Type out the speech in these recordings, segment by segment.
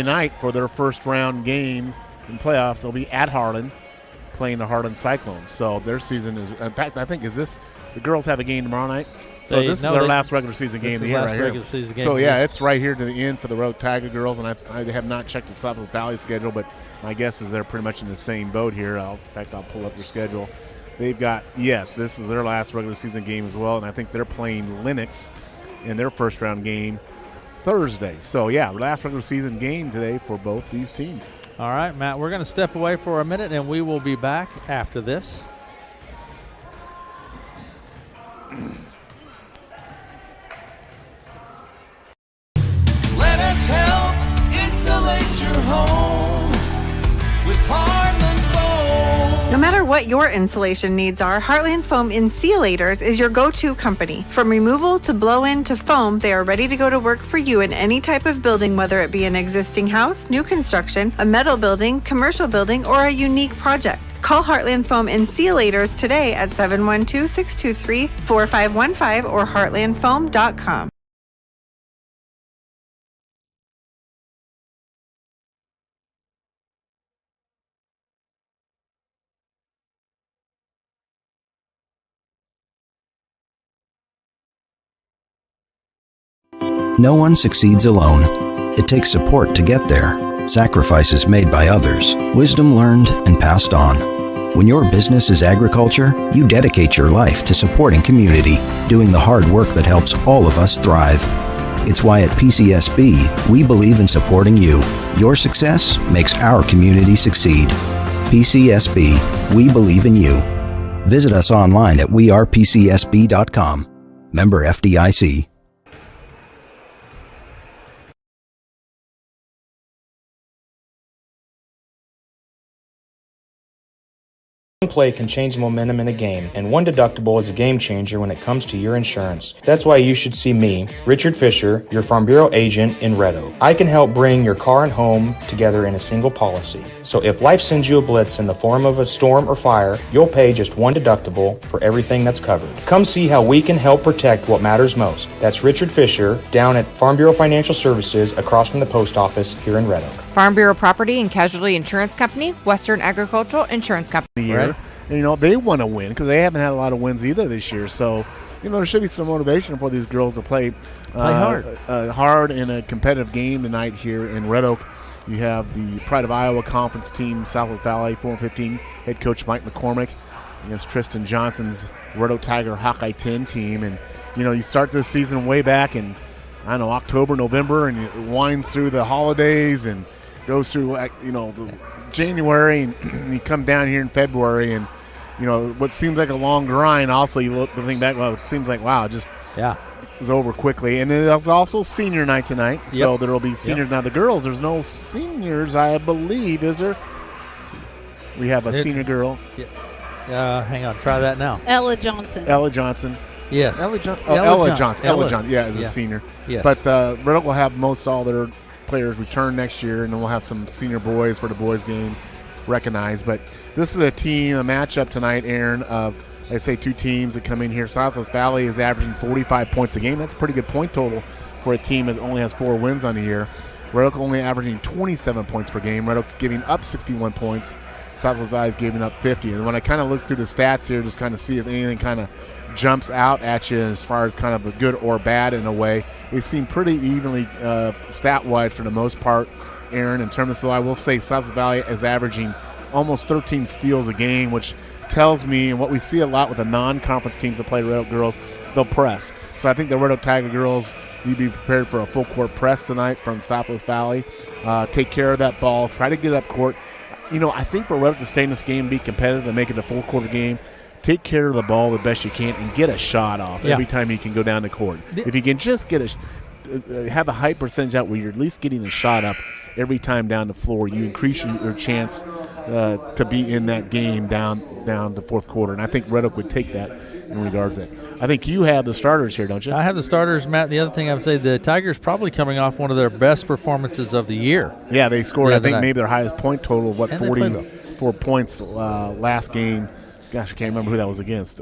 Night for their first round game in playoffs. They'll be at Harlan playing the Harlan Cyclones. So their season is, in fact, I think, the girls have a game tomorrow night? So this is their last regular season game of the year right here. So, yeah, it's right here to the end for the Road Tiger girls, and I have not checked the Southwest Valley schedule, but my guess is they're pretty much in the same boat here. In fact, I'll pull up their schedule. They've got, this is their last regular season game as well, and I think they're playing Lennox in their first round game Thursday. So, yeah, last regular season game today for both these teams. All right, Matt, we're going to step away for a minute, and we will be back after this. Let us help insulate your home with Heartland Foam. No matter what your insulation needs are, Heartland Foam Insulators is your go-to company. From removal to blow-in to foam, they are ready to go to work for you in any type of building, whether it be an existing house, new construction, a metal building, commercial building, or a unique project. Call Heartland Foam Insulators today at 712-623-4515 or heartlandfoam.com. No one succeeds alone. It takes support to get there, sacrifices made by others, wisdom learned and passed on. When your business is agriculture, you dedicate your life to supporting community, doing the hard work that helps all of us thrive. It's why at PCSB, we believe in supporting you. Your success makes our community succeed. PCSB, we believe in you. Visit us online at wearepcsb.com. Member FDIC. One play can change the momentum in a game, and one deductible is a game changer when it comes to your insurance. That's why you should see me, Richard Fisher, your Farm Bureau agent in Red Oak. I can help bring your car and home together in a single policy. So if life sends you a blitz in the form of a storm or fire, you'll pay just one deductible for everything that's covered. Come see how we can help protect what matters most. That's Richard Fisher down at Farm Bureau Financial Services across from the post office here in Red Oak. Farm Bureau Property and Casualty Insurance Company, Western Agricultural Insurance Company. Right. And, they want to win because they haven't had a lot of wins either this year. So, there should be some motivation for these girls to play hard in a competitive game tonight here in Red Oak. You have the Pride of Iowa Conference team, Southwest Valley 4-15, head coach Mike McCormick against Tristan Johnson's Red Oak Tiger Hawkeye 10 team. And, you start this season way back in, October, November, and it winds through the holidays and goes through, January, and you come down here in February, and what seems like a long grind. Also, you think back, it seems like it just is over quickly. And then there's also senior night tonight, so there will be seniors. Now the girls, there's no seniors, I believe, is there? We have a senior girl. Hang on, try that now. Ella Johnson. Yes. Ella Johnson. Is a senior. Yes. But Red Oak will have most all their players return next year, and then we'll have some senior boys for the boys game recognized. But this is a matchup tonight, Aaron, of, I say, two teams that come in here. Southwest Valley is averaging 45 points a game. That's a pretty good point total for a team that only has 4 wins on the year. Red Oak only averaging 27 points per game. Red Oak's giving up 61 points. Southwest Valley is giving up 50. And when I kind of look through the stats here, just kind of see if anything kind of jumps out at you as far as kind of a good or bad in a way. They seem pretty evenly stat-wise for the most part, Aaron, in terms of, so I will say Southwest Valley is averaging almost 13 steals a game, which tells me, and what we see a lot with the non-conference teams that play Red Oak girls, they'll press. So I think the Red Oak Tiger girls need to be prepared for a full-court press tonight from Southwest Valley. Take care of that ball. Try to get up court. I think for Red Oak to stay in this game, be competitive, and make it a full-quarter game, take care of the ball the best you can and get a shot off every time you can go down the court. If you can just have a high percentage out where you're at least getting a shot up every time down the floor, you increase your chance to be in that game down the fourth quarter. And I think Red Oak would take that in regards to that. I think you have the starters here, don't you? I have the starters, Matt. The other thing I would say, the Tigers probably coming off one of their best performances of the year. Yeah, they scored, I think, maybe their highest point total of, 44 points last game. Gosh, I can't remember who that was against.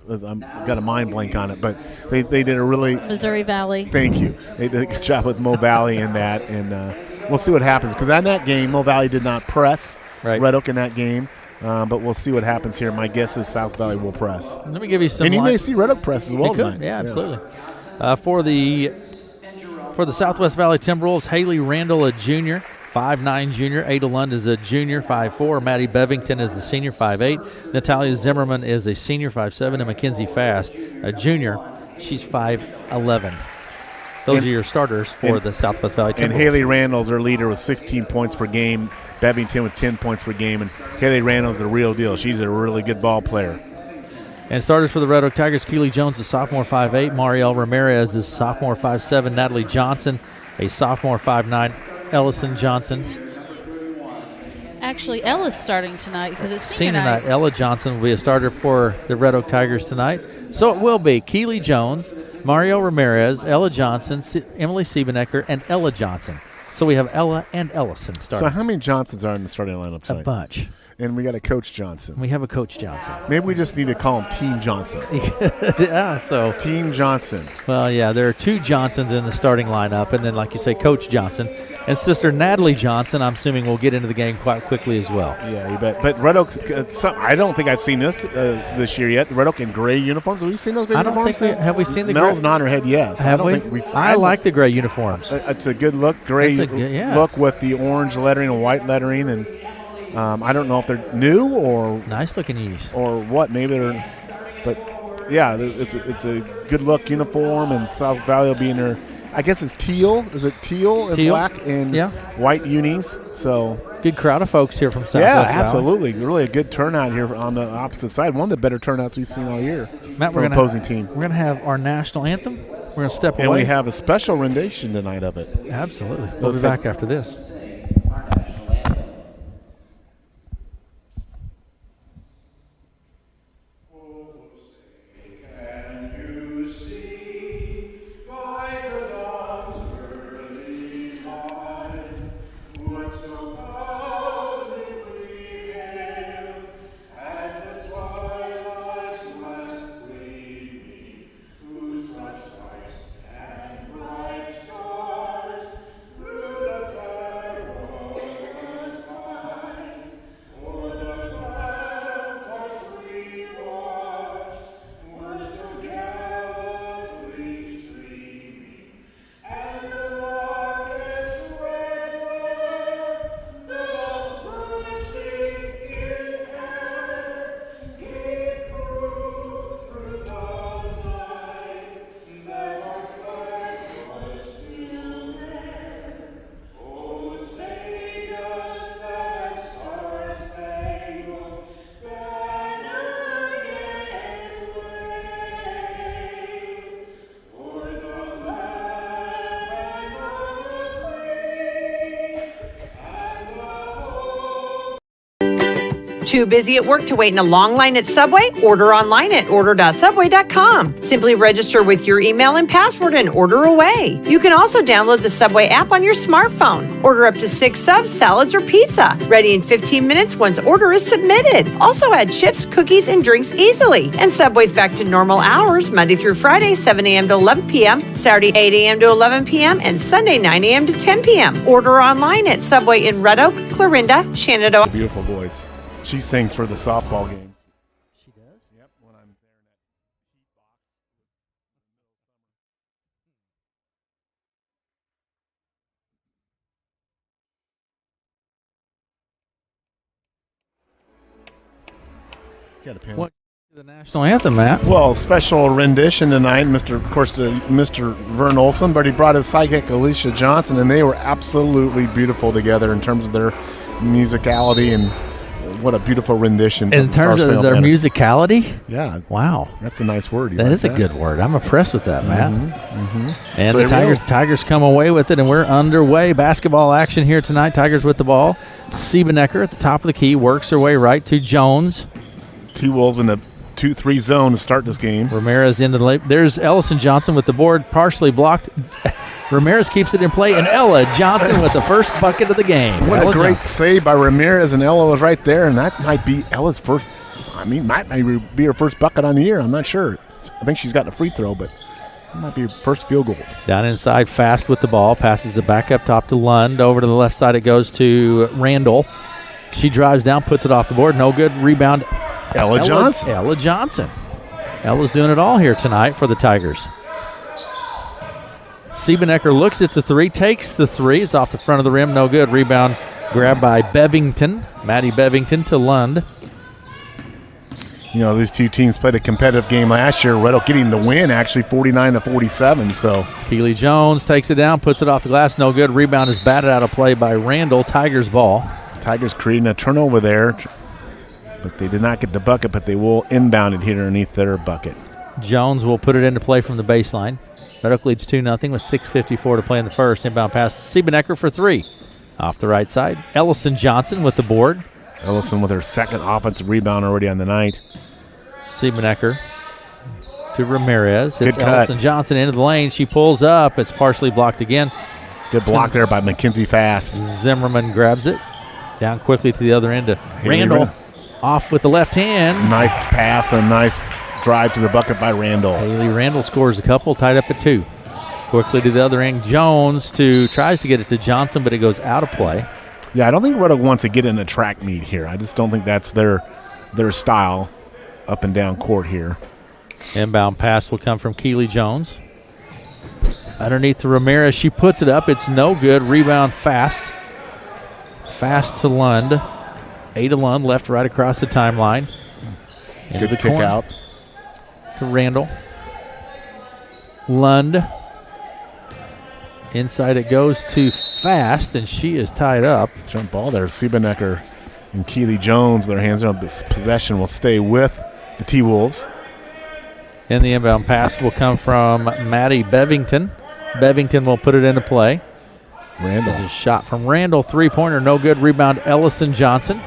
I've got a mind blank on it, but they did a really – Missouri Valley. Thank you. They did a good job with Mo Valley in that, and we'll see what happens. Because in that game, Mill Valley did not press Red Oak in that game. But we'll see what happens here. My guess is South Valley will press. Let me give you some. And you may see Red Oak press as well tonight. Yeah, absolutely. For the Southwest Valley Timberwolves, Haley Randall, a junior, 5'9" junior. Ada Lund is a junior, 5'4". Maddie Bevington is a senior, 5'8". Natalia Zimmerman is a senior, 5'7". And Mackenzie Fast, a junior. She's 5'11". Those are your starters for the Southwest Valley Timberwolves. And Haley Randall's their leader with 16 points per game. Bevington with 10 points per game. And Haley Randall's the real deal. She's a really good ball player. And starters for the Red Oak Tigers, Keely Jones, a sophomore, 5'8". Marielle Ramirez is sophomore, 5'7". Natalie Johnson, a sophomore, 5'9". Ellison Johnson. Actually, Ella's starting tonight because it's senior night. Ella Johnson will be a starter for the Red Oak Tigers tonight. So it will be Keely Jones, Mario Ramirez, Ella Johnson, Emily Siebenecker, and Ella Johnson. So we have Ella and Ellison starting. So how many Johnsons are in the starting lineup tonight? A bunch. And we got a Coach Johnson. We have a Coach Johnson. Maybe we just need to call him Team Johnson. Yeah, so. Team Johnson. Well, yeah, there are 2 Johnsons in the starting lineup, and then, like you say, Coach Johnson. And sister Natalie Johnson, I'm assuming, will get into the game quite quickly as well. Yeah, you bet. But Red Oak, I don't think I've seen this year yet. Red Oak in gray uniforms. Have we seen those gray uniforms? Have we seen the Mel's gray? nodding her head yes. Have we? I like the gray uniforms. It's a good look. Gray look with the orange lettering and white lettering. And I don't know if they're new or nice looking use or what. Maybe they're, but yeah, it's a good look uniform. And South Valley will be in there. I guess it's teal. Is it teal and black and white unis? So good crowd of folks here from Southwest Valley. Yeah, absolutely. Really a good turnout here on the opposite side. One of the better turnouts we've seen all year. Matt, from opposing team. We're going to have our national anthem. We're going to step away. And we have a special rendition tonight of it. Absolutely. We'll be back after this. Too busy at work to wait in a long line at Subway? Order online at order.subway.com. Simply register with your email and password and order away. You can also download the Subway app on your smartphone. Order up to 6 subs, salads, or pizza. Ready in 15 minutes once order is submitted. Also add chips, cookies, and drinks easily. And Subway's back to normal hours Monday through Friday, 7 a.m. to 11 p.m., Saturday, 8 a.m. to 11 p.m., and Sunday, 9 a.m. to 10 p.m. Order online at Subway in Red Oak, Clarinda, Shenandoah. Beautiful voice. She sings for the softball games. She does? Yep. When I'm there. Got a pen. What? The national anthem, Matt. Well, special rendition tonight, Mr. Vern Olson, but he brought his sidekick Alicia Johnson, and they were absolutely beautiful together in terms of their musicality and. What a beautiful rendition. In terms of their musicality? Yeah. Wow. That's a nice word. That is a good word. I'm impressed with that, Matt. Mm-hmm. And so the Tigers come away with it, and we're underway. Basketball action here tonight. Tigers with the ball. Siebenecker at the top of the key works her way right to Jones. T-Wolves in the 2-3 zone to start this game. Ramirez into the late. There's Ellison Johnson with the board partially blocked. Ramirez keeps it in play, and Ella Johnson with the first bucket of the game. What Ella a great Johnson. save by Ramirez, and Ella was right there, and that might be Ella's first. Might be her first bucket on the year. I'm not sure. I think she's gotten a free throw, but Might be first field goal. Down inside, Fast with the ball. Passes it back up top to Lund. Over to the left side, it goes to Randall. She drives down, puts it off the board. No good. Rebound. Ella Johnson. Ella Johnson. Ella's doing it all here tonight for the Tigers. Siebenecker looks at the three, takes the three. It's off the front of the rim. No good. Rebound grabbed by Bevington. Maddie Bevington to Lund. You know, these two teams played a competitive game last year. Red Oak getting the win, actually 49-47. So Keely Jones takes it down, puts it off the glass. No good. Rebound is batted out of play by Randall. Tigers ball. Tigers creating a turnover there, but they did not get the bucket, but they will inbound it here underneath their bucket. Jones will put it into play from the baseline. Red Oak leads 2-0 with 6:54 to play in the first. Inbound pass to Siebenecker for three. Off the right side, Ellison Johnson with the board. Ellison with her second offensive rebound already on the night. Siebenecker to Ramirez. Good It's cut. Ellison Johnson into the lane. She pulls up. It's partially blocked again. Good block there by Mackenzie Fast. Zimmerman grabs it. Down quickly to the other end to Randall. Off with the left hand. Nice pass and nice drive to the bucket by Randall. Haley Randall scores a couple, tied up at 2. Quickly to the other end. Jones tries to get it to Johnson, but it goes out of play. Yeah, I don't think Red Oak wants to get in a track meet here. I just don't think that's their style up and down court here. Inbound pass will come from Keely Jones. Underneath to Ramirez. She puts it up. It's no good. Rebound Fast. Fast to Lund. Ada Lund left right across the timeline. Into Good the kick corner out. to Randall. Lund. Inside it goes to Fast, and she is tied up. Jump ball there. Siebenecker and Keely Jones, their hands on this possession will stay with the T-Wolves. And the inbound pass will come from Maddie Bevington. Bevington will put it into play. Randall. There's a shot from Randall. Three-pointer, no good. Rebound, Ellison Johnson.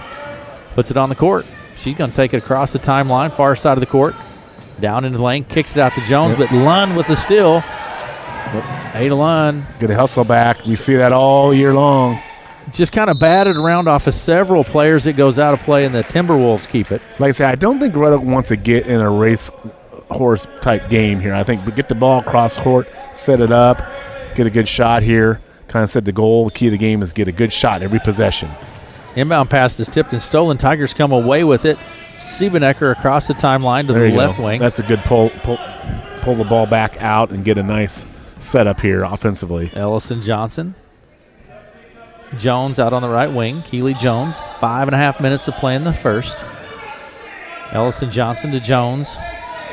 Puts it on the court. She's going to take it across the timeline, far side of the court. Down into the lane, kicks it out to Jones, but Lund with the steal. Ada Lund. Good hustle back. We see that all year long. Just kind of batted around off of several players. It goes out of play, and the Timberwolves keep it. Like I say, I don't think Red Oak wants to get in a race horse type game here. I think we get the ball across court, set it up, get a good shot here. Kind of set the goal. The key of the game is get a good shot every possession. Inbound pass is tipped and stolen. Tigers come away with it. Siebenecker across the timeline to There the you left go. wing. That's a good pull the ball back out and get a nice setup here offensively. Ellison Johnson. Jones out on the right wing. Keely Jones. 5.5 minutes to play in the first. Ellison Johnson to Jones.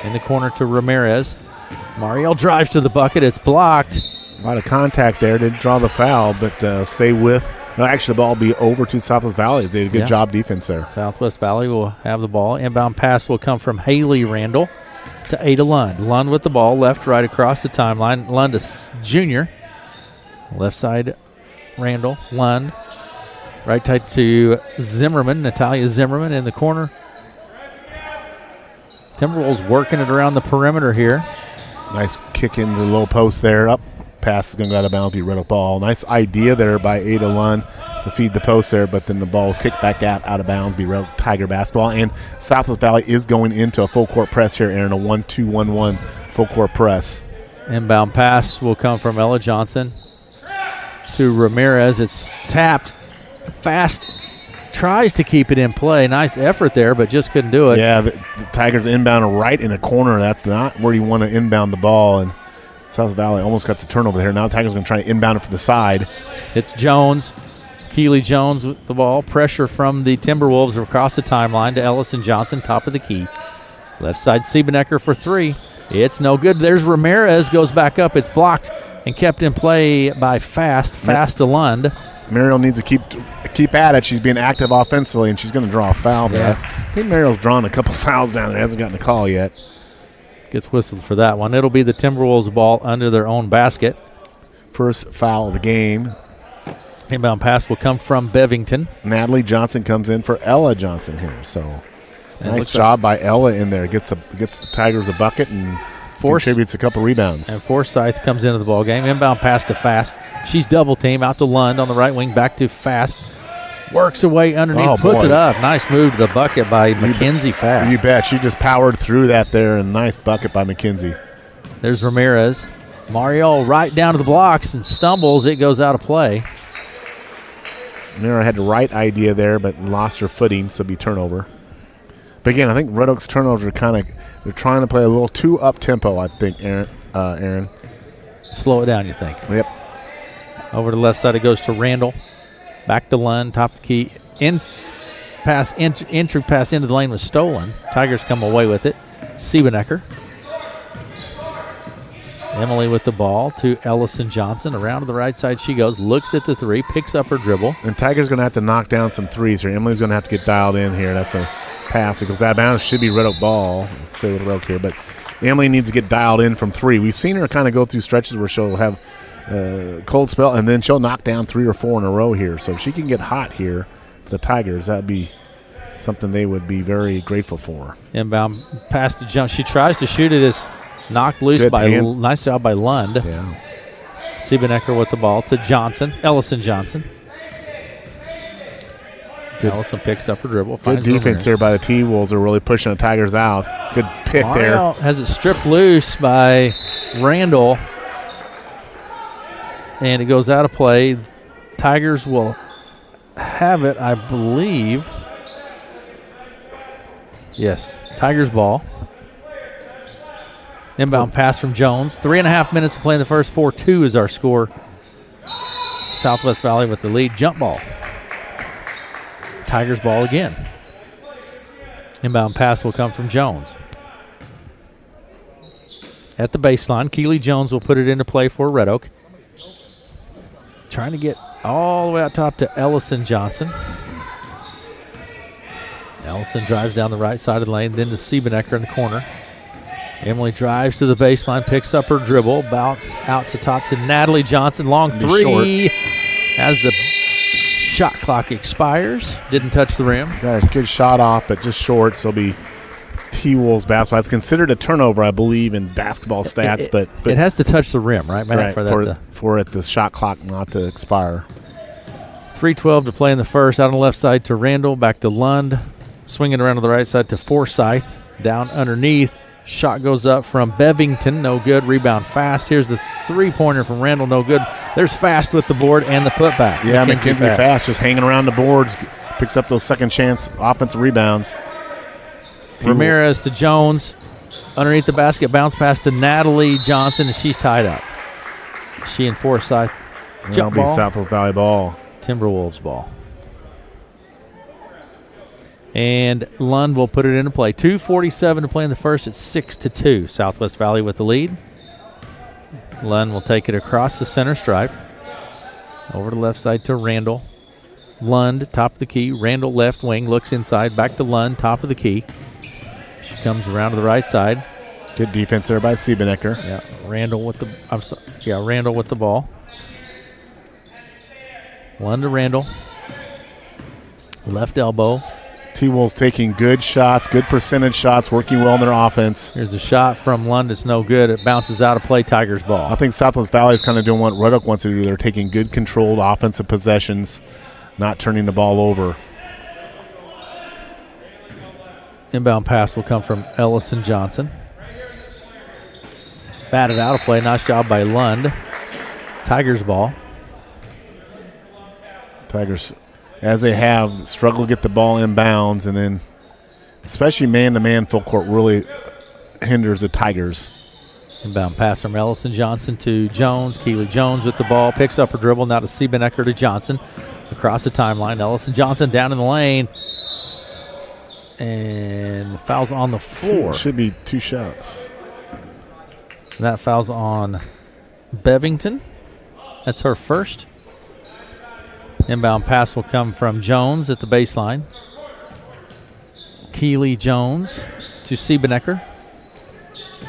In the corner to Ramirez. Mariel drives to the bucket. It's blocked. A lot of contact there. Didn't draw the foul, but stay with. No, actually, the ball will be over to Southwest Valley. They did a good job defense there. Southwest Valley will have the ball. Inbound pass will come from Haley Randall to Ada Lund. Lund with the ball, left, right across the timeline. Lund is junior. Left side, Randall. Lund. Right side to Zimmerman. Natalia Zimmerman in the corner. Timberwolves working it around the perimeter here. Nice kick into the low post there. Up. Pass is going to go out of bounds, be Red Oak ball. Nice idea there by Ada Lund to feed the post there, but then the ball is kicked back out of bounds, be Red Oak Tiger basketball. And Southwest Valley is going into a full court press here, Aaron, a 1-2-1-1 full court press. Inbound pass will come from Ella Johnson to Ramirez. It's tapped. Fast tries to keep it in play. Nice effort there, but just couldn't do it. Yeah, the Tigers inbound right in the corner. That's not where you want to inbound the ball. And South Valley almost got the turnover there. Now the Tigers are going to try to inbound it for the side. It's Jones. Keely Jones with the ball. Pressure from the Timberwolves across the timeline to Ellison Johnson, top of the key. Left side, Siebenecker for three. It's no good. There's Ramirez. Goes back up. It's blocked and kept in play by Fast. Fast to Lund. Mariel needs to keep at it. She's being active offensively, and she's going to draw a foul there. I think Mariel's drawn a couple fouls down there. Hasn't gotten a call yet. Gets whistled for that one. It'll be the Timberwolves ball under their own basket. First foul of the game. Inbound pass will come from Bevington. Natalie Johnson comes in for Ella Johnson here. So And nice job by Ella in there. Gets the Tigers a bucket and contributes a couple rebounds. And Forsyth comes into the ball game. Inbound pass to Fast. She's double team out to Lund on the right wing. Back to Fast. Works away underneath. Puts it up. Nice move to the bucket by Mackenzie Fast. You bet. She just powered through that there. And nice bucket by Mackenzie. There's Ramirez. Mario right down to the blocks and stumbles. It goes out of play. Mira had the right idea there, but lost her footing, so it'll be turnover. But again, I think Red Oak's turnovers are they're trying to play a little too up-tempo, I think, Aaron. Slow it down, you think? Yep. Over to the left side, it goes to Randall. Back to Lund, top of the key. Entry pass into the lane was stolen. Tigers come away with it. Siebenecker. Emily with the ball to Ellison Johnson. Around to the right side she goes. Looks at the three. Picks up her dribble. And Tigers going to have to knock down some threes here. Emily's going to have to get dialed in here. That's a pass. It goes out of bounds. Should be Red Oak ball. Let's say with Red Oak here. But Emily needs to get dialed in from three. We've seen her kind of go through stretches where she'll have a cold spell, and then she'll knock down 3 or 4 in a row here. So if she can get hot here for the Tigers, that would be something they would be very grateful for. Inbound pass to jump. She tries to shoot it. It's knocked loose by nice job by Lund. Yeah. Siebenecker with the ball to Johnson. Ellison Johnson. Ellison picks up her dribble. Good defense there by the T-Wolves. Are really pushing the Tigers out. Good pick Mario there. Has it stripped loose by Randall. And it goes out of play. Tigers will have it, I believe. Yes, Tigers ball. Inbound pass from Jones. 3.5 minutes to play in the first. 4-2 is our score. Southwest Valley with the lead. Jump ball. Tigers ball again. Inbound pass will come from Jones. At the baseline, Keely Jones will put it into play for Red Oak. Trying to get all the way out top to Ellison Johnson. Ellison drives down the right side of the lane, then to Siebenecker in the corner. Emily drives to the baseline, picks up her dribble, bounce out to top to Natalie Johnson. Long three as the shot clock expires. Didn't touch the rim. Got a good shot off, but just short, so it'll be T-Wolves basketball. It's considered a turnover, I believe, in basketball stats, but it has to touch the rim, right, Matt? Right, for the shot clock not to expire. 3:12 to play in the first. Out on the left side to Randall, back to Lund. Swinging around to the right side to Forsyth. Down underneath. Shot goes up from Bevington. No good. Rebound Fast. Here's the three-pointer from Randall. No good. There's Fast with the board and the putback. Yeah, Mackenzie Fast just hanging around the boards. Picks up those second-chance offensive rebounds. Ramirez to Jones. Underneath the basket. Bounce pass to Natalie Johnson, and she's tied up. She and Forsyth. Jump ball. Southwest Valley ball. Timberwolves ball. And Lund will put it into play. 2:47 to play in the first. It's 6-2. Southwest Valley with the lead. Lund will take it across the center stripe. Over to the left side to Randall. Lund, top of the key. Randall left wing, looks inside. Back to Lund, top of the key. She comes around to the right side. Good defense there by Siebenecker. Yeah, Randall with the Randall with the ball. Lund to Randall. Left elbow. T-Wolves taking good shots, good percentage shots, working well in their offense. Here's a shot from Lund. It's no good. It bounces out of play. Tigers ball. I think Southwest Valley is kind of doing what Red Oak wants to do. They're taking good controlled offensive possessions, not turning the ball over. Inbound pass will come from Ellison Johnson. Batted out of play. Nice job by Lund. Tigers ball. Tigers, as they have, struggle to get the ball inbounds, and then especially man-to-man full court really hinders the Tigers. Inbound pass from Ellison Johnson to Jones. Keely Jones with the ball. Picks up her dribble. Now to Siebenecker to Johnson. Across the timeline. Ellison Johnson down in the lane. And fouls on the floor. Should be 2 shots. And that foul's on Bevington. That's her first. Inbound pass will come from Jones at the baseline. Keely Jones to Siebenecker.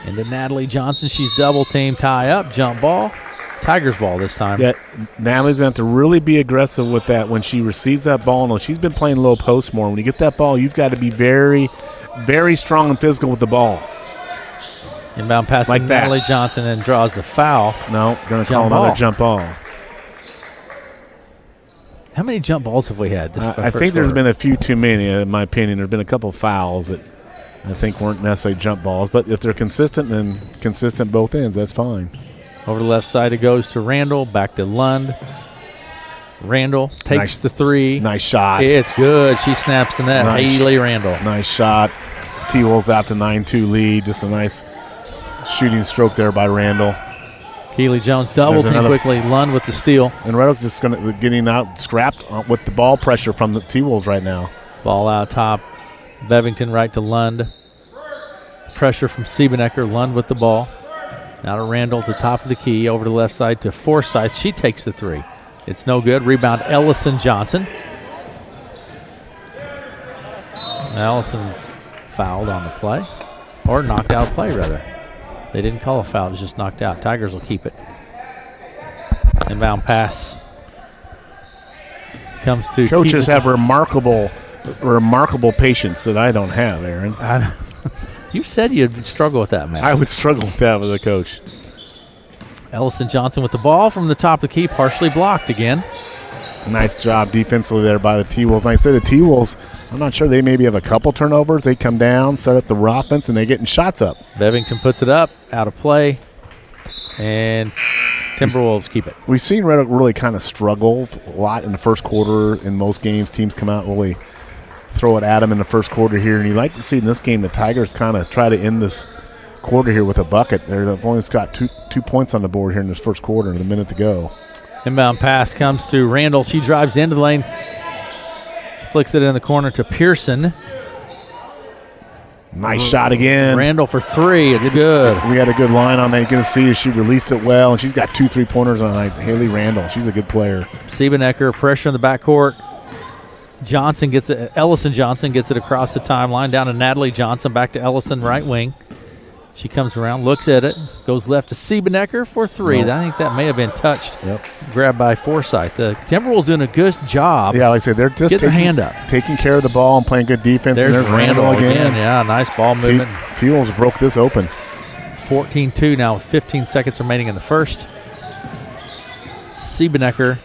And to Natalie Johnson. She's double-teamed. Tie up. Jump ball. Tigers ball this time. Yeah, Natalie's going to have to really be aggressive with that when she receives that ball. No, she's been playing low post more. When you get that ball, you've got to be very, very strong and physical with the ball. Inbound pass to Natalie Johnson and draws the foul. No, going to call another jump ball. How many jump balls have we had? I think there's been a few too many, in my opinion. There's been a couple fouls that I think weren't necessarily jump balls, but if they're consistent, then consistent both ends, that's fine. Over the left side, it goes to Randall, back to Lund. Randall takes the three. Nice shot. It's good. She snaps the net. Haley Randall. Nice shot. T-Wolves out to 9-2 lead. Just a nice shooting stroke there by Randall. Keely Jones double team quickly. Lund with the steal. And Red Oak's just getting out scrapped with the ball pressure from the T-Wolves right now. Ball out top. Bevington right to Lund. Pressure from Siebenecker. Lund with the ball. Now to Randall at the top of the key. Over to the left side to Forsyth. She takes the three. It's no good. Rebound Ellison Johnson. Ellison's fouled on the play. Or knocked out of play, rather. They didn't call a foul. It was just knocked out. Tigers will keep it. Inbound pass. Comes to Coaches have remarkable patience that I don't have, Aaron. You said you'd struggle with that, man. I would struggle with that with a coach. Ellison Johnson with the ball from the top of the key, partially blocked again. Nice job defensively there by the T-Wolves. Like I said, the T-Wolves, I'm not sure, they maybe have a couple turnovers. They come down, set up the offense, and they getting shots up. Bevington puts it up, out of play, and Timberwolves keep it. We've seen Red Oak really kind of struggle a lot in the first quarter. In most games, teams come out and really throw it at them in the first quarter here. And you like to see in this game the Tigers kind of try to end this quarter here with a bucket. They've only got two points on the board here in this first quarter and a minute to go. Inbound pass comes to Randall. She drives into the lane, flicks it in the corner to Pearson. Nice shot again. Randall for three. It's good. We had a good line on that. You're going to see she released it well, and she's got 2 3-pointers on it. Haley Randall. She's a good player. Siebenecker, pressure in the backcourt. Johnson gets it. Ellison Johnson gets it across the timeline down to Natalie Johnson, back to Ellison, right wing. She comes around, looks at it, goes left to Siebenecker for three. I think that may have been touched. Grabbed by Forsyth. The Timberwolves doing a good job. Yeah, like I said, they're just getting their hand up, taking care of the ball and playing good defense. There's and Randall again. Yeah, nice ball movement. T-Wolves broke this open. It's 14-2 now with 15 seconds remaining in the first. Siebenecker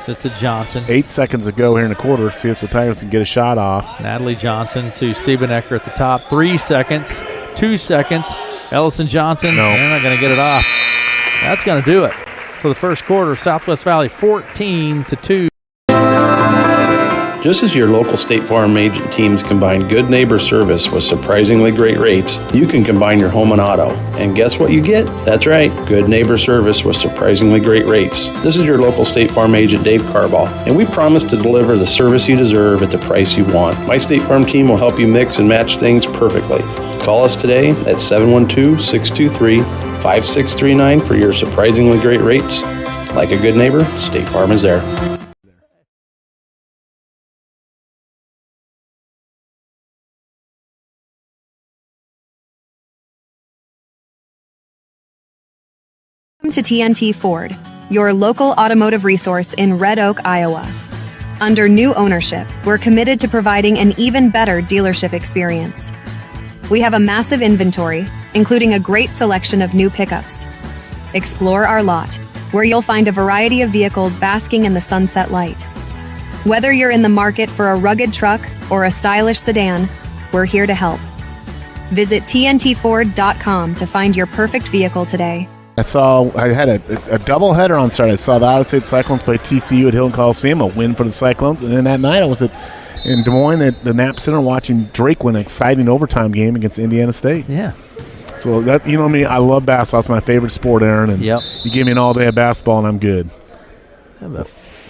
to Johnson. 8 seconds to go here in the quarter. See if the Tigers can get a shot off. Natalie Johnson to Siebenecker at the top. 3 seconds. 2 seconds. Ellison Johnson. No. They're not going to get it off. That's going to do it for the first quarter. Southwest Valley 14-2. Just as your local State Farm agent teams combine good neighbor service with surprisingly great rates, you can combine your home and auto. And guess what you get? That's right, good neighbor service with surprisingly great rates. This is your local State Farm agent, Dave Carball, and we promise to deliver the service you deserve at the price you want. My State Farm team will help you mix and match things perfectly. Call us today at 712-623-5639 for your surprisingly great rates. Like a good neighbor, State Farm is there. Welcome to TNT Ford, your local automotive resource in Red Oak, Iowa. Under new ownership, we're committed to providing an even better dealership experience. We have a massive inventory, including a great selection of new pickups. Explore our lot, where you'll find a variety of vehicles basking in the sunset light. Whether you're in the market for a rugged truck or a stylish sedan, we're here to help. Visit TNTFord.com to find your perfect vehicle today. I had a doubleheader on Saturday. I saw the Iowa State Cyclones play TCU at Hilton Coliseum, a win for the Cyclones. And then that night I was in Des Moines at the Knapp Center watching Drake win an exciting overtime game against Indiana State. Yeah. So that, you know me, I love basketball. It's my favorite sport, Aaron. And you give me an all day of basketball and I'm good.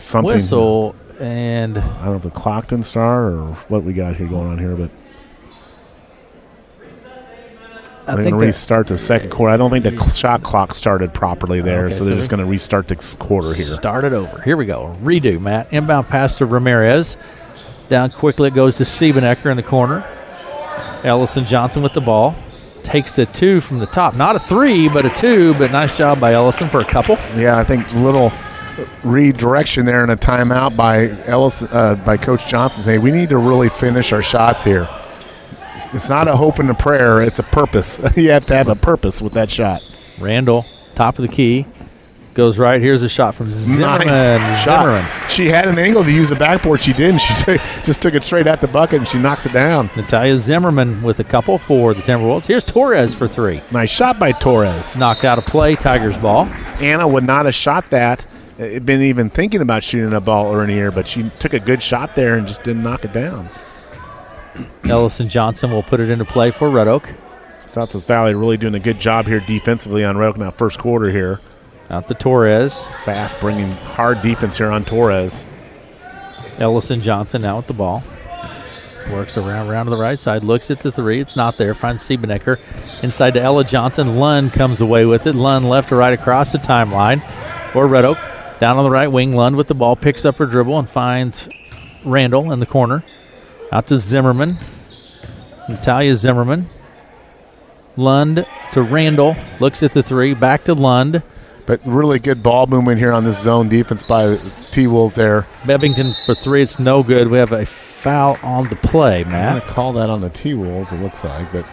Something whistle and I don't know if the clock didn't start or what we got here going on here, but they're going to restart the second quarter. I don't think the shot clock started properly there, so they're just going to restart the quarter here. Start it over. Here we go. Redo, Matt. Inbound pass to Ramirez. Down quickly it goes to Siebenecker in the corner. Ellison Johnson with the ball. Takes the two from the top. Not a three, but a two, but nice job by Ellison for a couple. Yeah, I think little redirection there and a timeout by Coach Johnson saying we need to really finish our shots here. It's not a hope and a prayer. It's a purpose. You have to have a purpose with that shot. Randall, top of the key. Goes right. Here's a shot from Zimmerman. Nice shot. She had an angle to use the backboard. She didn't. She just took it straight at the bucket, and she knocks it down. Natalia Zimmerman with a couple for the Timberwolves. Here's Torres for 3. Nice shot by Torres. Knocked out of play. Tigers ball. Anna would not have shot that. Been even thinking about shooting a ball earlier, but she took a good shot there and just didn't knock it down. Ellison Johnson will put it into play for Red Oak. Southwest Valley really doing a good job here defensively on Red Oak now first quarter here. Out to Torres. Fast, bringing hard defense here on Torres. Ellison Johnson now with the ball. Works around to the right side. Looks at the 3. It's not there. Finds Siebenecker. Inside to Ella Johnson. Lund comes away with it. Lund left to right across the timeline for Red Oak. Down on the right wing. Lund with the ball. Picks up her dribble and finds Randall in the corner. Out to Zimmerman. Natalia Zimmerman. Lund to Randall. Looks at the 3. Back to Lund. But really good ball movement here on this zone defense by the T-Wolves there. Bevington for 3. It's no good. We have a foul on the play, Matt. I'm going to call that on the T-Wolves, it looks like. But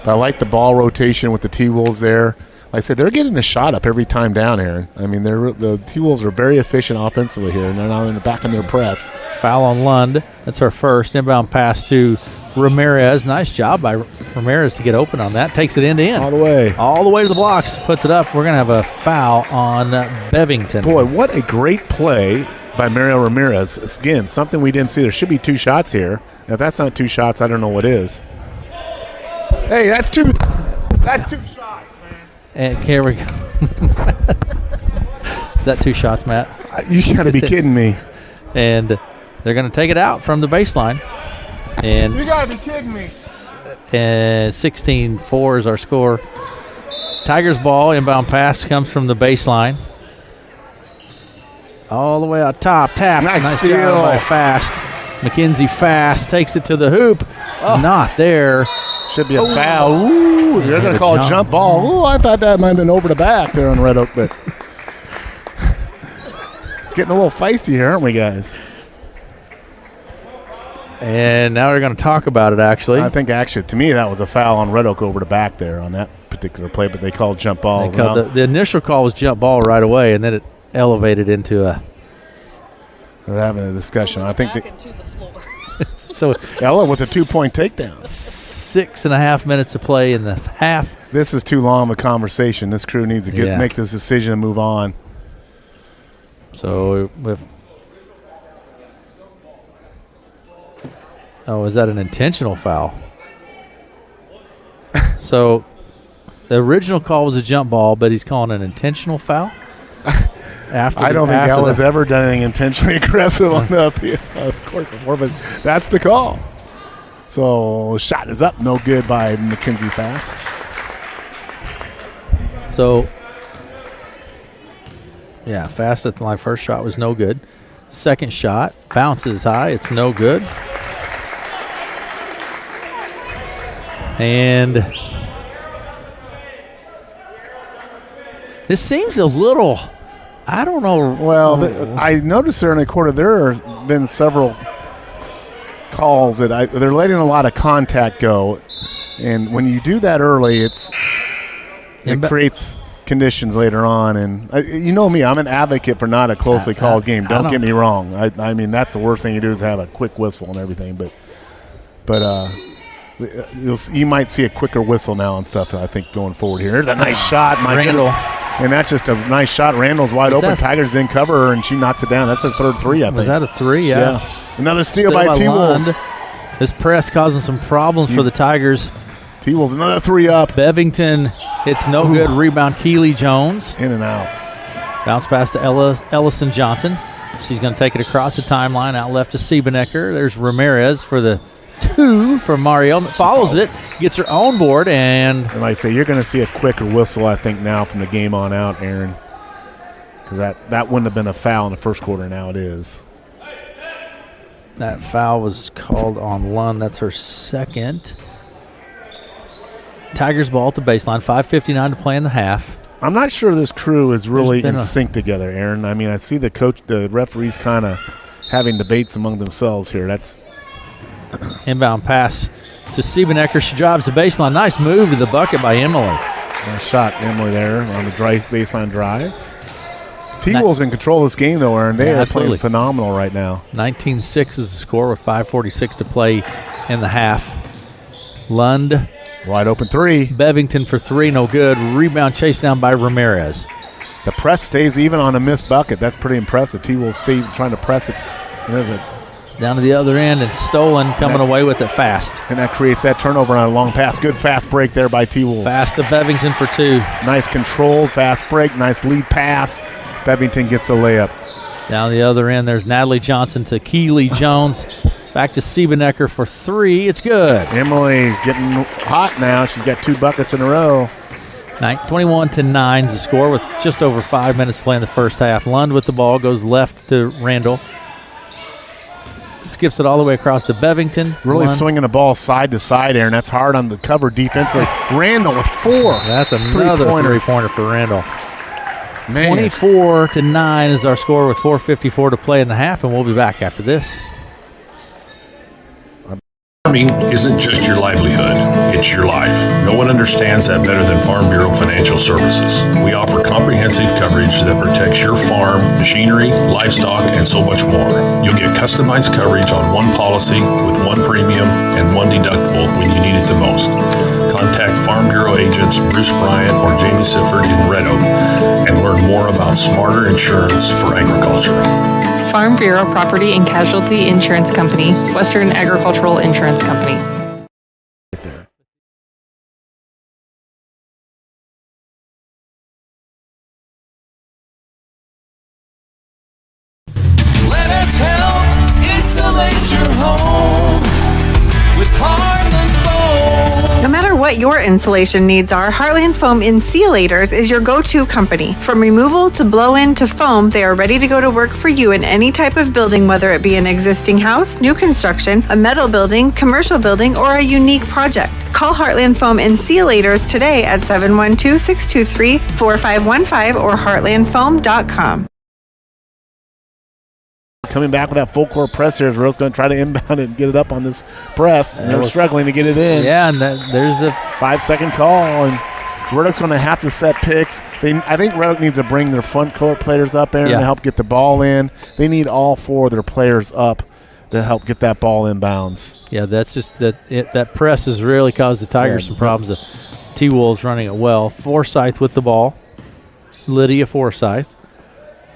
I like the ball rotation with the T-Wolves there. Like I said, they're getting the shot up every time down, Aaron. I mean, the T-Wolves are very efficient offensively here, and they're now in the back of their press. Foul on Lund. That's our first. Inbound pass to Ramirez. Nice job by Ramirez to get open on that. Takes it end to end. All the way. All the way to the blocks. Puts it up. We're going to have a foul on Bevington. Boy, what a great play by Mario Ramirez. It's, again, something we didn't see. There should be 2 shots here. If that's not 2 shots, I don't know what is. Hey, that's 2 shots, man. And here we go. Is that 2 shots, Matt? You got to be kidding me. And they're going to take it out from the baseline. And you got to be kidding me. And 16-4 is our score. Tigers ball. Inbound pass comes from the baseline. All the way out top. Tap. Nice steal job by Fast. Mackenzie Fast takes it to the hoop. Not there. Should be a foul. Ooh, they're going to call a jump ball. Ooh, I thought that might have been over the back there on Red Oak, but getting a little feisty here, aren't we, guys? And now we're going to talk about it, actually. I think, actually, to me, that was a foul on Red Oak over the back there on that particular play, but they called jump ball. The initial call was jump ball right away, and then it elevated into a. They're having a discussion. I think so Ella with a 2-point takedown. 6.5 minutes to play in the half. This is too long of a conversation. This crew needs to make this decision and move on. So is that an intentional foul? So the original call was a jump ball, but he's calling an intentional foul? I don't think Ella's ever done anything intentionally aggressive on the court before, but that's the call. So shot is up, no good by Mackenzie Fast. So, yeah, Fast at the line. First shot was no good. Second shot bounces high. It's no good. And this seems a little, I don't know. Well, I noticed there in the quarter there have been several calls that they're letting a lot of contact go. And when you do that early, it creates conditions later on. And you know me, I'm an advocate for not a closely called game. Don't get me wrong. I mean, that's the worst thing you do is have a quick whistle and everything. But you might see a quicker whistle now and stuff, I think, going forward here. There's a nice shot. Randall. And that's just a nice shot. Randall's wide open. Tigers didn't cover her, and she knocks it down. That's her third 3, I think. Was that a 3? Yeah. Another steal by T-Wolves. This press causing some problems for the Tigers. T-Wolves, another 3 up. Bevington, it's no good. Rebound, Keely Jones. In and out. Bounce pass to Ellison Johnson. She's going to take it across the timeline. Out left to Siebenecker. There's Ramirez for the 2 from Mario. Follows it, gets her own board, and like I say, you're going to see a quicker whistle, I think, now from the game on out, Aaron. Because that wouldn't have been a foul in the first quarter. Now it is. That foul was called on Lund. That's her second. Tigers ball at the baseline. 5:59 to play in the half. I'm not sure this crew is really in sync together, Aaron. I mean, I see the referees kind of having debates among themselves here. That's inbound pass to Siebenecker. She drives the baseline. Nice move to the bucket by Emily. Nice shot, Emily, there on the baseline drive. T-Wolves in control of this game, though, Aaron. They Yeah, are absolutely. playing phenomenal right now. 19-6 is the score with 5:46 to play in the half. Lund. Wide open three. Bevington for three, no good. Rebound chased down by Ramirez. The press stays even on a missed bucket. That's pretty impressive. T-Wolves stay trying to press it. And there's a Down to the other end, and Stolen coming away with it fast. And that creates that turnover on a long pass. Good fast break there by T-Wolves. Fast to Bevington for two. Nice controlled fast break. Nice lead pass. Bevington gets the layup. Down the other end, there's Natalie Johnson to Keely Jones. Back to Siebenecker for three. It's good. Emily's getting hot now. She's got 2 buckets in a row. 21-9 is the score with just over 5 minutes to play in the first half. Lund with the ball goes left to Randall. Skips it all the way across to Bevington. Really Lund. swinging the ball side to side, Aaron. That's hard on the cover defensively. Randall with 4. That's another three-pointer for Randall. Man. 24-9 is our score with 4:54 to play in the half, and we'll be back after this. Farming isn't just your livelihood, it's your life. No one understands that better than Farm Bureau Financial Services. We offer comprehensive coverage that protects your farm, machinery, livestock, and so much more. You'll get customized coverage on one policy with one premium and one deductible when you need it the most. Contact Farm Bureau agents Bruce Bryant or Jamie Sifford in Red Oak and learn more about smarter insurance for agriculture. Farm Bureau Property and Casualty Insurance Company, Western Agricultural Insurance Company. Let us help insulate your home with Heartland Foam. No matter what your insulation needs are, Heartland Foam Insulators is your go-to company. From removal to blow-in to foam, they are ready to go to work for you in any type of building, whether it be an existing house, new construction, a metal building, commercial building, or a unique project. Call Heartland Foam Insulators today at 712-623-4515 or heartlandfoam.com. Coming back with that full court press here. Rose going to try to inbound it and get it up on this press. And they're struggling to get it in. Yeah, and there's the 5-second call. And Red Oak's going to have to set picks. I think Red Oak needs to bring their front court players up there to help get the ball in. They need all 4 of their players up to help get that ball in bounds. Yeah, that's just that press has really caused the Tigers some problems. The T-Wolves running it well. Forsyth with the ball. Lydia Forsyth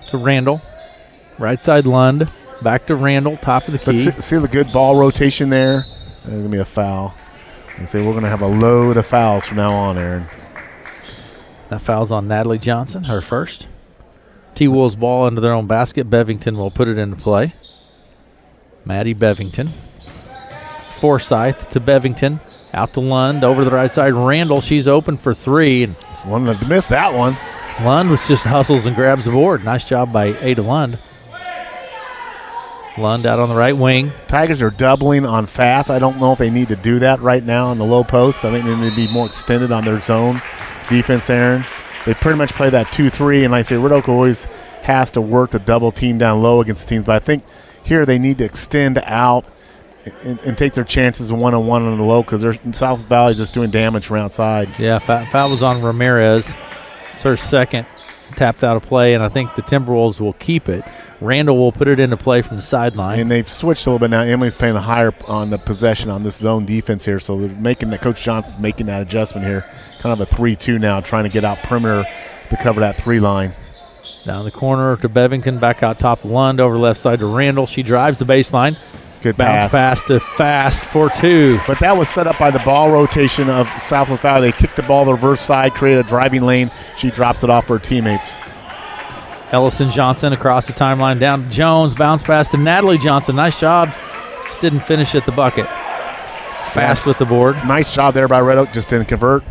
to Randall. Right side Lund. Back to Randall, top of the key. But see the good ball rotation there? There's going to be a foul. They say we're going to have a load of fouls from now on, Aaron. That foul's on Natalie Johnson, her first. T-Wolves ball into their own basket. Bevington will put it into play. Maddie Bevington. Forsyth to Bevington. Out to Lund, over to the right side. Randall, she's open for three. And wanted to miss that one. Lund was just hustles and grabs the board. Nice job by Ada Lund. Lund out on the right wing. Tigers are doubling on fast. I don't know if they need to do that right now on the low post. I think they need to be more extended on their zone defense, Aaron. They pretty much play that 2-3, and like I say, Red Oak always has to work the double team down low against teams. But I think here they need to extend out and take their chances one-on-one on the low because South Valley is just doing damage from outside. Yeah, foul was on Ramirez. It's her second. Tapped out of play, and I think the Timberwolves will keep it. Randall will put it into play from the sideline. And they've switched a little bit now. Emily's playing higher on the possession on this zone defense here, so they're making that. Coach Johnson's making that adjustment here. Kind of a 3-2 now, trying to get out perimeter to cover that 3 line. Down the corner to Bevington, back out top Lund, over left side to Randall. She drives the baseline. Good bounce pass to Fast for 2. But that was set up by the ball rotation of Southwest Valley. They kicked the ball to the reverse side, created a driving lane. She drops it off for her teammates. Ellison Johnson across the timeline, down to Jones, bounce pass to Natalie Johnson. Nice job. Just didn't finish at the bucket. Fast with the board. Nice job there by Red Oak, just didn't convert.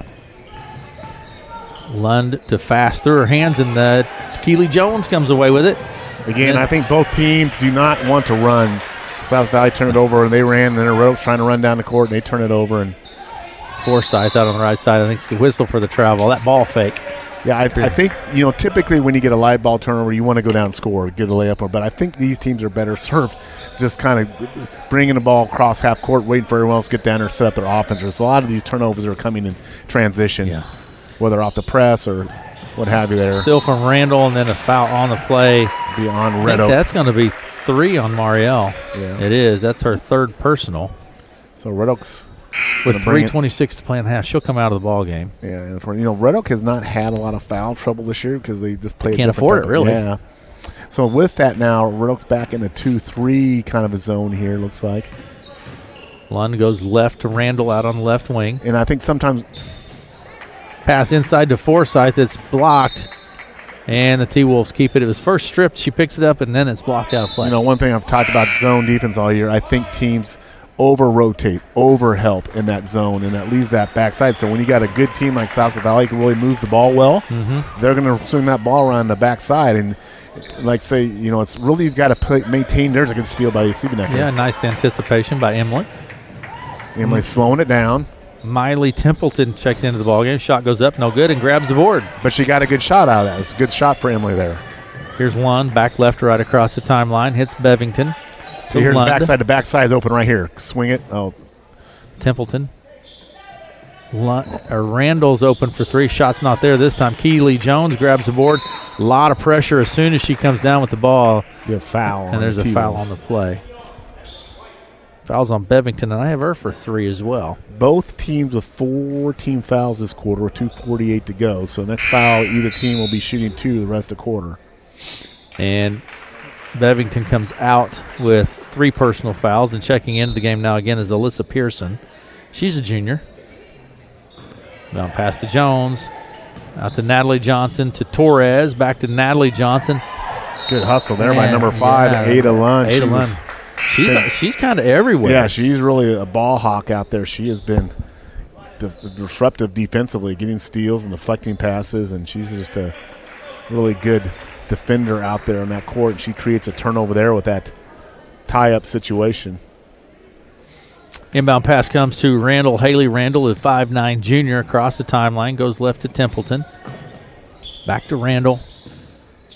Lund to Fast through her hands, and Keely Jones comes away with it. Again, I think both teams do not want to run. South Valley turned it over, and they ran, and then Red Oak's trying to run down the court, and they turn it over. And Forsyth out on the right side, I think, is going to whistle for the travel. That ball fake. Yeah, I think, typically when you get a live ball turnover, you want to go down and score, get a layup. But I think these teams are better served just kind of bringing the ball across half court, waiting for everyone else to get down there and set up their offense. There's a lot of these turnovers are coming in transition, whether off the press or what have you there. Still from Randall, and then a foul on the play. Be on I Red think Oak. that's going to be 3 on Marielle. Yeah. It is. That's her third personal. So Red Oak's with gonna bring 3:26 to play in the half. She'll come out of the ball game. Yeah, and Red Oak has not had a lot of foul trouble this year because they just play. Can't afford it, really. Yeah. So with that now, Red Oak's back in a 2-3 kind of a zone here. Looks like. Lund goes left to Randall out on the left wing. And I think sometimes pass inside to Forsyth that's blocked. And the T-Wolves keep it. It was first stripped. She picks it up, and then it's blocked out of play. one thing I've talked about zone defense all year, I think teams over-rotate, over-help in that zone, and that leaves that backside. So when you got a good team like South Valley who really moves the ball well, they're going to swing that ball around the backside. And like say, it's really you've got to maintain. There's a good steal by Siebenecker. Yeah, nice anticipation by Emily. Emily's slowing it down. Miley Templeton checks into the ballgame. Shot goes up, no good, and grabs the board. But she got a good shot out of that. It's a good shot for Emily there. Here's Lund, back left to right across the timeline. Hits Bevington. So here's backside. The backside is open right here. Swing it. Oh, Templeton. Randall's open for 3. Shot's not there this time. Keely Jones grabs the board. A lot of pressure as soon as she comes down with the ball. The foul. And there's a foul on the play. Fouls on Bevington, and I have her for 3 as well. Both teams with 4 team fouls this quarter with 2:48 to go. So next foul, either team will be shooting 2 the rest of the quarter. And Bevington comes out with 3 personal fouls, and checking into the game now again is Alyssa Pearson. She's a junior. Down pass to Jones. Out to Natalie Johnson, to Torres. Back to Natalie Johnson. Good hustle there by number 5, Ada Lund. Ada Lund. She's kind of everywhere. Yeah, she's really a ball hawk out there. She has been disruptive defensively, getting steals and deflecting passes, and she's just a really good defender out there on that court. She creates a turnover there with that tie-up situation. Inbound pass comes to Randall. Haley Randall, a 5'9 junior, across the timeline, goes left to Templeton. Back to Randall.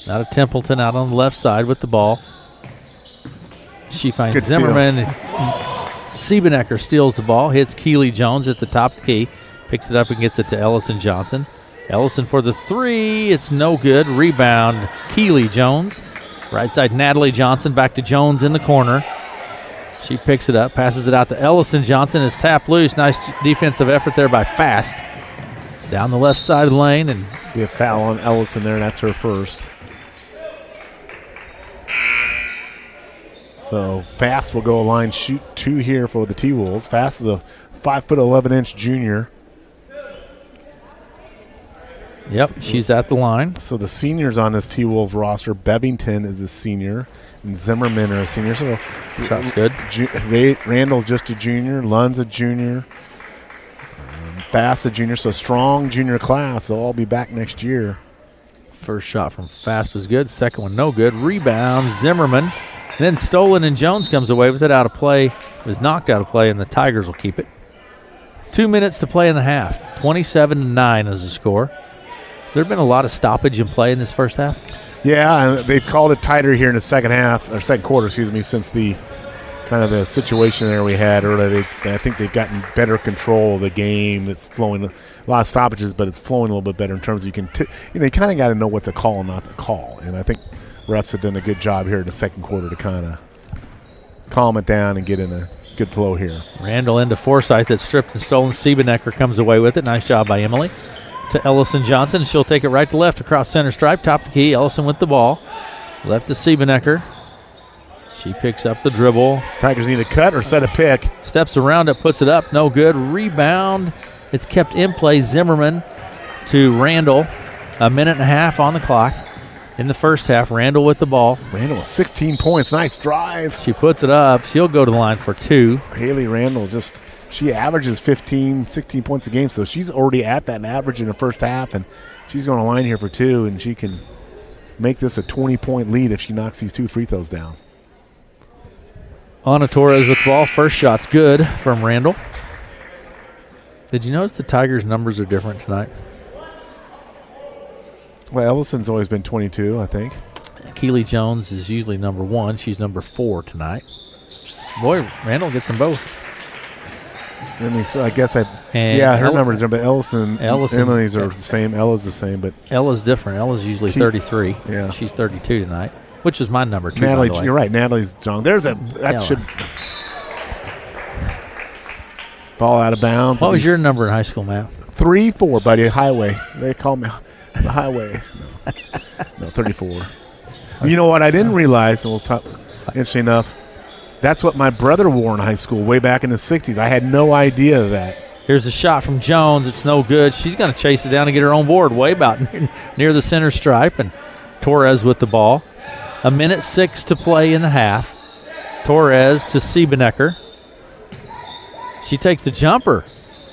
Out of Templeton, out on the left side with the ball. She finds Good Zimmerman. Siebenecker steals the ball, hits Keely Jones at the top of the key, picks it up and gets it to Ellison Johnson. Ellison for the 3. It's no good. Rebound, Keely Jones. Right side, Natalie Johnson. Back to Jones in the corner. She picks it up, passes it out to Ellison Johnson. It's tapped loose. Nice defensive effort there by Fast. Down the left side of the lane. And be a foul on Ellison there, and that's her first. So Fast will go a line shoot 2 here for the T-Wolves. Fast is a 5'11" junior. Yep, she's at the line. So the seniors on this T-Wolves roster, Bevington is a senior, and Zimmerman are a senior. So sounds good. Randall's just a junior. Lund's a junior. Fast a junior. So strong junior class. They'll all be back next year. First shot from Fast was good. Second one no good. Rebound, Zimmerman. Then stolen, and Jones comes away with it out of play. It was knocked out of play, and the Tigers will keep it. 2 minutes to play in the half. 27-9 is the score. There have been a lot of stoppage in play in this first half. Yeah, and they've called it tighter here in the second quarter, since the kind of the situation there we had earlier. I think they've gotten better control of the game. It's flowing a lot of stoppages, but it's flowing a little bit better in terms of you kind of got to know what's a call and not a call. And I think refs have done a good job here in the second quarter to kind of calm it down and get in a good flow here. Randall into Forsyth that's stripped and stolen. Siebenecker comes away with it. Nice job by Emily. To Ellison Johnson. She'll take it right to left across center stripe. Top of the key. Ellison with the ball. Left to Siebenecker. She picks up the dribble. Tigers need a cut or set a pick. Steps around it, puts it up. No good. Rebound. It's kept in play. Zimmerman to Randall. 1.5 minutes on the clock. In the first half, Randall with the ball. Randall with 16 points. Nice drive. She puts it up. She'll go to the line for 2. Haley Randall she averages 15, 16 points a game, so she's already at that average in the first half, and she's going to line here for 2, and she can make this a 20-point lead if she knocks these 2 free throws down. Anna Torres with the ball. First shot's good from Randall. Did you notice the Tigers' numbers are different tonight? Well, Ellison's always been 22, I think. Keely Jones is usually number 1. She's number 4 tonight. Boy, Randall gets them both. Let me see. I guess her numbers are, but Ellison, Emily's are the same. Ella's the same, but Ella's different. Ella's usually 33. Yeah, she's 32 tonight, which is my number 2. Natalie, by the way. You're right. Natalie's strong. Ball out of bounds. What was your number in high school, Matt? 3-4, buddy. Highway. They call me the highway. No, 34. You know what? I didn't realize, and we'll talk. Interesting enough, that's what my brother wore in high school way back in the 60s. I had no idea of that. Here's a shot from Jones. It's no good. She's going to chase it down and get her own board way about near the center stripe. And Torres with the ball. 1:06 to play in the half. Torres to Siebenecker. She takes the jumper.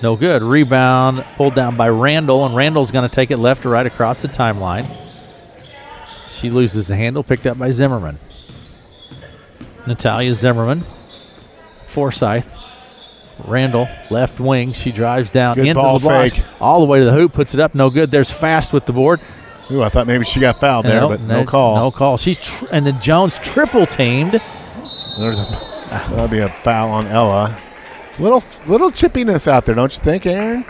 No good. Rebound pulled down by Randall, and Randall's going to take it left to right across the timeline. She loses the handle, picked up by Zimmerman. Natalia Zimmerman. Forsyth. Randall, left wing. She drives down good into ball the block, fake. all the way to the hoop, puts it up. No good. There's Fast with the board. Ooh, I thought maybe she got fouled there, but no call. No call. And then Jones triple teamed. That'll be a foul on Ella. Little chippiness out there, don't you think, Aaron?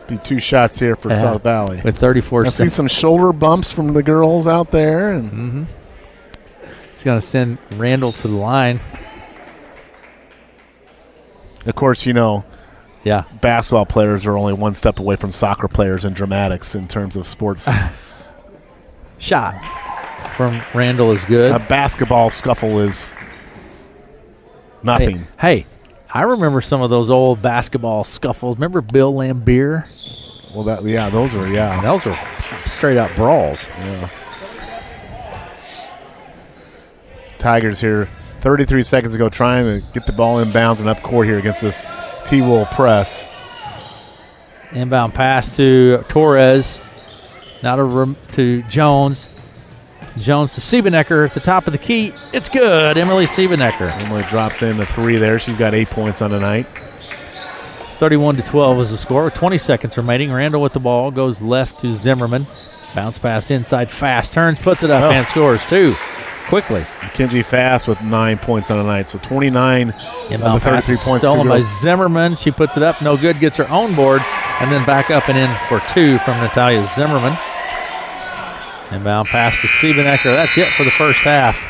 Be 2 shots here for South Valley. With 34 seconds. I see some shoulder bumps from the girls out there. And It's going to send Randall to the line. Of course, basketball players are only one step away from soccer players in dramatics in terms of sports. Shot from Randall is good. A basketball scuffle is nothing. Hey, I remember some of those old basketball scuffles. Remember Bill Lambier? Well, those were Those were straight up brawls. Yeah. Tigers here, 33 seconds ago, trying to get the ball inbounds and up court here against this T-Wool press. Inbound pass to Torres. Now to Jones. Jones to Siebenecker at the top of the key. It's good. Emily Siebenecker. Emily drops in the 3 there. She's got 8 points on the night. 31-12 is the score with 20 seconds remaining. Randall with the ball goes left to Zimmerman. Bounce pass inside. Fast turns, puts it up, and scores 2 quickly. Mackenzie Fast with 9 points on the night. So 29 inbound of the 33 points. Stolen by Zimmerman. She puts it up. No good. Gets her own board. And then back up and in for 2 from Natalia Zimmerman. Inbound pass to Siebenecker. That's it for the first half.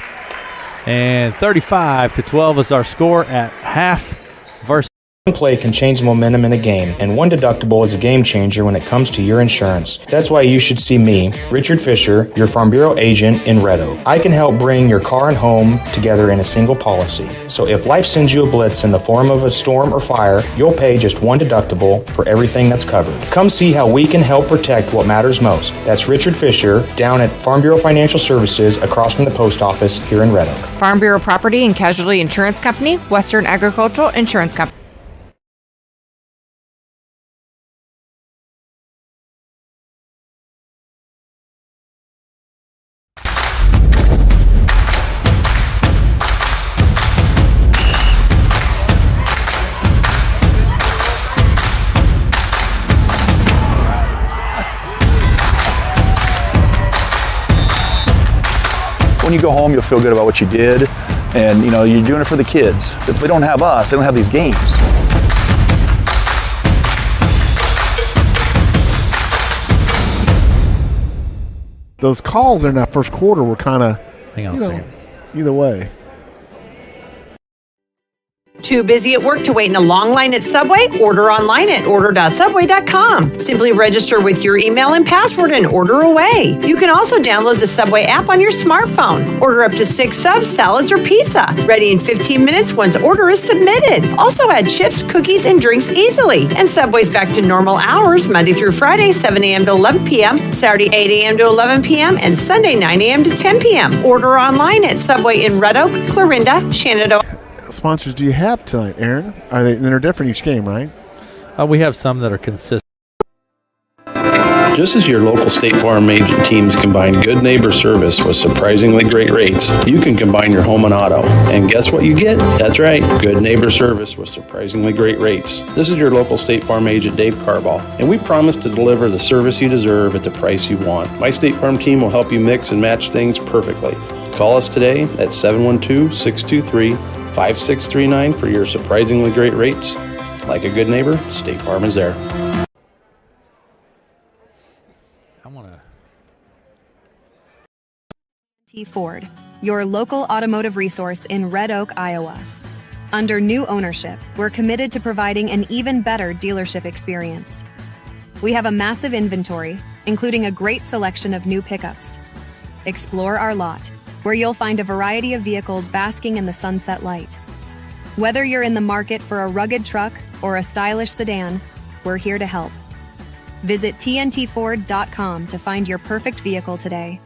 And 35-12 is our score at half versus. One play can change the momentum in a game, and One Deductible is a game changer when it comes to your insurance. That's why you should see me, Richard Fisher, your Farm Bureau agent in Red Oak. I can help bring your car and home together in a single policy. So if life sends you a blitz in the form of a storm or fire, you'll pay just one deductible for everything that's covered. Come see how we can help protect what matters most. That's Richard Fisher down at Farm Bureau Financial Services across from the post office here in Red Oak. Farm Bureau Property and Casualty Insurance Company, Western Agricultural Insurance Company. When you go home, you'll feel good about what you did, and you're doing it for the kids. If they don't have us, they don't have these games. Those calls in that first quarter were kind of, hang on a second, either way. Too busy at work to wait in a long line at Subway? Order online at order.subway.com. Simply register with your email and password and order away. You can also download the Subway app on your smartphone. Order up to 6 subs, salads, or pizza. Ready in 15 minutes once order is submitted. Also add chips, cookies, and drinks easily. And Subway's back to normal hours Monday through Friday, 7 a.m. to 11 p.m., Saturday, 8 a.m. to 11 p.m., and Sunday, 9 a.m. to 10 p.m. Order online at Subway in Red Oak, Clarinda, Shenandoah. Sponsors do you have tonight, Aaron? They're different each game, right? We have some that are consistent. Just as your local State Farm agent teams combine good neighbor service with surprisingly great rates, you can combine your home and auto. And guess what you get? That's right, good neighbor service with surprisingly great rates. This is your local State Farm agent, Dave Carball, and we promise to deliver the service you deserve at the price you want. My State Farm team will help you mix and match things perfectly. Call us today at 712-623 5639 for your surprisingly great rates. Like a good neighbor, State Farm is there. T Ford, your local automotive resource in Red Oak, Iowa. Under new ownership, we're committed to providing an even better dealership experience. We have a massive inventory, including a great selection of new pickups. Explore our lot, where you'll find a variety of vehicles basking in the sunset light. Whether you're in the market for a rugged truck or a stylish sedan, we're here to help. Visit tntford.com to find your perfect vehicle today.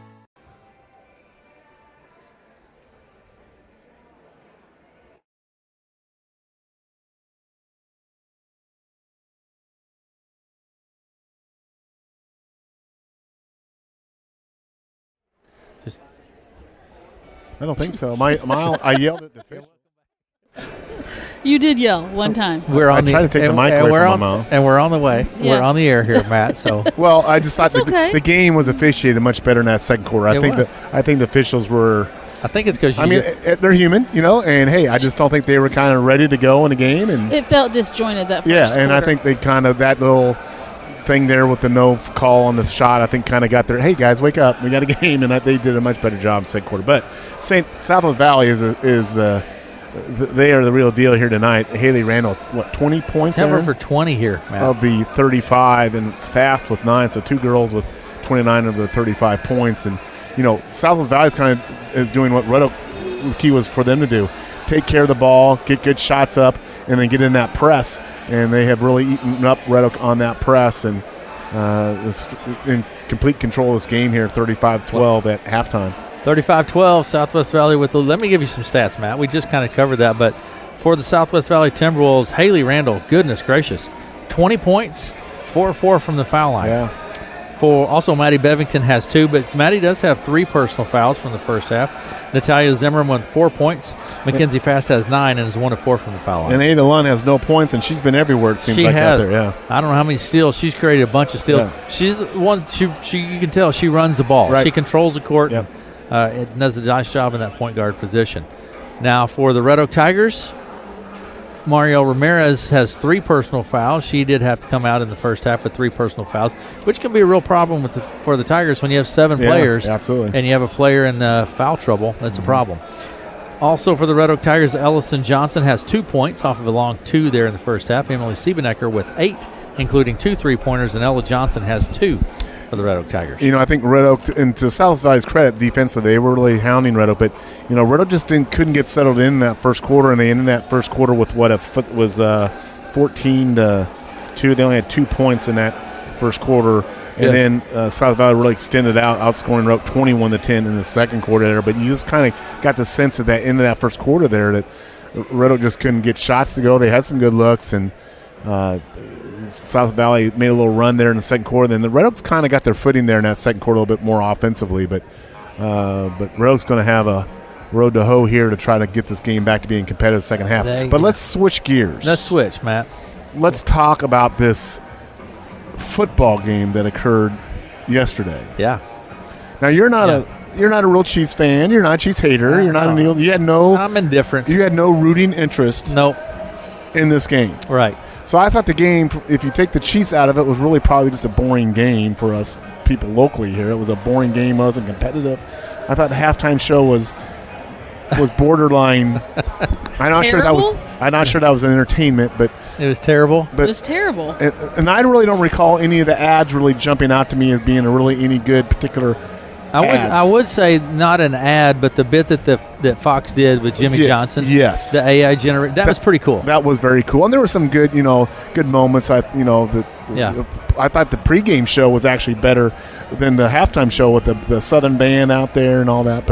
I don't think so. I yelled at the fish. You did yell one time. I tried to take the mic away from my mouth. And we're on the way. Yeah. We're on the air here, Matt. So well, I just thought the game was officiated much better in that second quarter. I think the officials were. I think it's because they're human, and hey, I just don't think they were kind of ready to go in the game, and it felt disjointed that first and quarter. I think they kind of that little thing there with the no call on the shot, I think kind of got there. Hey guys, wake up! We got a game, and they did a much better job in the second quarter. But Southwest Valley they are the real deal here tonight. Haley Randall, 20 points? Cover for 20 here, Matt. Of the 35, and fast with 9. So 2 girls with 29 of the 35 points. And Southwest Valley is doing what Red Oak key was for them to do: take care of the ball, get good shots up, and then get in that press. And they have really eaten up Red Oak on that press, and in complete control of this game here, 35-12 at halftime. 35-12, Southwest Valley with let me give you some stats, Matt. We just kind of covered that, but for the Southwest Valley Timberwolves, Haley Randall, goodness gracious, 20 points, 4-4 from the foul line. Yeah. For also, Maddie Bevington has 2, but Maddie does have 3 personal fouls from the first half. Natalia Zimmerman 4 points. Mackenzie Fast has 9 and is 1 of 4 from the foul line. And Ada Lund has no points, and she's been everywhere. It seems she like has. Out there. Yeah. I don't know how many steals. She's created a bunch of steals. Yeah. She's the one. She you can tell she runs the ball. Right. She controls the court. Yep. It does a nice job in that point guard position. Now for the Red Oak Tigers, Mario Ramirez has 3 personal fouls. She did have to come out in the first half with 3 personal fouls, which can be a real problem for the Tigers when you have 7 players. Absolutely. And you have a player in foul trouble. That's a problem. Also for the Red Oak Tigers, Ellison Johnson has 2 points off of a long 2 there in the first half. Emily Siebenecker with 8, including 2 3-pointers, and Ella Johnson has 2 for the Red Oak Tigers. I think Red Oak, and to South Valley's credit, defensively, they were really hounding Red Oak, but Red Oak just couldn't get settled in that first quarter, and they ended that first quarter with what was 14-2. They only had 2 points in that first quarter. And then South Valley really extended out, outscoring Red Oak 21-10 in the second quarter there. But you just kind of got the sense at that end of that first quarter there that Red Oak just couldn't get shots to go. They had some good looks, and South Valley made a little run there in the second quarter. Then the Red Oaks kind of got their footing there in that second quarter a little bit more offensively. But Red Oak's going to have a road to hoe here to try to get this game back to being competitive second half. But let's switch gears. Let's switch, Matt. Let's talk about this football game that occurred yesterday. Yeah. Now you're not a real Chiefs fan. You're not a Chiefs hater. You're not I'm indifferent. You had no rooting interest. Nope. In this game. Right. So I thought the game, if you take the Chiefs out of it, was really probably just a boring game for us people locally here. It was a boring game. It wasn't competitive. I thought the halftime show was borderline. I'm not sure that was an entertainment, but it was terrible. It was terrible. And I really don't recall any of the ads really jumping out to me as being any good particular. I would say not an ad, but the bit that Fox did with Jimmy Johnson. Yes, the AI generated. That was pretty cool. That was very cool, and there were some good moments. I thought the pregame show was actually better than the halftime show with the Southern band out there and all that.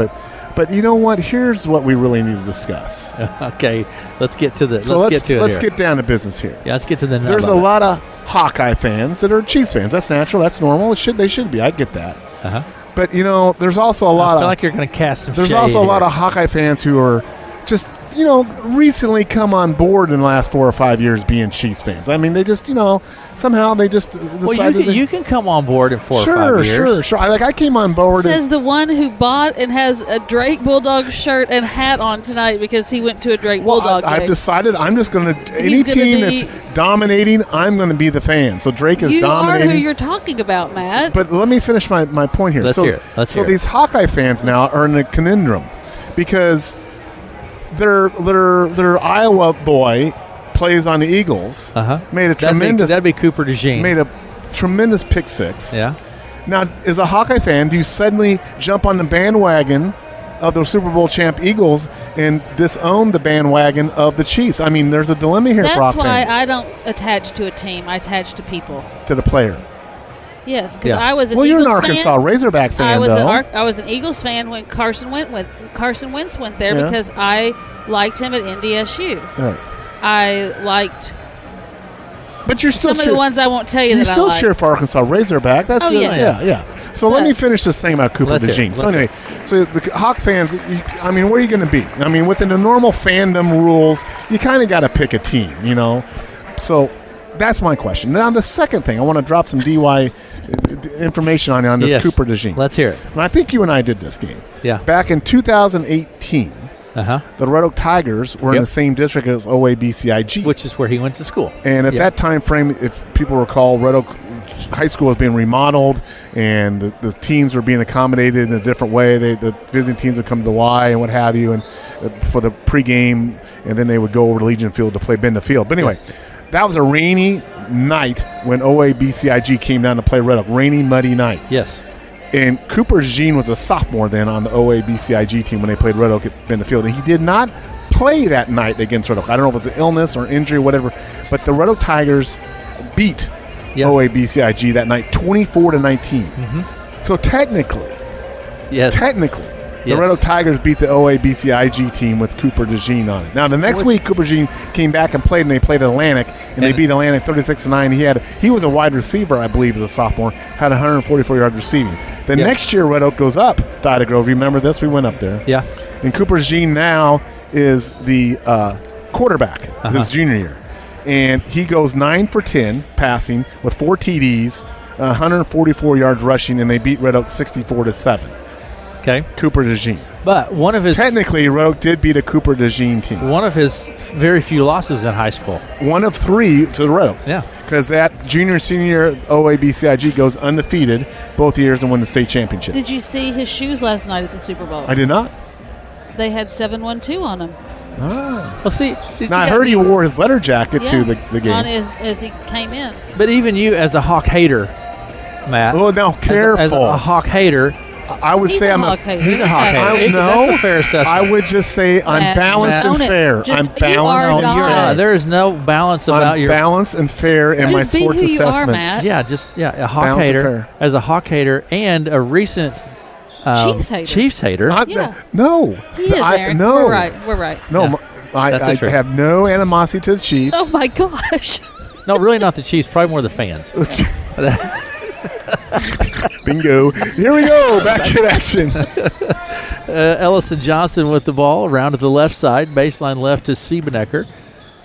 But you know what? Here's what we really need to discuss. Okay, let's get to this. So let's get down to business here. Yeah, let's get to the. There's a lot of Hawkeye fans that are Chiefs fans. That's natural. That's normal. They should be. I get that. Uh-huh. But there's also a lot. I feel like you're going to cast some. There's also a lot of Hawkeye fans who are just, recently come on board in the last 4 or 5 years being Chiefs fans. I mean, they just, somehow they just decided. You can come on board in 4 or 5 years. Sure. I came on board. Says the one who bought and has a Drake Bulldog shirt and hat on tonight because he went to a Drake Bulldog game. I've decided I'm just going to, any team that's dominating, I'm going to be the fan. So Drake is dominating. You are who you're talking about, Matt. But let me finish my point here. Let's hear it. So these Hawkeye fans now are in a conundrum because their Iowa boy plays on the Eagles. Made a tremendous. That'd be Cooper DeJean. Made a tremendous pick six. Yeah. Now, as a Hawkeye fan, do you suddenly jump on the bandwagon of the Super Bowl champ Eagles and disown the bandwagon of the Chiefs? I mean, there's a dilemma here. That's for why fans. I don't attach to a team. I attach to people. To the player. Yes, because I was an Well, Eagles you're an Arkansas fan. Razorback fan, I was an Eagles fan when Carson Wentz went there because I liked him at NDSU. Right. I liked. But you're still some of the ones I won't tell you that I still liked. cheer for Arkansas Razorback. That's yeah. So let me finish this thing about Cooper DeJean. So anyway, so the Hawk fans, I mean, where are you going to be? I mean, within the normal fandom rules, you kind of got to pick a team, So that's my question. Now, the second thing, I want to drop some DY information on this Cooper DeJean. Let's hear it. And I think you and I did this game. Yeah. Back in 2018. The Red Oak Tigers were in the same district as OABCIG. Which is where he went to school. And at that time frame, if people recall, Red Oak High School was being remodeled and the teams were being accommodated in a different way. The visiting teams would come to the Y and what have you and for the pregame, and then they would go over to Legion Field to play Bend the Field. But anyway, that was a rainy night when OABCIG came down to play Red Oak. Rainy, muddy night. Yes. And Cooper DeJean was a sophomore then on the OABCIG team when they played Red Oak at Bend the Field. And he did not play that night against Red Oak. I don't know if it was an illness or injury or whatever. But the Red Oak Tigers beat OABCIG that night 24-19. So technically, the Red Oak Tigers beat the OABCIG team with Cooper DeJean on it. Now, the next week, Cooper DeJean came back and played, and they played Atlantic, and they beat Atlantic 36-9. He was a wide receiver, I believe, as a sophomore, had 144 yards receiving. The next year, Red Oak goes up to Ida Grove. Remember this? We went up there. Yeah. And Cooper DeJean now is the quarterback his junior year. And he goes 9 for 10 passing with 4 TDs, 144 yards rushing, and they beat Red Oak 64-7. Okay. Cooper DeJean. But one of his... Technically, Red Oak did beat a Cooper DeJean team. One of his very few losses in high school. One of 3 to the Red Oak. Yeah. Because that junior, senior OABCIG goes undefeated both years and win the state championship. Did you see his shoes last night at the Super Bowl? I did not. They had 712 on them. Well, see... Now, I heard he wore his letter jacket to the game. On as he came in. But even you, as a Hawk hater, Matt... Oh, now, careful. As a Hawk hater... I would say I'm a hater. He's a Hawk hater. No, that's a fair assessment. I would just say I'm balanced and fair. I'm balanced and fair. There is no balance about your balanced and fair in my sports assessments. A Hawk hater. As a Hawk hater and a recent Chiefs hater. No, he is. Aaron. No, we're right. No, I have no animosity to the Chiefs. Oh my gosh. No, really not the Chiefs. Probably more the fans. Bingo. Here we go. Back to action. Ellison Johnson with the ball around to the left side. Baseline left to Siebenecker.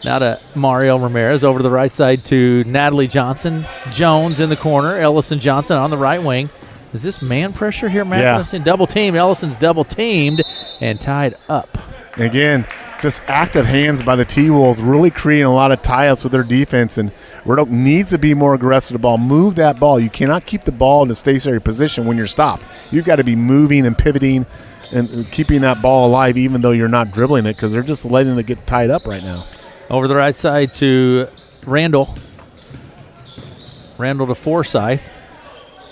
Now to Mario Ramirez. Over to the right side to Natalie Johnson. Jones in the corner. Ellison Johnson on the right wing. Is this man pressure here, Matt? Yeah. Double teamed. Ellison's double teamed and tied up. Again, just active hands by the T-Wolves, really creating a lot of tie-ups with their defense. And Red Oak needs to be more aggressive with the ball. Move that ball. You cannot keep the ball in a stationary position when you're stopped. You've got to be moving and pivoting and keeping that ball alive even though you're not dribbling it because they're just letting it get tied up right now. Over the right side to Randall. Randall to Forsyth.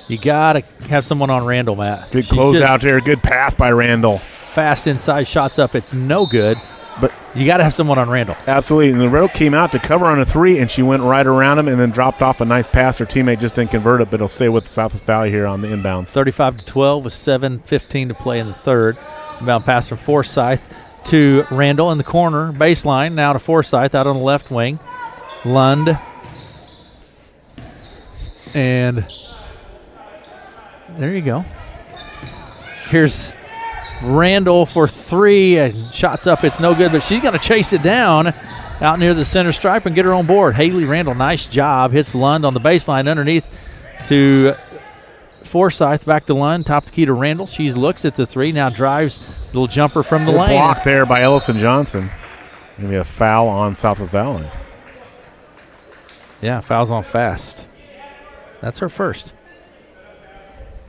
You got to have someone on Randall, Matt. Good close out there. Good pass by Randall. Fast inside, shots up. It's no good, but you got to have someone on Randall. Absolutely. And the Red Oak came out to cover on a 3, and she went right around him and then dropped off a nice pass. Her teammate just didn't convert it, but it'll stay with Southwest Valley here on the inbounds. 35-12 with 7:15 to play in the third. Inbound pass from Forsyth to Randall in the corner. Baseline now to Forsyth out on the left wing. Lund. And there you go. Here's Randall for 3, and shots up. It's no good, but she's going to chase it down out near the center stripe and get her on board. Haley Randall, nice job. Hits Lund on the baseline underneath to Forsyth. Back to Lund. Top the key to Randall. She looks at the 3. Now drives. Little jumper from the lane. Block there by Ellison Johnson. Maybe a foul on Southwest Valley. Yeah, fouls on Fast. That's her first.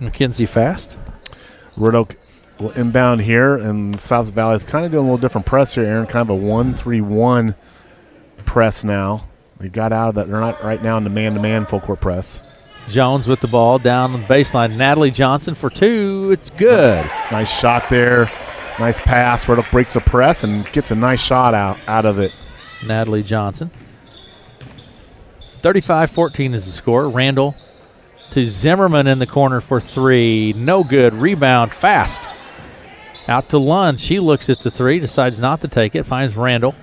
Mackenzie Fast. Red Oak will inbound here, and South Valley is kind of doing a little different press here, Aaron. Kind of a 1-3-1 press now. They got out of that. They're not right now in the man-to-man full court press. Jones with the ball down the baseline. Natalie Johnson for 2. It's good. Nice shot there. Nice pass. Red Oak breaks a press and gets a nice shot out of it. Natalie Johnson. 35-14 is the score. Randall to Zimmerman in the corner for 3. No good. Rebound. Fast. Out to Lund. She looks at the 3, decides not to take it, finds Randall.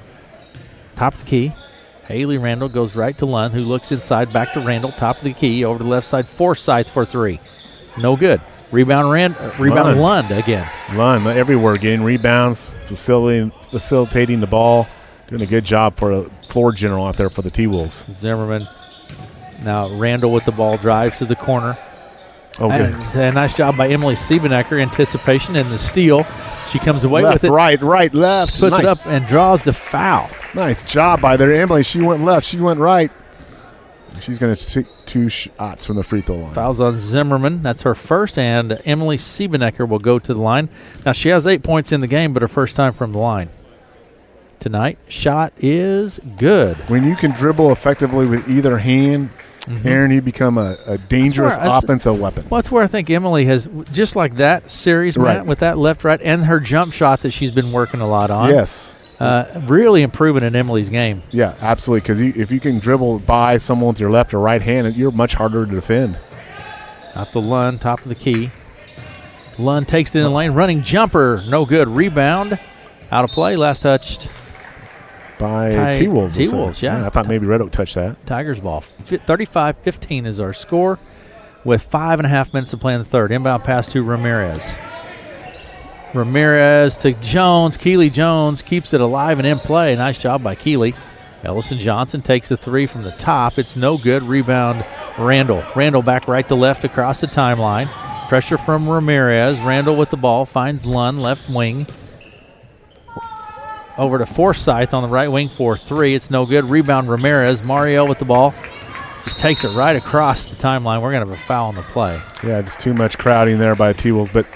Top of the key. Haley Randall goes right to Lund, who looks inside, back to Randall. Top of the key, over to the left side. Forsyth for 3. No good. Rebound Lund again. Lund everywhere, getting rebounds, facilitating the ball. Doing a good job for a floor general out there for the T-Wolves. Zimmerman. Now Randall with the ball, drives to the corner. Oh, good. And a nice job by Emily Siebenecker. Anticipation and the steal. She comes away left, with it. Right, left. Puts nice. it up and draws the foul. Nice job by there, Emily. She went left. She went right. She's going to take 2 shots from the free throw line. Fouls on Zimmerman. That's her first, and Emily Siebenecker will go to the line. Now, she has 8 points in the game, but her first time from the line tonight. Shot is good. When you can dribble effectively with either hand, Aaron, you become a dangerous offensive weapon. Well, that's where I think Emily has, just like that series, Matt, with that left-right, and her jump shot that she's been working a lot on. Yes. Really improving in Emily's game. Yeah, absolutely, because if you can dribble by someone with your left or right hand, you're much harder to defend. Out to Lund, top of the key. Lund takes it in the lane, running jumper, no good. Rebound, out of play, last touched by T-Wolves. T-Wolves, yeah. I thought maybe Red Oak touched that. Tigers ball. 35-15 is our score with 5.5 minutes to play in the third. Inbound pass to Ramirez. Ramirez to Jones. Keely Jones keeps it alive and in play. Nice job by Keely. Ellison Johnson takes a 3 from the top. It's no good. Rebound Randall. Randall back right to left across the timeline. Pressure from Ramirez. Randall with the ball. Finds Lund, left wing. Over to Forsyth on the right wing for 3. It's no good. Rebound Ramirez. Mario with the ball. Just takes it right across the timeline. We're going to have a foul on the play. Yeah, just too much crowding there by T-Wolves, but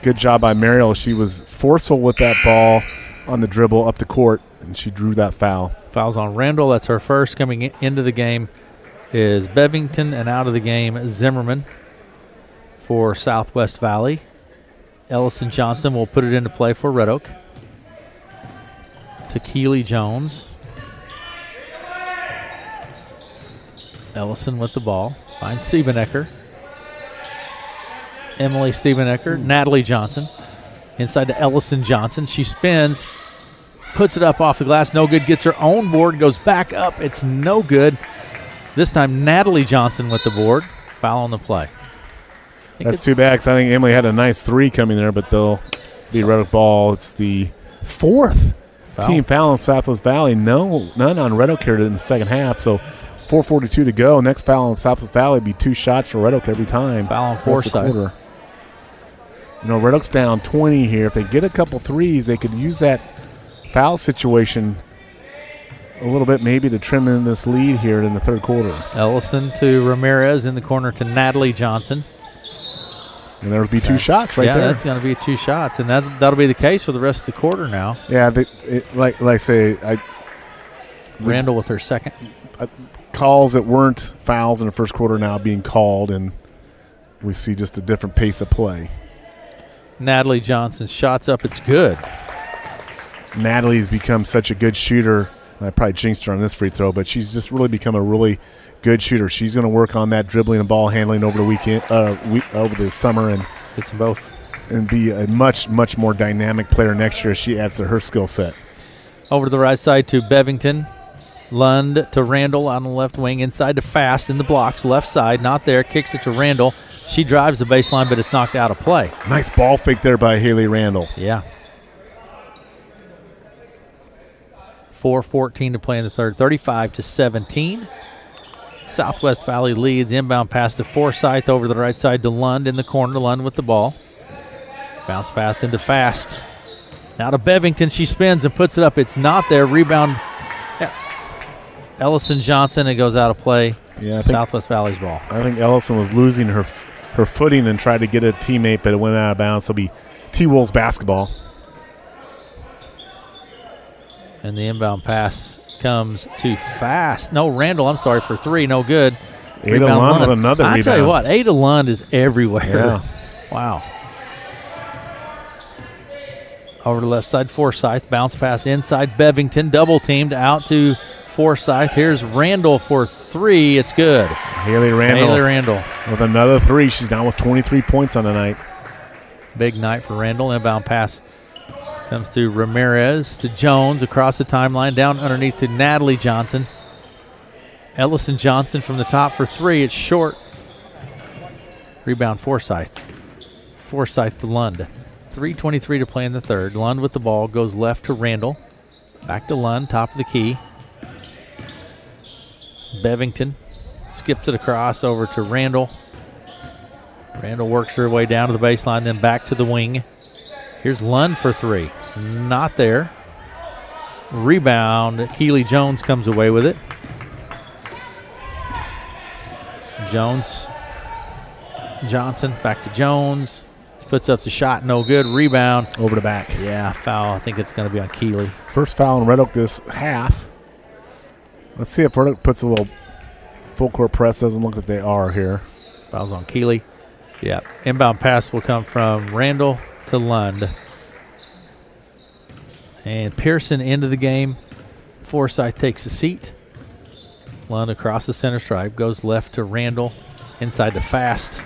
good job by Mariel. She was forceful with that ball on the dribble up the court, and she drew that foul. Fouls on Randall. That's her first. Coming into the game is Bevington, and out of the game, Zimmerman for Southwest Valley. Ellison Johnson will put it into play for Red Oak. To Keely Jones. Ellison with the ball. Finds Siebenecker. Emily Siebenecker. Natalie Johnson. Inside to Ellison Johnson. She spins. Puts it up off the glass. No good. Gets her own board. Goes back up. It's no good. This time Natalie Johnson with the board. Foul on the play. That's too bad because I think Emily had a nice 3 coming there, but they'll be Red Oak ball. It's the 4th team foul in Southwest Valley. None on Red Oak here in the second half. So 4:42 to go. Next foul in Southwest Valley would be 2 shots for Red Oak every time. Foul on Forsyth. Red Oak's down 20 here. If they get a couple threes, they could use that foul situation a little bit maybe to trim in this lead here in the third quarter. Ellison to Ramirez in the corner to Natalie Johnson. And there would be 2 shots right there. Yeah, that's going to be 2 shots, and that'll be the case for the rest of the quarter now. Yeah, like I say, Randall with her second. Calls that weren't fouls in the first quarter now being called, and we see just a different pace of play. Natalie Johnson's shots up. It's good. Natalie's become such a good shooter. I probably jinxed her on this free throw, but she's just really become a really good shooter. She's going to work on that dribbling and ball handling over the weekend, over the summer, and gets them both, and be a much more dynamic player next year as she adds to her skill set. Over to the right side to Bevington. Lund to Randall on the left wing. Inside to Fast in the blocks. Left side, not there. Kicks it to Randall. She drives the baseline, but it's knocked out of play. Nice ball fake there by Haley Randall. Yeah. 4:14 to play in the third, 35-17. Southwest Valley leads. Inbound pass to Forsyth over the right side to Lund in the corner. Lund with the ball. Bounce pass into Fast. Now to Bevington. She spins and puts it up. It's not there. Rebound. Ellison Johnson. It goes out of play. Yeah, Southwest Valley's ball. I think Ellison was losing her footing and tried to get a teammate, but it went out of bounds. It'll be T-Wolves basketball. And the inbound pass comes to Fast. No, Randall, I'm sorry, for three. No good. Ada Lund with another rebound. I tell you what, Ada Lund is everywhere. Yeah. Wow. Over the left side, Forsyth. Bounce pass inside Bevington. Double teamed out to Forsyth. Here's Randall for three. It's good. Haley Randall with another three. She's down with 23 points on the night. Big night for Randall. Inbound pass comes to Ramirez, to Jones, across the timeline, down underneath to Natalie Johnson. Ellison Johnson from the top for three. It's short. Rebound Forsyth. Forsyth to Lund. 3:23 to play in the third. Lund with the ball, goes left to Randall. Back to Lund, top of the key. Bevington skips it across over to Randall. Randall works her way down to the baseline, then back to the wing. Here's Lund for three. Not there. Rebound. Keely Jones comes away with it. Johnson back to Jones. Puts up the shot. No good. Rebound. Over the back. Yeah, foul. I think it's going to be on Keely. First foul on Red Oak this half. Let's see if Red Oak puts a little full court press. Doesn't look like they are here. Foul's on Keely. Yeah. Inbound pass will come from Randall to Lund. And Pearson into the game. Forsyth takes a seat. Lund across the center stripe. Goes left to Randall. Inside to Fast.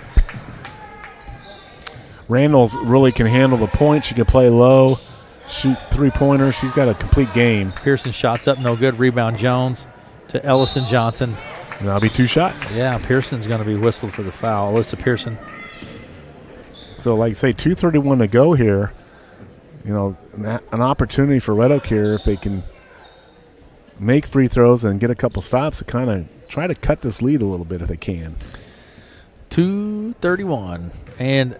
Randall's really can handle the point. She can play low, shoot three-pointers. She's got a complete game. Pearson shots up, no good. Rebound Jones to Ellison Johnson. And that'll be two shots. Yeah, Pearson's going to be whistled for the foul. Alyssa Pearson. So, like I say, 2:31 to go here. You know, an opportunity for Red Oak here if they can make free throws and get a couple stops to kind of try to cut this lead a little bit if they can. 2:31. And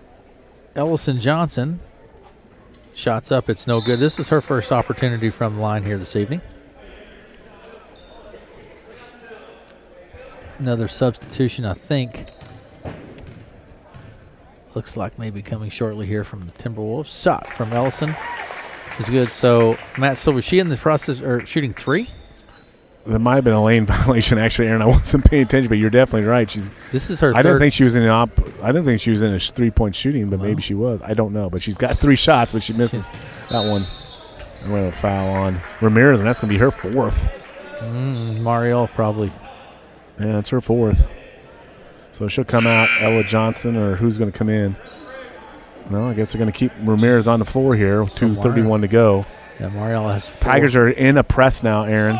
Ellison Johnson shots up. It's no good. This is her first opportunity from the line here this evening. Another substitution, I think. Looks like maybe coming shortly here from the Timberwolves. Shot from Ellison is good. So, Matt, so was she in the process or shooting three? There might have been a lane violation, actually, Aaron. I wasn't paying attention, but you're definitely right. This is her third. I don't think she was in I don't think she was in a three-point shooting, but maybe she was. I don't know. But she's got three shots, but she misses that one. I'm going to foul on Ramirez, and that's going to be her fourth. Mariel probably. Yeah, it's her fourth. So she'll come out, Ella Johnson, or who's going to come in? No, I guess they're going to keep Ramirez on the floor here with 2:31 to go. Yeah, Mariel has four. Tigers are in a press now, Aaron.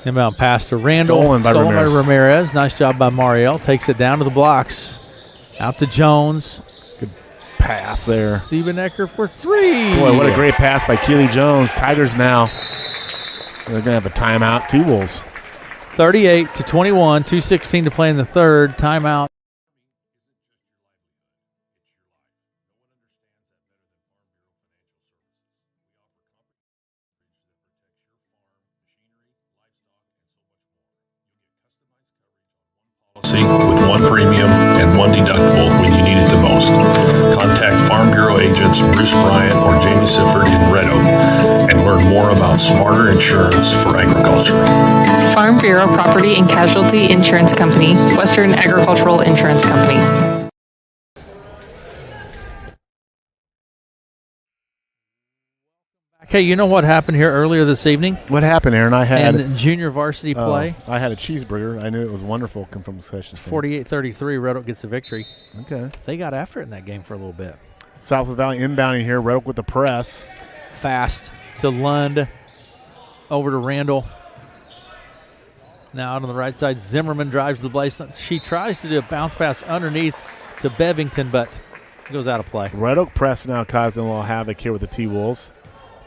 Inbound pass to Randall. Stolen by Ramirez. Nice job by Mariel. Takes it down to the blocks. Out to Jones. Good pass there. Siebenecker for three. Boy, what a great pass by Keely Jones. Tigers now. They're going to have a timeout. T-Wolves. 38-21. 2:16 to play in the third. Timeout. With one premium and one deductible when you need it the most. Contact Farm Bureau agents Bruce Bryant or Jamie Sifford in Red Oak and learn more about smarter insurance for agriculture. Farm Bureau Property and Casualty Insurance Company, Western Agricultural Insurance Company. Okay, you know what happened here earlier this evening? What happened, Aaron? I had in junior varsity play. I had a cheeseburger. I knew it was wonderful. Come from the session. 48-33. Red Oak gets the victory. Okay. They got after it in that game for a little bit. Southwest Valley inbounding here. Red Oak with the press. Fast to Lund. Over to Randall. Now out on the right side, Zimmerman drives the place. She tries to do a bounce pass underneath to Bevington, but it goes out of play. Red Oak press now causing a little havoc here with the T-Wolves.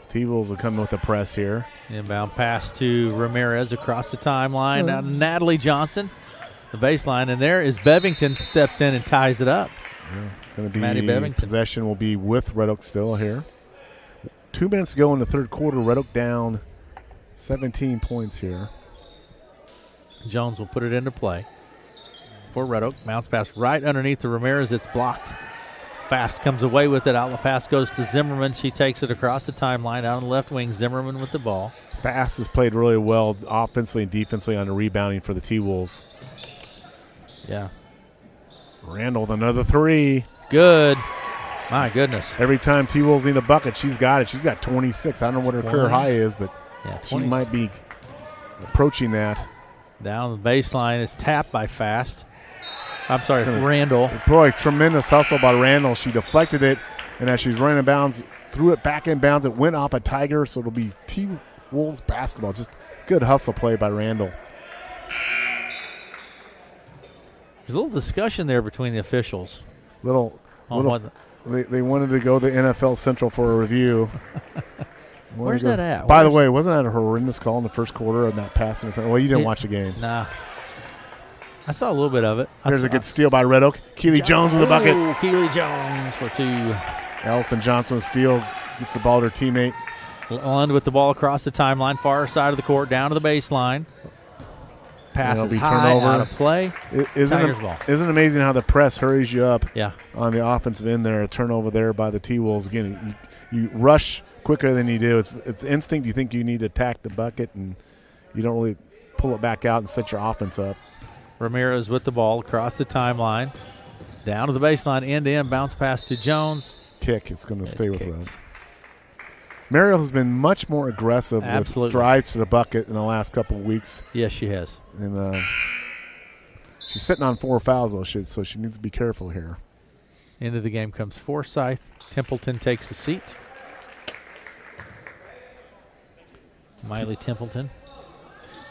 T-Wolves will come with the press here. Inbound pass to Ramirez across the timeline. Now Natalie Johnson, the baseline, and there is Bevington steps in and ties it up. Going to be Maddie Bevington. Possession will be with Red Oak still here. 2 minutes to go in the third quarter. Red Oak down 17 points here. Jones will put it into play for Red Oak. Bounce pass right underneath to Ramirez. It's blocked. Fast comes away with it. Outlet pass goes to Zimmerman. She takes it across the timeline out on the left wing. Zimmerman with the ball. Fast has played really well offensively and defensively on the rebounding for the T-Wolves. Yeah. Randall with another three. It's good. My goodness. Every time T-Wolves need a bucket, she's got it. She's got 26. I don't know what her career high is, but she might be approaching that. Down the baseline is tapped by Fast. I'm sorry, Randall. Boy, tremendous hustle by Randall. She deflected it, and as she's running in bounds, threw it back in bounds. It went off a Tiger, so it'll be T-Wolves basketball. Just good hustle play by Randall. There's a little discussion there between the officials. They wanted to go to NFL Central for a review. Where's that at? By the way, wasn't that a horrendous call in the first quarter of that pass interference? Well, you didn't watch the game. Nah. I saw a little bit of it. There's a good steal by Red Oak. Keely Jones with a bucket. Keely Jones for two. Ellison Johnson with steal. Gets the ball to her teammate. Lund with the ball across the timeline, far side of the court, down to the baseline. Passes high, out of play. Isn't it amazing how the press hurries you up Yeah. on the offensive end there? A turnover there by the T-Wolves. Again, you rush quicker than you do. It's instinct. You think you need to attack the bucket, and you don't really pull it back out and set your offense up. Ramirez with the ball across the timeline. Down to the baseline, end-to-end, bounce pass to Jones. Kick. It's going to stay with Red. Mariel has been much more aggressive with drives to the bucket in the last couple of weeks. Yes, she has. And she's sitting on 4 fouls, though, so she needs to be careful here. Into the game comes Forsyth. Templeton takes the seat. Miley Templeton.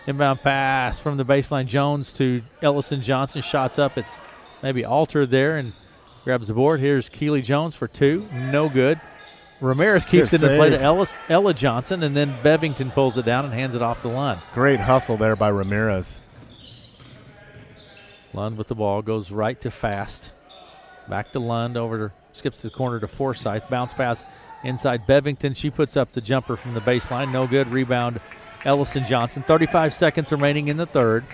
Inbound pass from the baseline. Jones to Ellison Johnson. Shots up. It's maybe altered there and grabs the board. Here's Keely Jones for two. No good. Ramirez keeps it in play to Ella Johnson, and then Bevington pulls it down and hands it off to Lund. Great hustle there by Ramirez. Lund with the ball. Goes right to Fast. Back to Lund. Skips to the corner to Forsyth. Bounce pass inside Bevington. She puts up the jumper from the baseline. No good. Rebound Ellison Johnson. 35 seconds remaining in the third.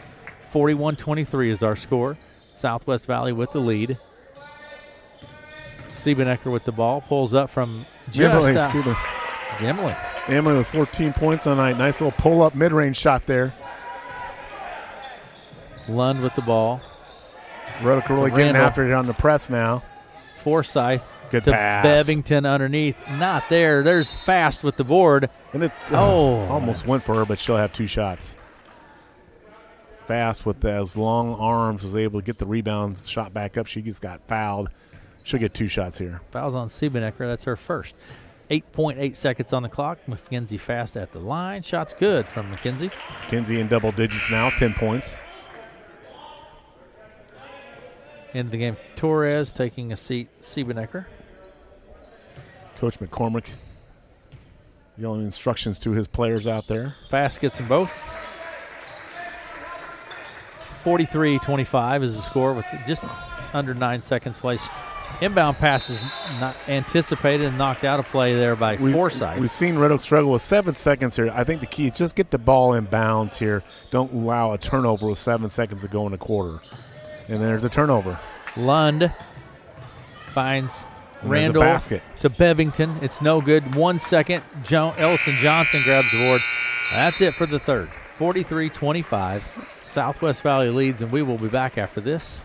41-23 is our score. Southwest Valley with the lead. Siebenecker with the ball. Pulls up from just Emily with 14 points on night. Nice little pull-up mid-range shot there. Lund with the ball. Red Oak really getting after it on the press now. Forsyth. Good to pass. Bevington underneath. Not there. There's Fast with the board. And it's almost went for her, but she'll have two shots. Fast with those long arms was able to get the rebound, shot back up. She just got fouled. She'll get two shots here. Fouls on Siebenecker. That's her first. 8.8 seconds on the clock. McKenzie Fast at the line. Shot's good from McKenzie. McKenzie in double digits now, 10 points. Into the game, Torres taking a seat. Siebenecker. Coach McCormick yelling instructions to his players out there. Fast gets them both. 43-25 is the score with just under 9 seconds placed. Inbound pass is not anticipated and knocked out of play there by Forsyth. We've seen Red Oak struggle with 7 seconds here. I think the key is just get the ball in bounds here. Don't allow a turnover with 7 seconds to go in the quarter. And there's a turnover. Lund finds Randall basket to Bevington. It's no good. 1 second. Ellison Johnson grabs the board. That's it for the third. 43-25. Southwest Valley leads, and we will be back after this.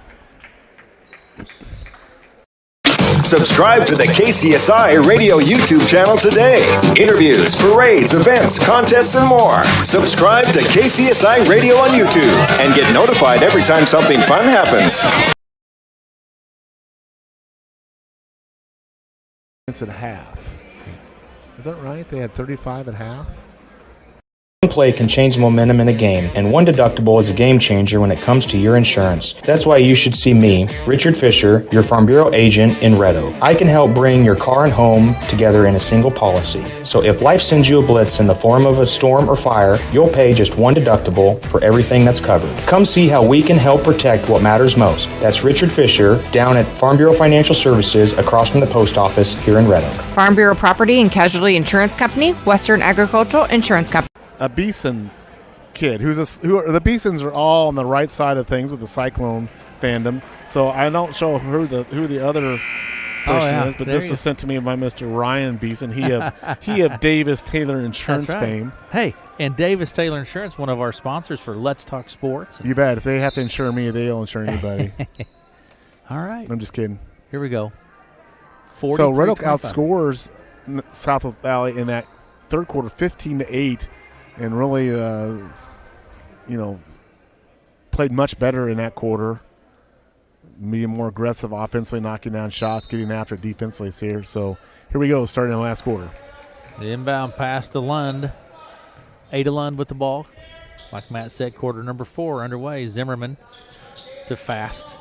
Subscribe to the KCSI Radio YouTube channel today. Interviews, parades, events, contests, and more. Subscribe to KCSI Radio on YouTube and get notified every time something fun happens. At half. Is that right? They had 35 at half? One play can change the momentum in a game, and One Deductible is a game changer when it comes to your insurance. That's why you should see me, Richard Fisher, your Farm Bureau agent in Red Oak. I can help bring your car and home together in a single policy. So if life sends you a blitz in the form of a storm or fire, you'll pay just one deductible for everything that's covered. Come see how we can help protect what matters most. That's Richard Fisher down at Farm Bureau Financial Services across from the post office here in Red Oak. Farm Bureau Property and Casualty Insurance Company, Western Agricultural Insurance Company. A Beeson kid the Beesons are all on the right side of things with the Cyclone fandom. So I don't show who the other person is, but this was sent to me by Mr. Ryan Beeson. He of Davis Taylor Insurance fame. Hey, and Davis Taylor Insurance, one of our sponsors for Let's Talk Sports. You bet. If they have to insure me, they'll insure anybody. All right. I'm just kidding. Here we go. So Red Oak outscores Southwest Valley in that third quarter 15-8. And really, played much better in that quarter. Being more aggressive offensively, knocking down shots, getting after defensively here. So here we go, starting in the last quarter. The inbound pass to Lund. Ada Lund with the ball. Like Matt said, quarter number 4 underway. Zimmerman to Fast.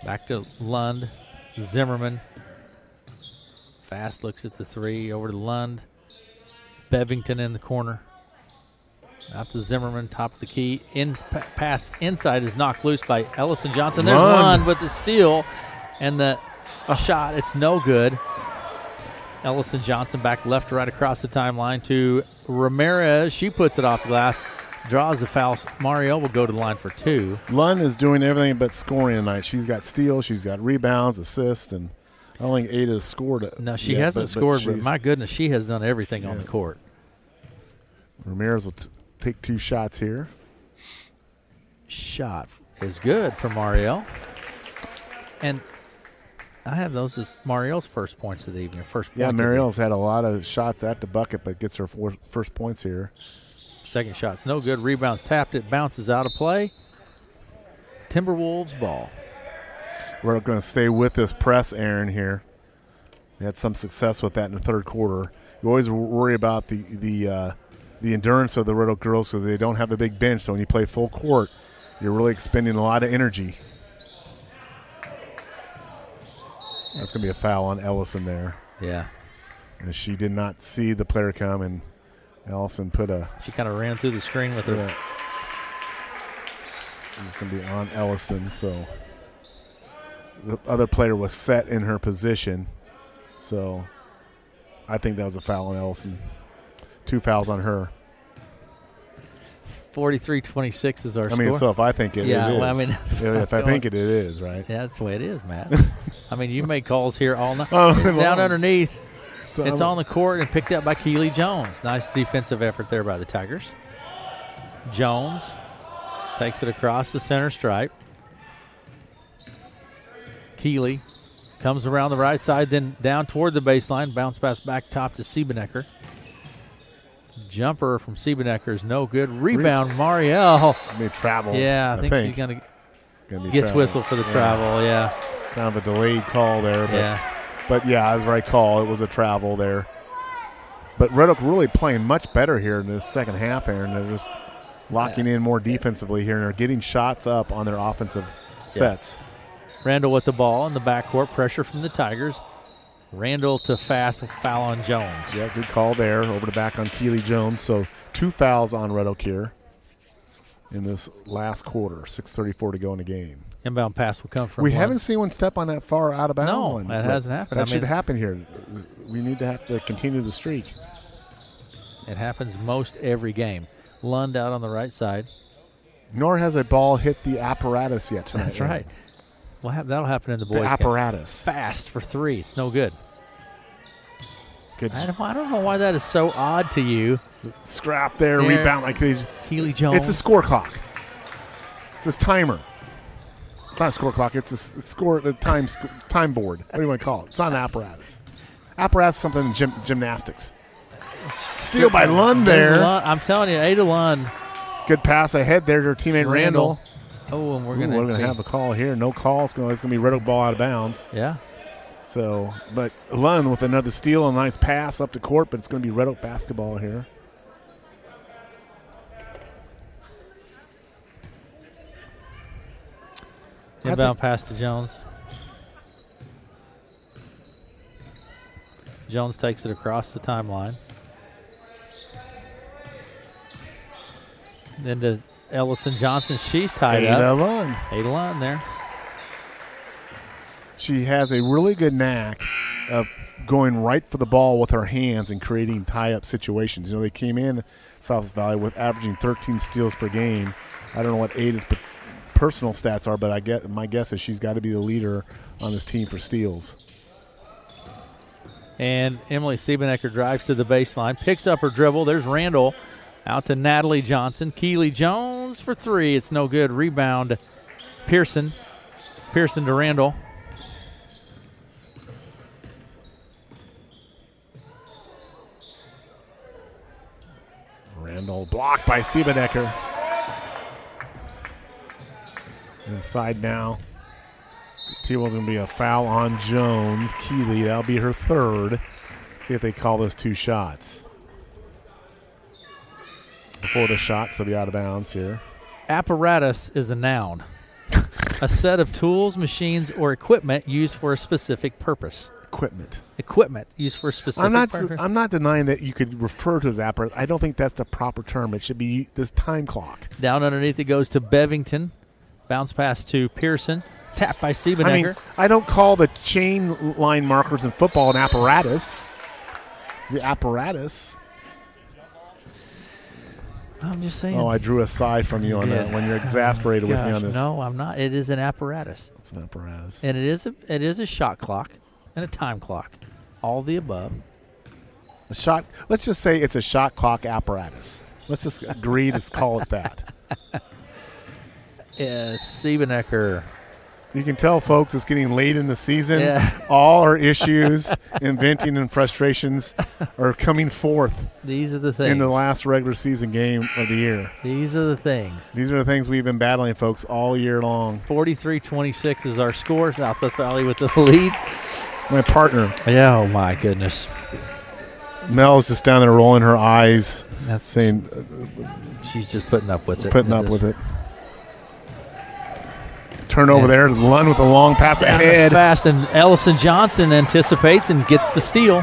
Back to Lund. Zimmerman. Fast looks at the 3. Over to Lund. Bevington in the corner. Out to Zimmerman, top of the key. Pass inside is knocked loose by Ellison Johnson. There's Lund with the steal and the shot. It's no good. Ellison Johnson back left to right across the timeline to Ramirez. She puts it off the glass, draws the foul. Mario will go to the line for 2. Lund is doing everything but scoring tonight. She's got steals, she's got rebounds, assists, and I don't think Ada has scored. No, she hasn't scored, but my goodness, she has done everything on the court. Ramirez will take 2 shots here. Shot is good for Mario. And I have those as Mario's first points of the evening. Mario's had a lot of shots at the bucket, but gets her first points here. Second shot's no good. Rebounds tapped. It bounces out of play. Timberwolves ball. We're going to stay with this press, Aaron, here. They had some success with that in the third quarter. You always worry about the endurance of the Red Oak girls because they don't have a big bench. So when you play full court, you're really expending a lot of energy. That's going to be a foul on Ellison there. Yeah. And she did not see the player come, and Ellison put a... She kind of ran through the screen with her. It's going to be on Ellison, so the other player was set in her position. So I think that was a foul on Ellison. 2 fouls on her. 43-26 is our score. I mean, so if I think it, it is. Well, I mean, if I think it is, right? Yeah, that's the way it is, Matt. I mean, you make calls here all night. Down underneath. It's on the court and picked up by Keely Jones. Nice defensive effort there by the Tigers. Jones takes it across the center stripe. Keely comes around the right side, then down toward the baseline. Bounce pass back top to Siebenecker. Jumper from Siebenecker is no good. Rebound, Marielle. Travel. Yeah, I think she's going to get whistled for the travel, yeah. Kind of a delayed call there. But yeah, it was the right call. It was a travel there. But Red Oak really playing much better here in this second half, Aaron. They're just locking in more defensively here, and they're getting shots up on their offensive sets. Randall with the ball in the backcourt. Pressure from the Tigers. Randall to Fast, foul on Jones. Yeah, good call there. Over the back on Keely Jones. So 2 fouls on Red Oak here in this last quarter. 6:34 to go in the game. Inbound pass will come from We haven't seen one step on that far out of bounds. No, one. that hasn't happened. That should happen here. We need to have to continue the streak. It happens most every game. Lund out on the right side. Nor has a ball hit the apparatus yet tonight. That's right. Well, that'll happen in the boys' game. Apparatus. Fast for 3. It's no good. Good. I don't know why that is so odd to you. Scrap there, rebound like these. Keely Jones. It's a score clock. It's a timer. It's not a score clock. It's the time board. What do you want to call it? It's not an apparatus. Apparatus is something in gymnastics. Steal by Lund there. I'm telling you, Ada Lund. Good pass ahead there to her teammate Randall. Oh, and we're going to have a call here. No call. It's going to be Red Oak ball out of bounds. Yeah. So, but Lund with another steal, a nice pass up to court, but it's going to be Red Oak basketball here. Inbound pass to Jones. Jones takes it across the timeline. Then to Ellison Johnson. She's tied up. Ada Lund there. She has a really good knack of going right for the ball with her hands and creating tie-up situations. You know, they came in Southwest Valley with averaging 13 steals per game. I don't know what Ada's personal stats are, but my guess is she's got to be the leader on this team for steals. And Emily Siebenecker drives to the baseline, picks up her dribble. There's Randall out to Natalie Johnson. Keely Jones for three. It's no good. Rebound, Pearson. Pearson to Randall. Randall blocked by Siebenecker. Inside now. T-Wolves going to be a foul on Jones. Keeley, that'll be her third. See if they call this 2 shots. Before the shots, they'll be out of bounds here. Apparatus is a noun. A set of tools, machines, or equipment used for a specific purpose. Equipment used for a specific purpose. I'm not denying that you could refer to as apparatus. I don't think that's the proper term. It should be this time clock. Down underneath it goes to Bevington. Bounce pass to Pearson. Tap by Siebenecker. I mean, I don't call the chain line markers in football an apparatus. The apparatus. I'm just saying. Oh, I drew a side from you on that when you're exasperated with me on this. No, I'm not. It is an apparatus. It's an apparatus. And it is a shot clock and a time clock. All the above. Let's just say it's a shot clock apparatus. Let's just agree to call it that. Siebenecker. You can tell, folks, it's getting late in the season. Yeah. All our issues, inventing, and frustrations are coming forth. These are the things. In the last regular season game of the year. These are the things. These are the things we've been battling, folks, all year long. 43-26 is our score. Southwest Valley with the lead. My partner. Yeah, oh, my goodness. Mel's just down there rolling her eyes. That's saying she's just putting up with it. Putting up with it. Turnover there. Lund with a long pass ahead. Fast, and Ellison Johnson anticipates and gets the steal.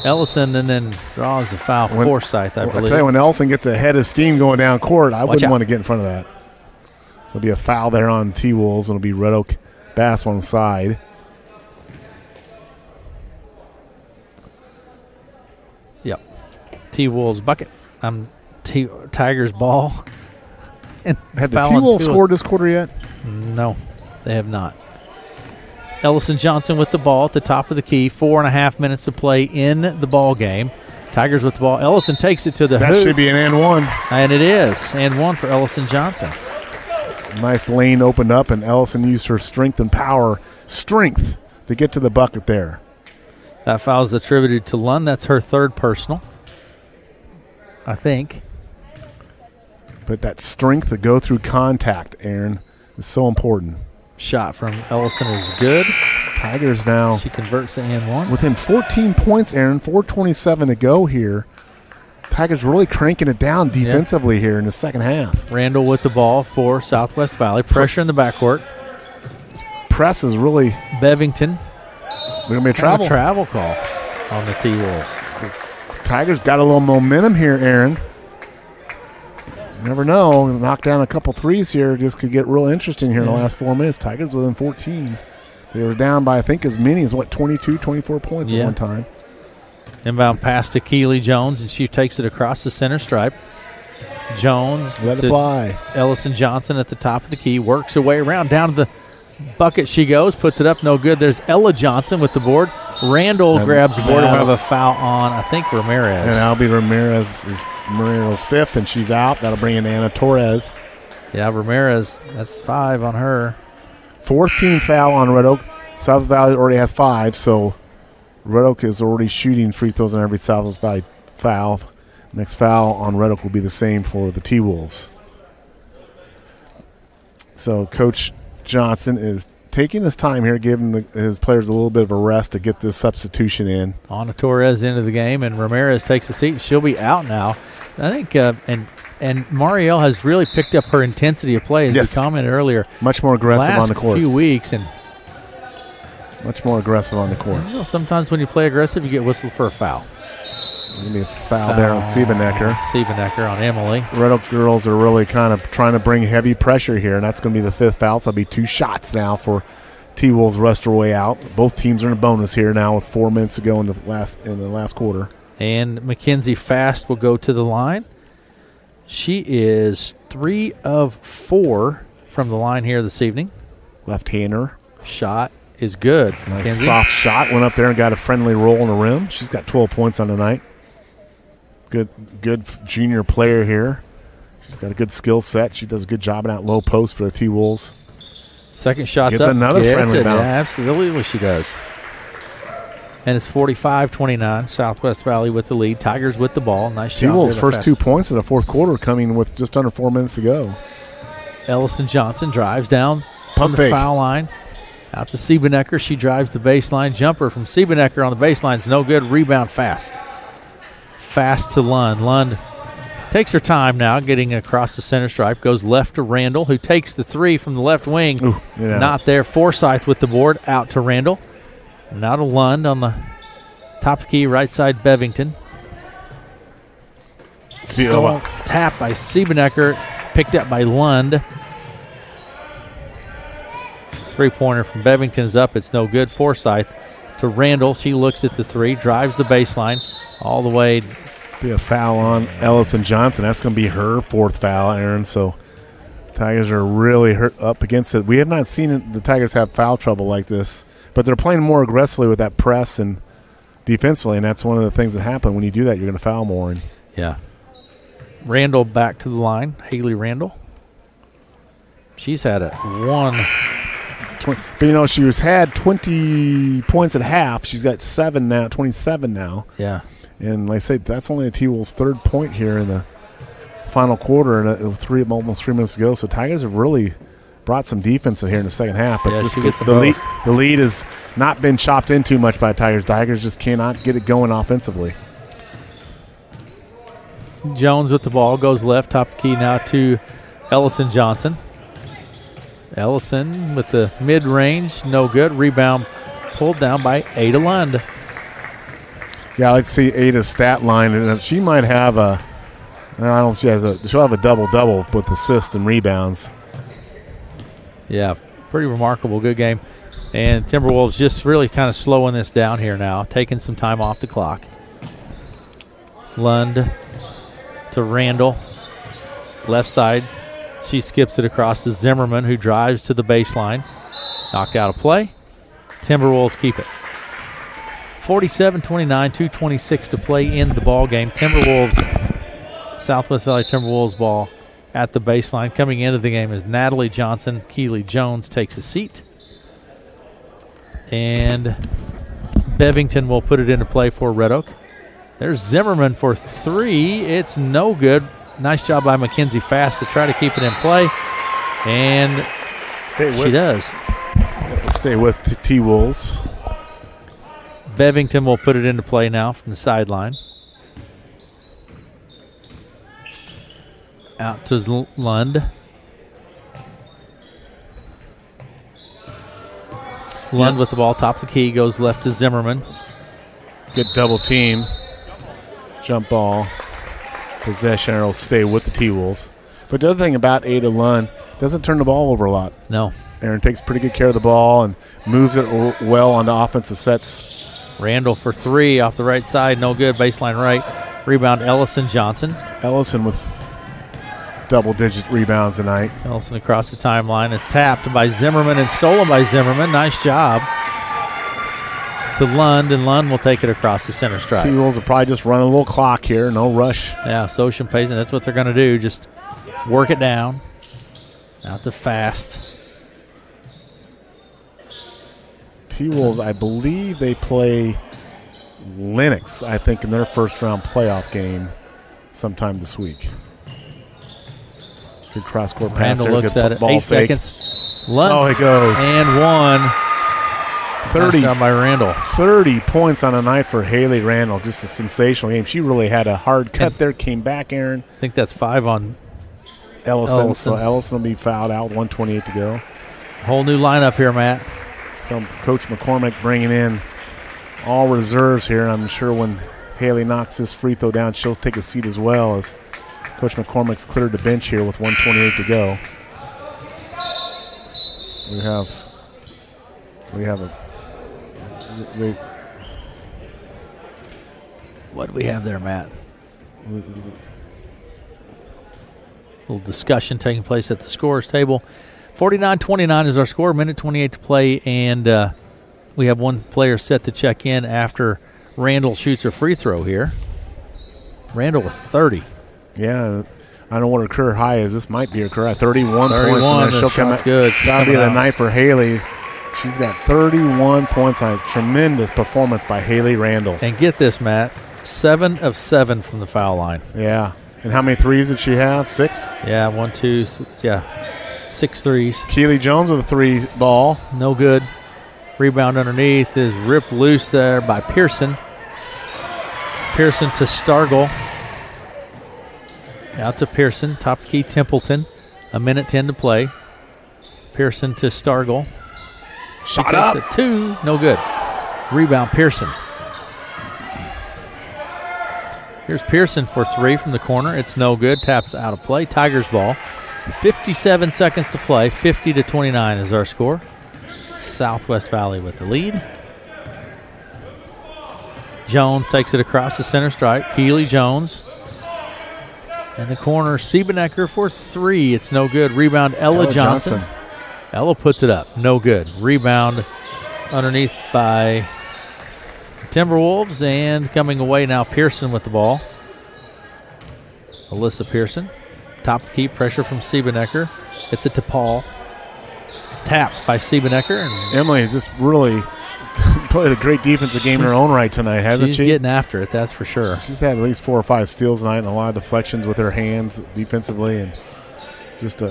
Ellison and then draws a foul. Forsyth, I believe. I tell you, when Ellison gets a head of steam going down court, I wouldn't want to get in front of that. So it'll be a foul there on T-Wolves. It'll be Red Oak basketball on the side. Yep. T-Wolves bucket. Tigers ball. And have the T-Wolves scored this quarter yet? No, they have not. Ellison Johnson with the ball at the top of the key. 4.5 minutes to play in the ball game. Tigers with the ball. Ellison takes it to the hoop. That should be an and one. And it is. And one for Ellison Johnson. Nice lane opened up, and Ellison used her strength and power. Strength to get to the bucket there. That foul is attributed to Lund. That's her third personal, I think. But that strength to go through contact, Aaron, is so important. Shot from Ellison is good. Tigers now. She converts to and one. Within 14 points, Aaron, 4:27 to go here. Tigers really cranking it down defensively here in the second half. Randall with the ball for Southwest Valley. Pressure in the backcourt. Press is really. Bevington. We're going to be a travel. Travel call on the T-Wolves. Tigers got a little momentum here, Aaron. You never know. Knock down a couple threes here. This could get real interesting here in the last 4 minutes. Tigers within 14. They were down by, I think, as many as, 22, 24 points at one time. Inbound pass to Keely Jones, and she takes it across the center stripe. Jones. Let it fly. Ellison Johnson at the top of the key. Works her way around. Down to the bucket she goes. Puts it up. No good. There's Ella Johnson with the board. Randall grabs the board and we have a foul on, I think, Ramirez. And that'll be Ramirez is Ramirez's fifth, and she's out. That'll bring in Anna Torres. Yeah, Ramirez. That's 5 on her. 14 foul on Red Oak. South Valley already has 5, so Red Oak is already shooting free throws on every South Valley foul. Next foul on Red Oak will be the same for the T-Wolves. So Coach Johnson is taking his time here, giving his players a little bit of a rest to get this substitution in. Anna Torres into the game, and Ramirez takes a seat. She'll be out now. I think, and And Marielle has really picked up her intensity of play, as Yes. we commented earlier. Much more aggressive last on the court. few weeks. And much more aggressive on the court. you know, sometimes when you play aggressive, you get whistled for a foul. Going to be a foul there on Siebenecker. Siebenecker on Emily. Red Oak girls are really kind of trying to bring heavy pressure here, and that's going to be the 5th foul. So that'll be 2 shots now for T-Wolves rust their way out. Both teams are in a bonus here now with 4 minutes to go in the last quarter. And Mackenzie Fast will go to the line. She is 3 of 4 from the line here this evening. Left-hander. Shot is good. Nice Mackenzie. soft shot. Went up there and got a friendly roll on the rim. She's got 12 points on the night. Good junior player here. She's got a good skill set. She does a good job in that low post for the T-Wolves. Second shot's Gets up. another Gets friendly it. bounce. Yeah, absolutely she does. And it's 45-29. Southwest Valley with the lead. Tigers with the ball. Nice job. T-Wolves' there, first the 2 fast. points in the fourth quarter coming with just under 4 minutes to go. Ellison Johnson drives down Pump on the fake. foul line. Out to Siebenecker. She drives the baseline. Jumper from Siebenecker on the baseline is no good. Rebound Fast. Fast to Lund. Lund takes her time now getting across the center stripe. Goes left to Randall, who takes the 3 from the left wing. Ooh, yeah. Not there. Forsyth with the board. Out to Randall. Now to Lund on the top key, right side Bevington. So, tap by Siebenecker. Picked up by Lund. 3-pointer from Bevington is up. It's no good. Forsyth to Randall. She looks at the 3, drives the baseline all the way. Be a foul on Ellison Johnson. That's going to be her 4th foul, Aaron. So Tigers are really up against it. We have not seen the Tigers have foul trouble like this, but they're playing more aggressively with that press and defensively, and that's one of the things that happen when you do that. You're going to foul more. And Yeah. Randall back to the line. Haley Randall. She's had it 1. But, she had 20 points at half. She's got 7 now, 27 now. Yeah. And like I say, that's only the T-Wolves' 3rd point here in the final quarter, and almost 3 minutes to go. So Tigers have really brought some defense in here in the second half. But Yeah, just she gets them the lead has not been chopped in too much by the Tigers. Tigers just cannot get it going offensively. Jones with the ball, goes left, top of the key now to Ellison Johnson. Ellison with the mid-range, no good. Rebound pulled down by Ada Lund. Yeah, I like to see Ada's stat line, and she might have I don't know if she'll have a double-double with assists and rebounds. Yeah, pretty remarkable. Good game. And Timberwolves just really kind of slowing this down here now, taking some time off the clock. Lund to Randall, left side. She skips it across to Zimmerman, who drives to the baseline. Knocked out of play. Timberwolves keep it. 47-29, 2:26 to play in the ball game. Timberwolves, Southwest Valley Timberwolves ball at the baseline. Coming into the game is Natalie Johnson. Keely Jones takes a seat. And Bevington will put it into play for Red Oak. There's Zimmerman for 3. It's no good. Nice job by Mackenzie Fast to try to keep it in play. And she does. Stay with T-Wolves. Bevington will put it into play now from the sideline. Out to Lund. Lund with the ball, top of the key, goes left to Zimmerman. Good double team. Jump ball. Possession will stay with the T-Wolves. But the other thing about Ada Lund, doesn't turn the ball over a lot. No. Aaron takes pretty good care of the ball and moves it well on the offensive sets. Randall for 3 off the right side, no good. Baseline right. Rebound Ellison Johnson. Ellison with double-digit rebounds tonight. Ellison across the timeline is tapped by Zimmerman and stolen by Zimmerman. Nice job to Lund, and Lund will take it across the center stripe. T-Wolves will probably just run a little clock here, no rush. Yeah, social pacing. That's what they're going to do. Just work it down. Out to Fast. T-Wolves, I believe they play Lennox, I think, in their first-round playoff game sometime this week. Good cross-court pass Randall there. looks Good at it. ball 8 fake. seconds. Lund. Oh, it goes. And 1. 30 Nice job by Randall. 30 points on a night for Haley Randall. Just a sensational game. She really had a hard cut there, came back, Aaron. I think that's 5 on Ellison. So Ellison will be fouled out with 1:28 to go. Whole new lineup here, Matt. Some Coach McCormick bringing in all reserves here. I'm sure when Haley knocks this free throw down, she'll take a seat as well, as Coach McCormick's cleared the bench here with 1:28 to go. What do we have there, Matt? A little discussion taking place at the scorer's table. 49-29 is our score, minute 28 to play, and we have one player set to check in after Randall shoots a free throw here. Randall with 30. Yeah, I don't know what her career high is. This might be her career high. 31 points. 31, She'll come out. good. That'll be the night for Haley. She's got 31 points on a tremendous performance by Haley Randall. And get this, Matt, 7 of 7 from the foul line. Yeah. And how many threes did she have? 6? Yeah, 1, 2, 6 threes. Keely Jones with a 3 ball. No good. Rebound underneath is ripped loose there by Pearson. Pearson to Stargell. Out to Pearson. Top key Templeton. 1:10 to play. Pearson to Stargell. Shot up. A 2. No good. Rebound Pearson. Here's Pearson for 3 from the corner. It's no good. Taps out of play. Tigers ball. 57 seconds to play. 50-29 is our score. Southwest Valley with the lead. Jones takes it across the center stripe. Keely Jones. In the corner, Siebenecker for 3. It's no good. Rebound, Ella Johnson. Ella puts it up. No good. Rebound underneath by Timberwolves, and coming away now Pearson with the ball. Alyssa Pearson. Top of the key, pressure from Siebenecker. It's a to Paul. Tapped by Siebenecker. And Emily has just really played a great defensive game in her own right tonight, hasn't she? She's getting after it, that's for sure. She's had at least 4 or 5 steals tonight and a lot of deflections with her hands defensively, and just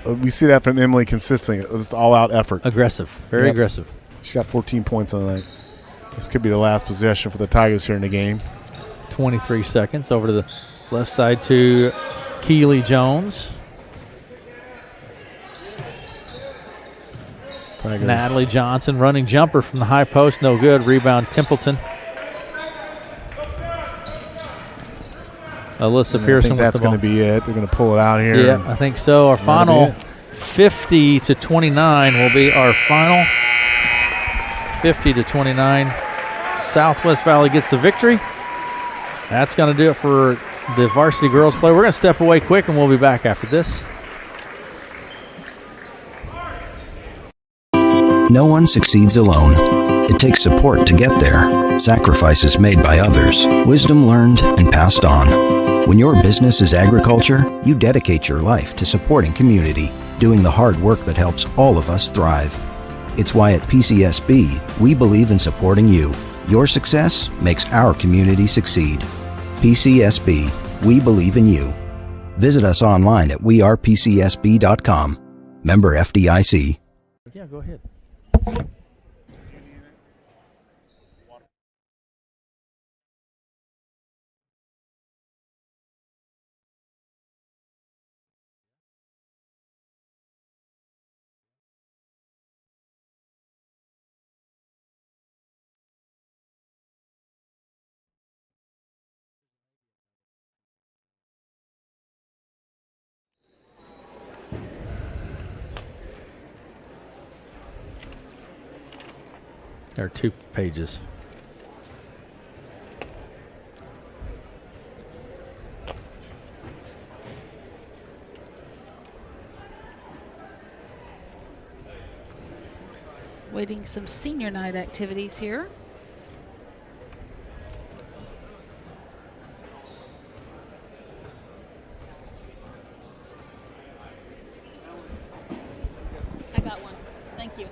we see that from Emily consistently. Just all-out effort. Aggressive, very aggressive. She's got 14 points on the night. This could be the last possession for the Tigers here in the game. 23 seconds over to the left side to Keely Jones. Tigers. Natalie Johnson running jumper from the high post, no good. Rebound Templeton. Alyssa Pearson. I think that's going to be it. They're going to pull it out here. Yeah, I think so. Our final 50-29 will be our final. 50-29. Southwest Valley gets the victory. That's going to do it for the varsity girls play. We're going to step away quick, and we'll be back after this. No one succeeds alone. It takes support to get there. Sacrifices made by others. Wisdom learned and passed on. When your business is agriculture, you dedicate your life to supporting community, doing the hard work that helps all of us thrive. It's why at PCSB, we believe in supporting you. Your success makes our community succeed. PCSB, we believe in you. Visit us online at wearepcsb.com. Member FDIC. Yeah, go ahead. There are 2 pages. Waiting some senior night activities here. I got one. Thank you.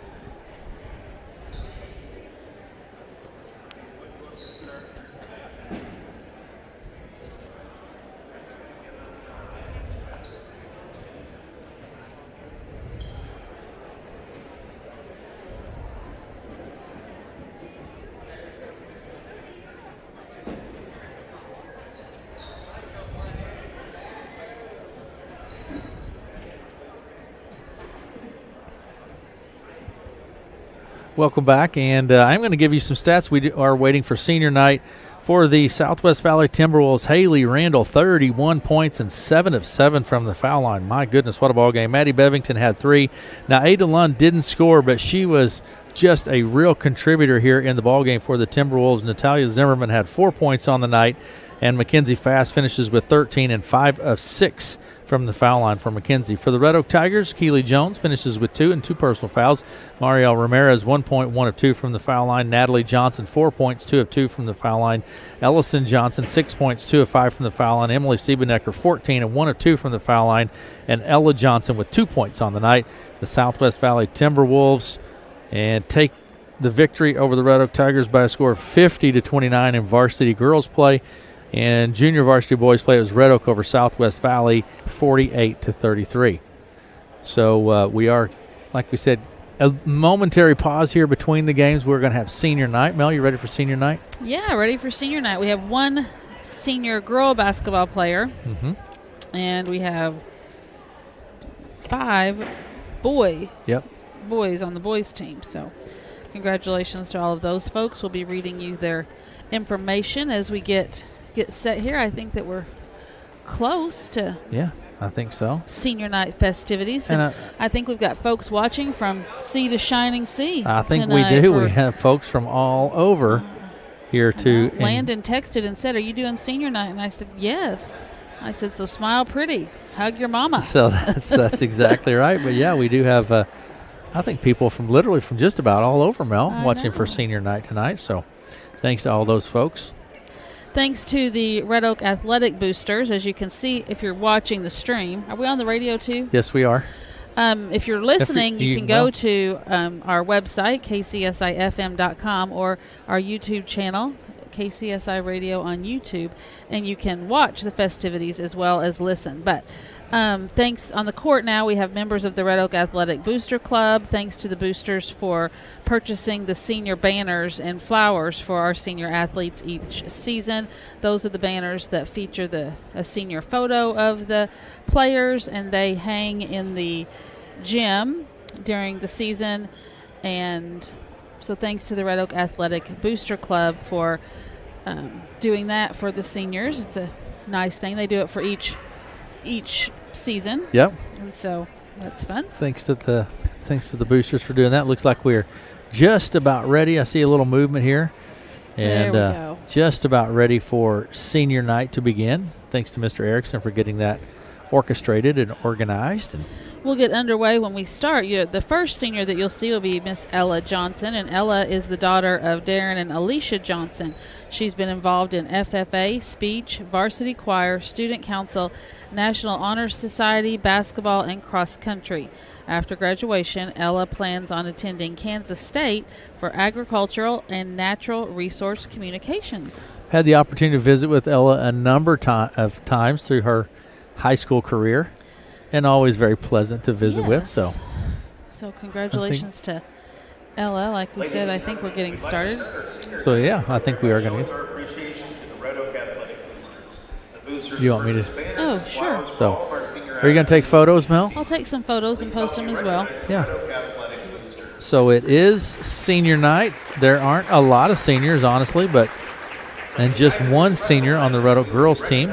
Welcome back, and I'm going to give you some stats. We are waiting for senior night for the Southwest Valley Timberwolves. Haley Randall, 31 points and 7 of 7 from the foul line. My goodness, what a ball game. Maddie Bevington had 3. Now, Ada Lund didn't score, but she was just a real contributor here in the ball game for the Timberwolves. Natalia Zimmerman had 4 points on the night, and Mackenzie Fast finishes with 13 and 5 of 6 from the foul line for Mackenzie. For the Red Oak Tigers, Keely Jones finishes with 2 and 2 personal fouls. Mariel Ramirez, 1 point, 1 of 2 from the foul line. Natalie Johnson, 4 points, 2 of 2 from the foul line. Ellison Johnson, 6 points, 2 of 5 from the foul line. Emily Siebenecker, 14 and 1 of 2 from the foul line. And Ella Johnson with 2 points on the night. The Southwest Valley Timberwolves and take the victory over the Red Oak Tigers by a score of 50-29 in varsity girls play. And junior varsity boys play, it was Red Oak over Southwest Valley, 48-33. So we are, like we said, a momentary pause here between the games. We're going to have senior night. Mel, you ready for senior night? Yeah, ready for senior night. We have one senior girl basketball player, and we have 5 boys on the boys team. So congratulations to all of those folks. We'll be reading you their information as we get set here. I think that we're close to I think so. senior night festivities, and I think we've got folks watching from sea to shining sea. I think we do. We have folks from all over here to Landon texted and said, "Are you doing senior night?" And I said, "Yes." I said, "So smile pretty, hug your mama." So that's exactly right. But yeah, we do have I think people from just about all over, Mel, watching for senior night tonight. So thanks to all those folks. Thanks to the Red Oak Athletic Boosters. As you can see, if you're watching the stream, are we on the radio too? Yes, we are. If you're listening, you can go to our website, kcsifm.com, or our YouTube channel, KCSI Radio on YouTube, and you can watch the festivities as well as listen. But thanks on the court now, we have members of the Red Oak Athletic Booster Club. Thanks to the boosters for purchasing the senior banners and flowers for our senior athletes each season. Those are the banners that feature a senior photo of the players, and they hang in the gym during the season. And so thanks to the Red Oak Athletic Booster Club for doing that for the seniors. It's a nice thing. They do it for each season. Yep. And so that's fun. Thanks to the boosters for doing that. Looks like we're just about ready. I see a little movement here. And there we go. Just about ready for senior night to begin. Thanks to Mr. Erickson for getting that orchestrated and organized. And we'll get underway when we start. The first senior that you'll see will be Miss Ella Johnson, and Ella is the daughter of Darren and Alicia Johnson. She's been involved in FFA, speech, varsity choir, student council, National Honor Society, basketball, and cross country. After graduation, Ella plans on attending Kansas State for agricultural and natural resource communications. Had the opportunity to visit with Ella a number of times through her high school career, and always very pleasant to visit with. So congratulations to Ella. Like we said, I think we're getting started. So yeah, I think we are going to. You want me to? Oh, sure. So, are you going to take photos, Mel? I'll take some photos and post them as well. Yeah. So it is senior night. There aren't a lot of seniors, honestly, and just one senior on the Red Oak girls team.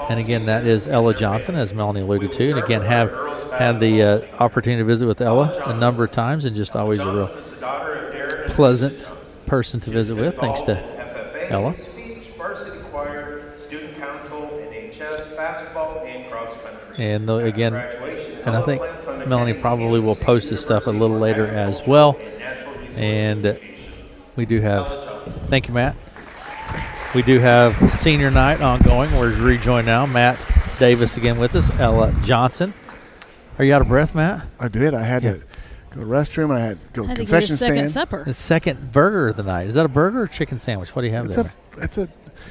And again, that is Ella Johnson, as Melanie alluded to. And again, have had the opportunity to visit with Ella a number of times, and just always a real pleasant person to visit with. Thanks to Ella. And again, and I think Melanie probably will post this stuff a little later as well. And we do have, thank you, Matt. We do have senior night ongoing. We're rejoined now. Matt Davis again with us. Ella Johnson. Are you out of breath, Matt? I did. I had to go to the restroom. I had to go to concession stand. Second supper. The second burger of the night. Is that a burger or a chicken sandwich? What do you have there?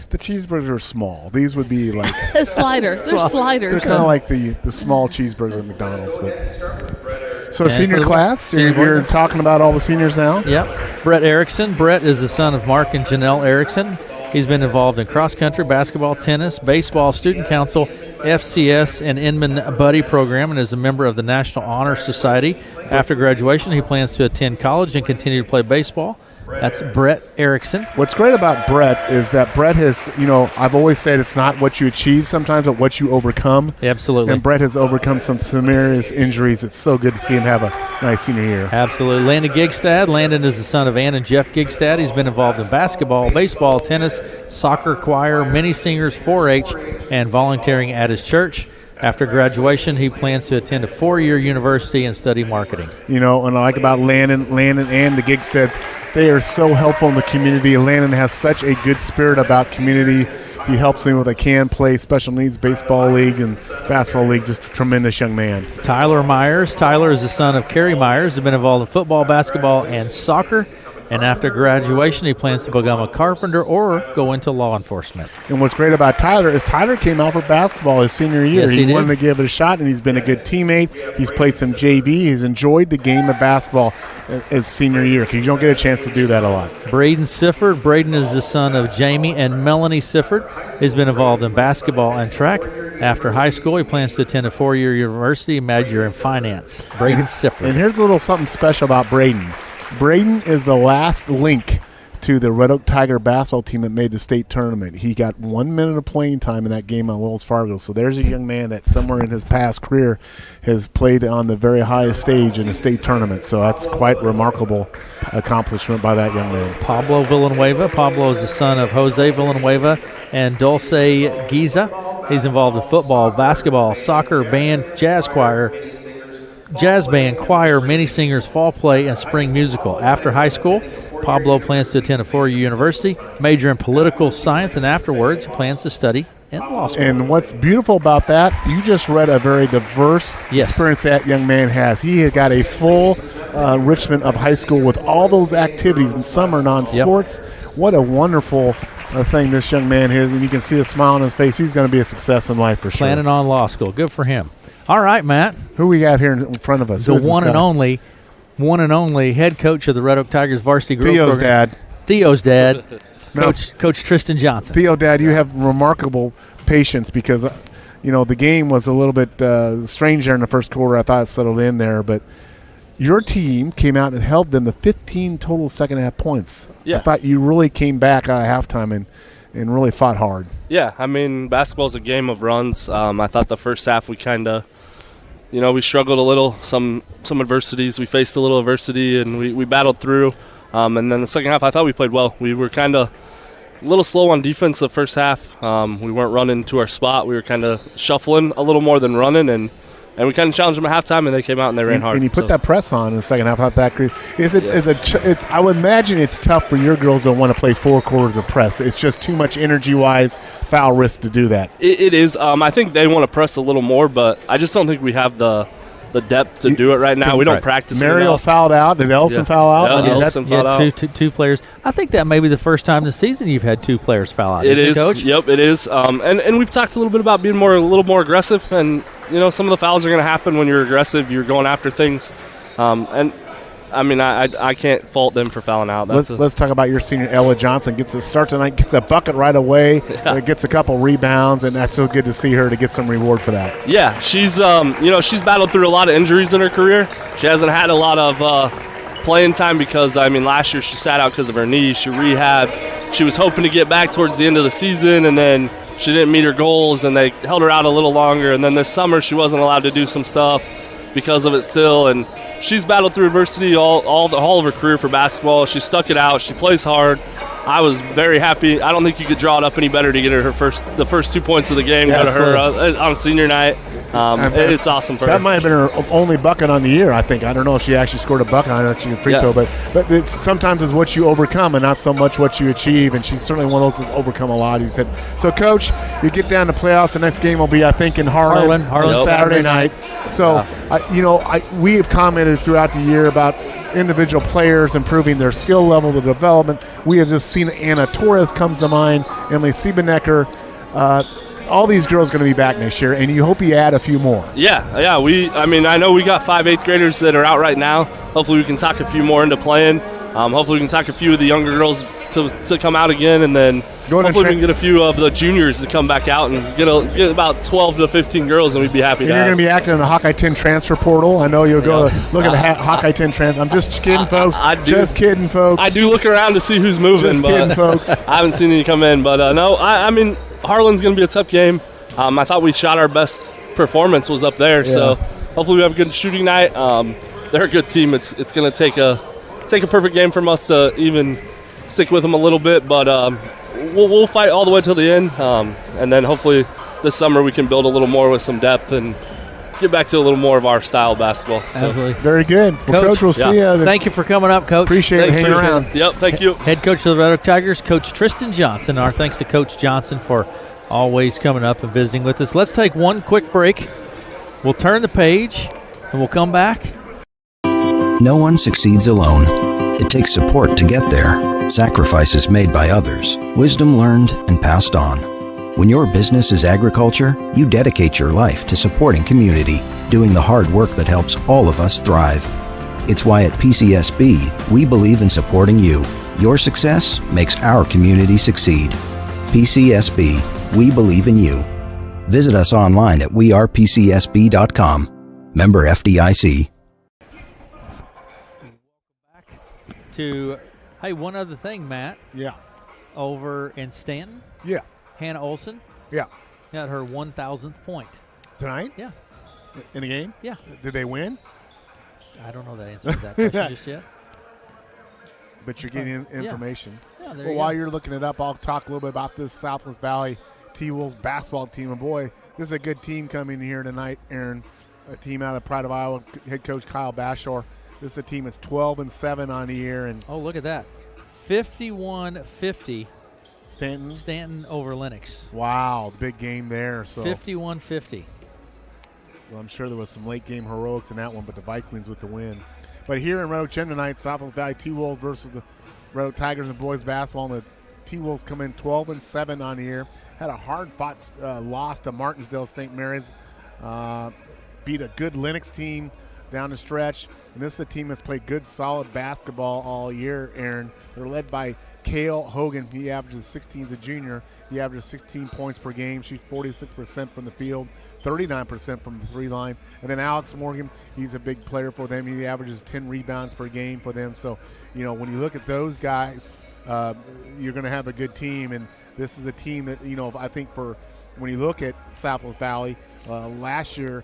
The cheeseburgers are small. These would be like a slider. They're sliders. They're kind of like the small cheeseburger at McDonald's. But so senior class. You're talking about all the seniors now. Yep. Brett Erickson. Brett is the son of Mark and Janelle Erickson. He's been involved in cross country, basketball, tennis, baseball, student council, FCS and Inman Buddy program and is a member of the National Honor Society. After graduation, he plans to attend college and continue to play baseball. That's Brett Erickson. What's great about Brett is that Brett has, I've always said it's not what you achieve sometimes, but what you overcome. Absolutely. And Brett has overcome some serious injuries. It's so good to see him have a nice senior year. Absolutely. Landon Gigstad. Landon is the son of Ann and Jeff Gigstad. He's been involved in basketball, baseball, tennis, soccer, choir, mini singers, 4-H, and volunteering at his church. After graduation, he plans to attend a 4-year university and study marketing. And I like about Landon and the Gigstads, they are so helpful in the community. Landon has such a good spirit about community. He helps me with a can play special needs baseball league and basketball league. Just a tremendous young man. Tyler Myers. Tyler is the son of Kerry Myers. He's been involved in football, basketball, and soccer. And after graduation, he plans to become a carpenter or go into law enforcement. And what's great about Tyler is Tyler came out for basketball his senior year. Yes, he wanted to give it a shot, and he's been a good teammate. He's played some JV. He's enjoyed the game of basketball his senior year because you don't get a chance to do that a lot. Braden Sifford. Braden is the son of Jamie and Melanie Sifford. He's been involved in basketball and track. After high school, he plans to attend a 4-year university and major in finance. Braden Sifford. And here's a little something special about Braden. Braden is the last link to the Red Oak Tiger basketball team that made the state tournament. He got 1 minute of playing time in that game on Wells Fargo. So there's a young man that somewhere in his past career has played on the very highest stage in the state tournament. So that's quite remarkable accomplishment by that young man. Pablo Villanueva. Pablo is the son of Jose Villanueva and Dulce Giza. He's involved in football, basketball, soccer, band, jazz band, choir, mini singers, fall play, and spring musical. After high school, Pablo plans to attend a 4-year university, major in political science, and afterwards he plans to study in law school. And what's beautiful about that, you just read a very diverse experience that young man has. He had got a full enrichment of high school with all those activities, and some are non-sports. Yep. What a wonderful thing this young man is, and you can see a smile on his face. He's going to be a success in life for sure. Planning on law school. Good for him. All right, Matt. Who we got here in front of us? The one and only head coach of the Red Oak Tigers varsity growth program. Theo's dad. Coach Tristan Johnson. Theo, Dad, you have remarkable patience because, the game was a little bit strange there in the first quarter. I thought it settled in there, but your team came out and held them to 15 total second-half points. Yeah. I thought you really came back out of halftime and really fought hard. Yeah, basketball's a game of runs. I thought the first half we kind of, we struggled a little, some adversities. We faced a little adversity, and we battled through. And then the second half, I thought we played well. We were kind of a little slow on defense the first half. We weren't running to our spot. We were kind of shuffling a little more than running, and we kind of challenged them at halftime, and they came out and they ran hard. And you put that press on in the second half. I thought that great. I would imagine it's tough for your girls to want to play 4 quarters of press. It's just too much energy-wise, foul risk to do that. It is. I think they want to press a little more, but I just don't think we have the depth to do it right now. We don't practice it Mariel enough. fouled out. Did Ellison foul out? Yeah, Ellison fouled out. Two players. I think that may be the first time this season you've had 2 players foul out. It is. Coach? Yep, it is. And we've talked a little bit about being a little more aggressive, and some of the fouls are going to happen when you're aggressive. You're going after things, I can't fault them for fouling out. Let's talk about your senior Ella Johnson. Gets a start tonight, gets a bucket right away, gets a couple rebounds, and that's so good to see her to get some reward for that. Yeah, she's she's battled through a lot of injuries in her career. She hasn't had a lot of playing time because last year she sat out because of her knee. She rehabbed. She was hoping to get back towards the end of the season, and then she didn't meet her goals, and they held her out a little longer. And then this summer she wasn't allowed to do some stuff because of it still, and she's battled through adversity all of her career for basketball. She stuck it out. She plays hard. I was very happy. I don't think you could draw it up any better to get her the first 2 points of the game go to her on senior night. It's awesome for her. That might have been her only bucket on the year, I think. I don't know if she actually scored a bucket. I know she can free throw, but it's sometimes it's what you overcome and not so much what you achieve, and she's certainly one of those that's overcome a lot. He said, so, Coach, you get down to playoffs. The next game will be, I think, in Harlan Saturday night. So, we have commented throughout the year about individual players improving their skill level, the development. We have just seen Anna Torres comes to mind, Emily Siebenecker. All these girls are going to be back next year, and you hope you add a few more. Yeah. I know we got 5 8th graders that are out right now. Hopefully we can talk a few more into playing. Hopefully we can talk a few of the younger girls to come out again, and then hopefully we can get a few of the juniors to come back out and get about 12 to 15 girls, and we'd be happy to You're going to be active in the Hawkeye 10 transfer portal. I know you'll go look at the Hawkeye 10 transfer. I'm just kidding, folks. Just kidding, folks. I do look around to see who's moving. Just kidding, folks. I haven't seen any come in, but no, I mean, Harlan's going to be a tough game. I thought we shot our best performance was up there, so hopefully we have a good shooting night. They're a good team. It's going to take a perfect game from us to even stick with them a little bit, but we'll fight all the way till the end, and then hopefully this summer we can build a little more with some depth and get back to a little more of our style of basketball. So. Absolutely. Very good. Well, Coach, we'll see you. Thank you for coming up, Coach. Appreciate it hanging around. Yep, thank you. Head coach of the Red Oak Tigers, Coach Tristan Johnson. Our thanks to Coach Johnson for always coming up and visiting with us. Let's take one quick break. We'll turn the page, and we'll come back. No one succeeds alone. It takes support to get there, sacrifices made by others, wisdom learned and passed on. When your business is agriculture, you dedicate your life to supporting community, doing the hard work that helps all of us thrive. It's why at PCSB, we believe in supporting you. Your success makes our community succeed. PCSB, we believe in you. Visit us online at wearepcsb.com. Member FDIC. Hey, one other thing, Matt. Yeah. Over in Stanton. Yeah. Hannah Olson. Yeah. Got her 1,000th point. Tonight? Yeah. In a game? Yeah. Did they win? I don't know the answer to that question just yet. But you're getting information. Yeah, well, while you're looking it up, I'll talk a little bit about this Southwest Valley T-Wolves basketball team. And boy, this is a good team coming here tonight, Aaron. A team out of Pride of Iowa, head coach Kyle Bashor. This is a team that's 12-7 on the year. And oh, look at that. 51-50. Stanton over Lennox. Wow, the big game there. So 51-50. Well, I'm sure there was some late game heroics in that one, but the Vikings with the win. But here in Red Oak Gym tonight, Southwest Valley T-Wolves versus the Red Oak Tigers and boys basketball. And the T-Wolves come in 12-7 on the year. Had a hard-fought loss to Martinsdale St. Mary's. Beat a good Lennox team down the stretch. And this is a team that's played good, solid basketball all year, Aaron. They're led by Cale Hogan. He averages 16 as a junior. He averages 16 points per game. Shoots 46% from the field, 39% from the three line. And then Alex Morgan, he's a big player for them. He averages 10 rebounds per game for them. So, you know, when you look at those guys, you're going to have a good team. And this is a team that, you know, I think for when you look at Southwest Valley, last year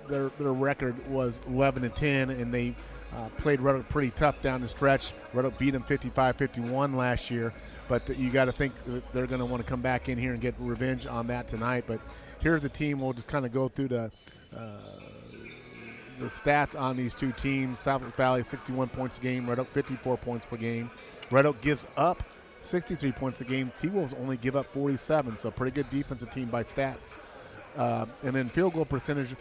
their record was 11-10, and they played Red Oak pretty tough down the stretch. Red Oak beat them 55-51 last year, but you got to think that they're going to want to come back in here and get revenge on that tonight. But here's the team. We'll just kind of go through the stats on these two teams. Southwest Valley 61 points a game. Red Oak 54 points per game. Red Oak gives up 63 points a game. T-Wolves only give up 47, so pretty good defensive team by stats. And then field goal percentage,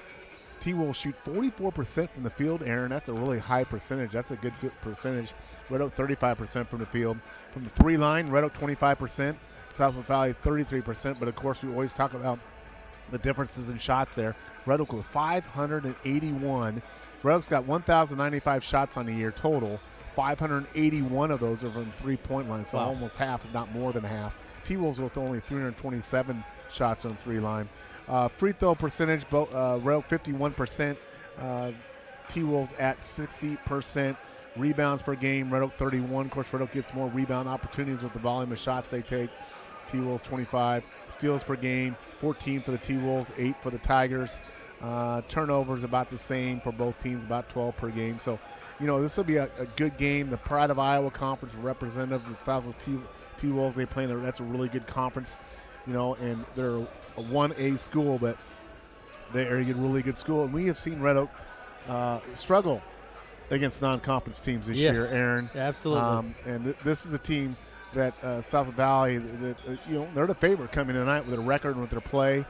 T-Wolves shoot 44% from the field, Aaron. That's a really high percentage. That's a good percentage. Red Oak 35% from the field. From the three line, Red Oak 25%, Southwest Valley 33%. But, of course, we always talk about the differences in shots there. Red Oak with 581. Red Oak's got 1,095 shots on the year total. 581 of those are from the three-point line, so almost half, if not more than half. T-Wolves with only 327 shots on three line. Free throw percentage, Red Oak 51%, T-Wolves at 60%. Rebounds per game, Red Oak 31. Of course, Red Oak gets more rebound opportunities with the volume of shots they take. T-Wolves 25. Steals per game, 14 for the T-Wolves, 8 for the Tigers. Turnovers about the same for both teams, about 12 per game. So, you know, this will be a good game. The Pride of Iowa Conference representative, the Southwest T-Wolves, they play that's a really good conference, you know, and they're a 1A school, but they're a really good school. And we have seen Red Oak struggle against non-conference teams this year, Aaron. Absolutely. And this is a team that Southwest Valley, you know, they're the favorite coming tonight with their record and with their play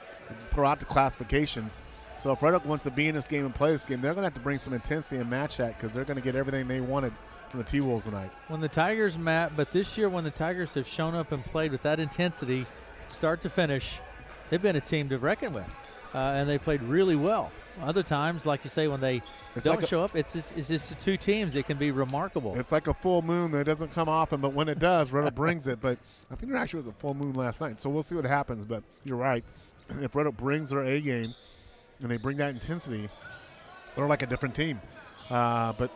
throughout the classifications. So if Red Oak wants to be in this game and play this game, they're going to have to bring some intensity and match that because they're going to get everything they wanted from the T-Wolves tonight. When the Tigers, Matt, but this year when the Tigers have shown up and played with that intensity, start to finish, they've been a team to reckon with. and they played really well. Other times, like you say, when they don't show up, it's just the two teams. It can be remarkable. It's like a full moon that doesn't come often, but when it does, Red Oak brings it. But I think there actually was a full moon last night, so we'll see what happens. But you're right. If Red Oak brings their A game and they bring that intensity, they're like a different team. But,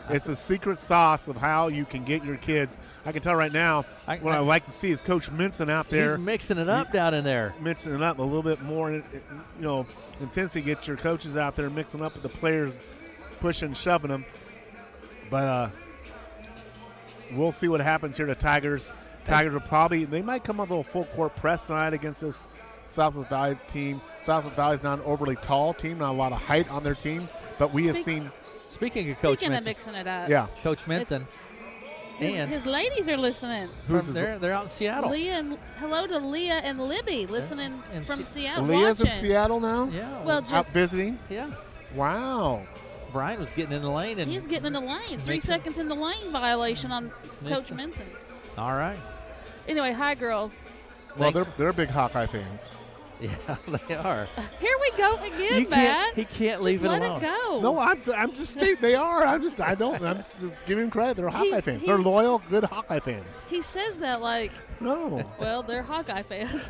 it's a secret sauce of how you can get your kids. I can tell right now what I like to see is Coach Minson out there. He's mixing it up down in there. Mixing it up a little bit more, intensity. Get your coaches out there mixing up with the players, pushing, shoving them. But we'll see what happens here to Tigers. Tigers they might come up with a full court press tonight against this Southwest Valley team. Southwest Valley is not an overly tall team, not a lot of height on their team, but we have seen. Speaking of Coach Minson. Mixing it up. Yeah. Coach Minson. His ladies are listening. They're out in Seattle. Hello to Leah and Libby listening from Seattle. Leah's watching. in Seattle now? Yeah. Well, out visiting? Yeah. Wow. Brian was getting in the lane. And he's getting in the lane. 3 seconds in the lane violation on Coach Minson. All right. Anyway, hi, girls. Well, they're big Hawkeye fans. Yeah, they are. Here we go again, Matt. He can't leave it alone. Let it go. No, I'm just stating they are. I'm just giving credit. They're Hawkeye fans. They're loyal, good Hawkeye fans. He says that like. No. Well, they're Hawkeye fans.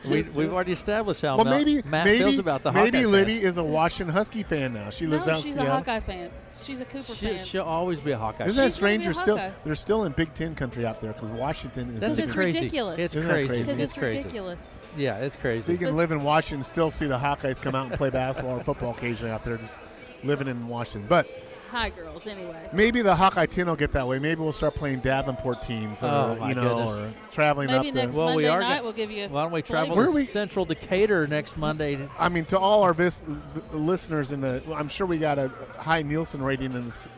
We've already established how Matt maybe feels about the Hawkeye Maybe Libby fan. is a Washington Husky fan now. She lives out in she's Seattle. a Hawkeye fan. She's a Cooper fan. She'll always be a Hawkeye. Isn't that strange? Hawkeye. They're still in Big Ten country out there because Washington is. That's crazy. Ridiculous. It's crazy. Because it's crazy. ridiculous. Yeah, it's crazy. So you can live in Washington and still see the Hawkeyes come out and play basketball or football occasionally out there, just living in Washington. But hi, girls. Anyway, maybe the Hawkeye 10 will get that way. Maybe we'll start playing Davenport teams, or or traveling maybe up. Next Monday night we'll give you. Why don't we travel to Central Decatur next Monday? I mean, to all our listeners I'm sure we got a high Nielsen rating in this.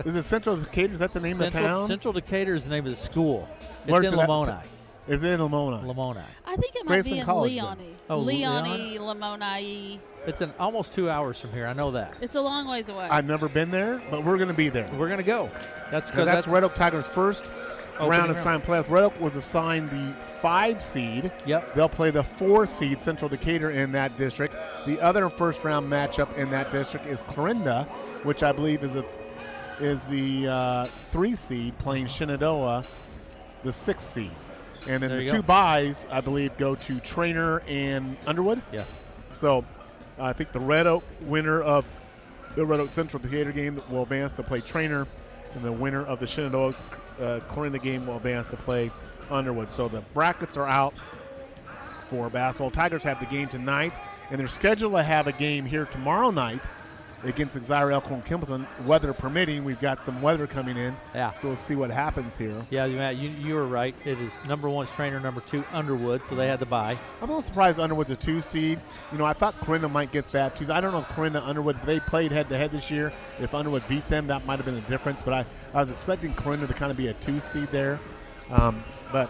Is it Central Decatur? Is that the name of the town? Central Decatur is the name of the school. It's in Lamoni. Is it in Lamoni? Lamoni. I think it might be in College, Leone. Oh, Leone, Lamoni. It's almost 2 hours from here. I know that. It's a long ways away. I've never been there, but we're going to be there. We're going to go. That's Red Oak Tigers' first round assigned playoffs. Red Oak was assigned the 5 seed. Yep. They'll play the 4 seed, Central Decatur, in that district. The other first round matchup in that district is Clarinda, which I believe is the 3 seed playing Shenandoah, the 6 seed. And then the 2 byes, I believe, go to Trainer and Underwood. Yeah. So I think the Red Oak winner of the Red Oak Central Decatur game will advance to play Trainer, and the winner of the Shenandoah Clarinda game will advance to play Underwood. So the brackets are out for basketball. Tigers have the game tonight, and they're scheduled to have a game here tomorrow night against Exira Elkhorn Kimballton, weather permitting. We've got some weather coming in, so we'll see what happens here. Yeah, Matt, you were right. It is number 1's Trainer, number 2 Underwood, so they had to bye. I'm a little surprised Underwood's a 2 seed. I thought Clarinda might get that 2. I don't know if Clarinda Underwood, if they played head-to-head this year, if Underwood beat them, that might have been the difference. But I was expecting Clarinda to kind of be a 2 seed there. But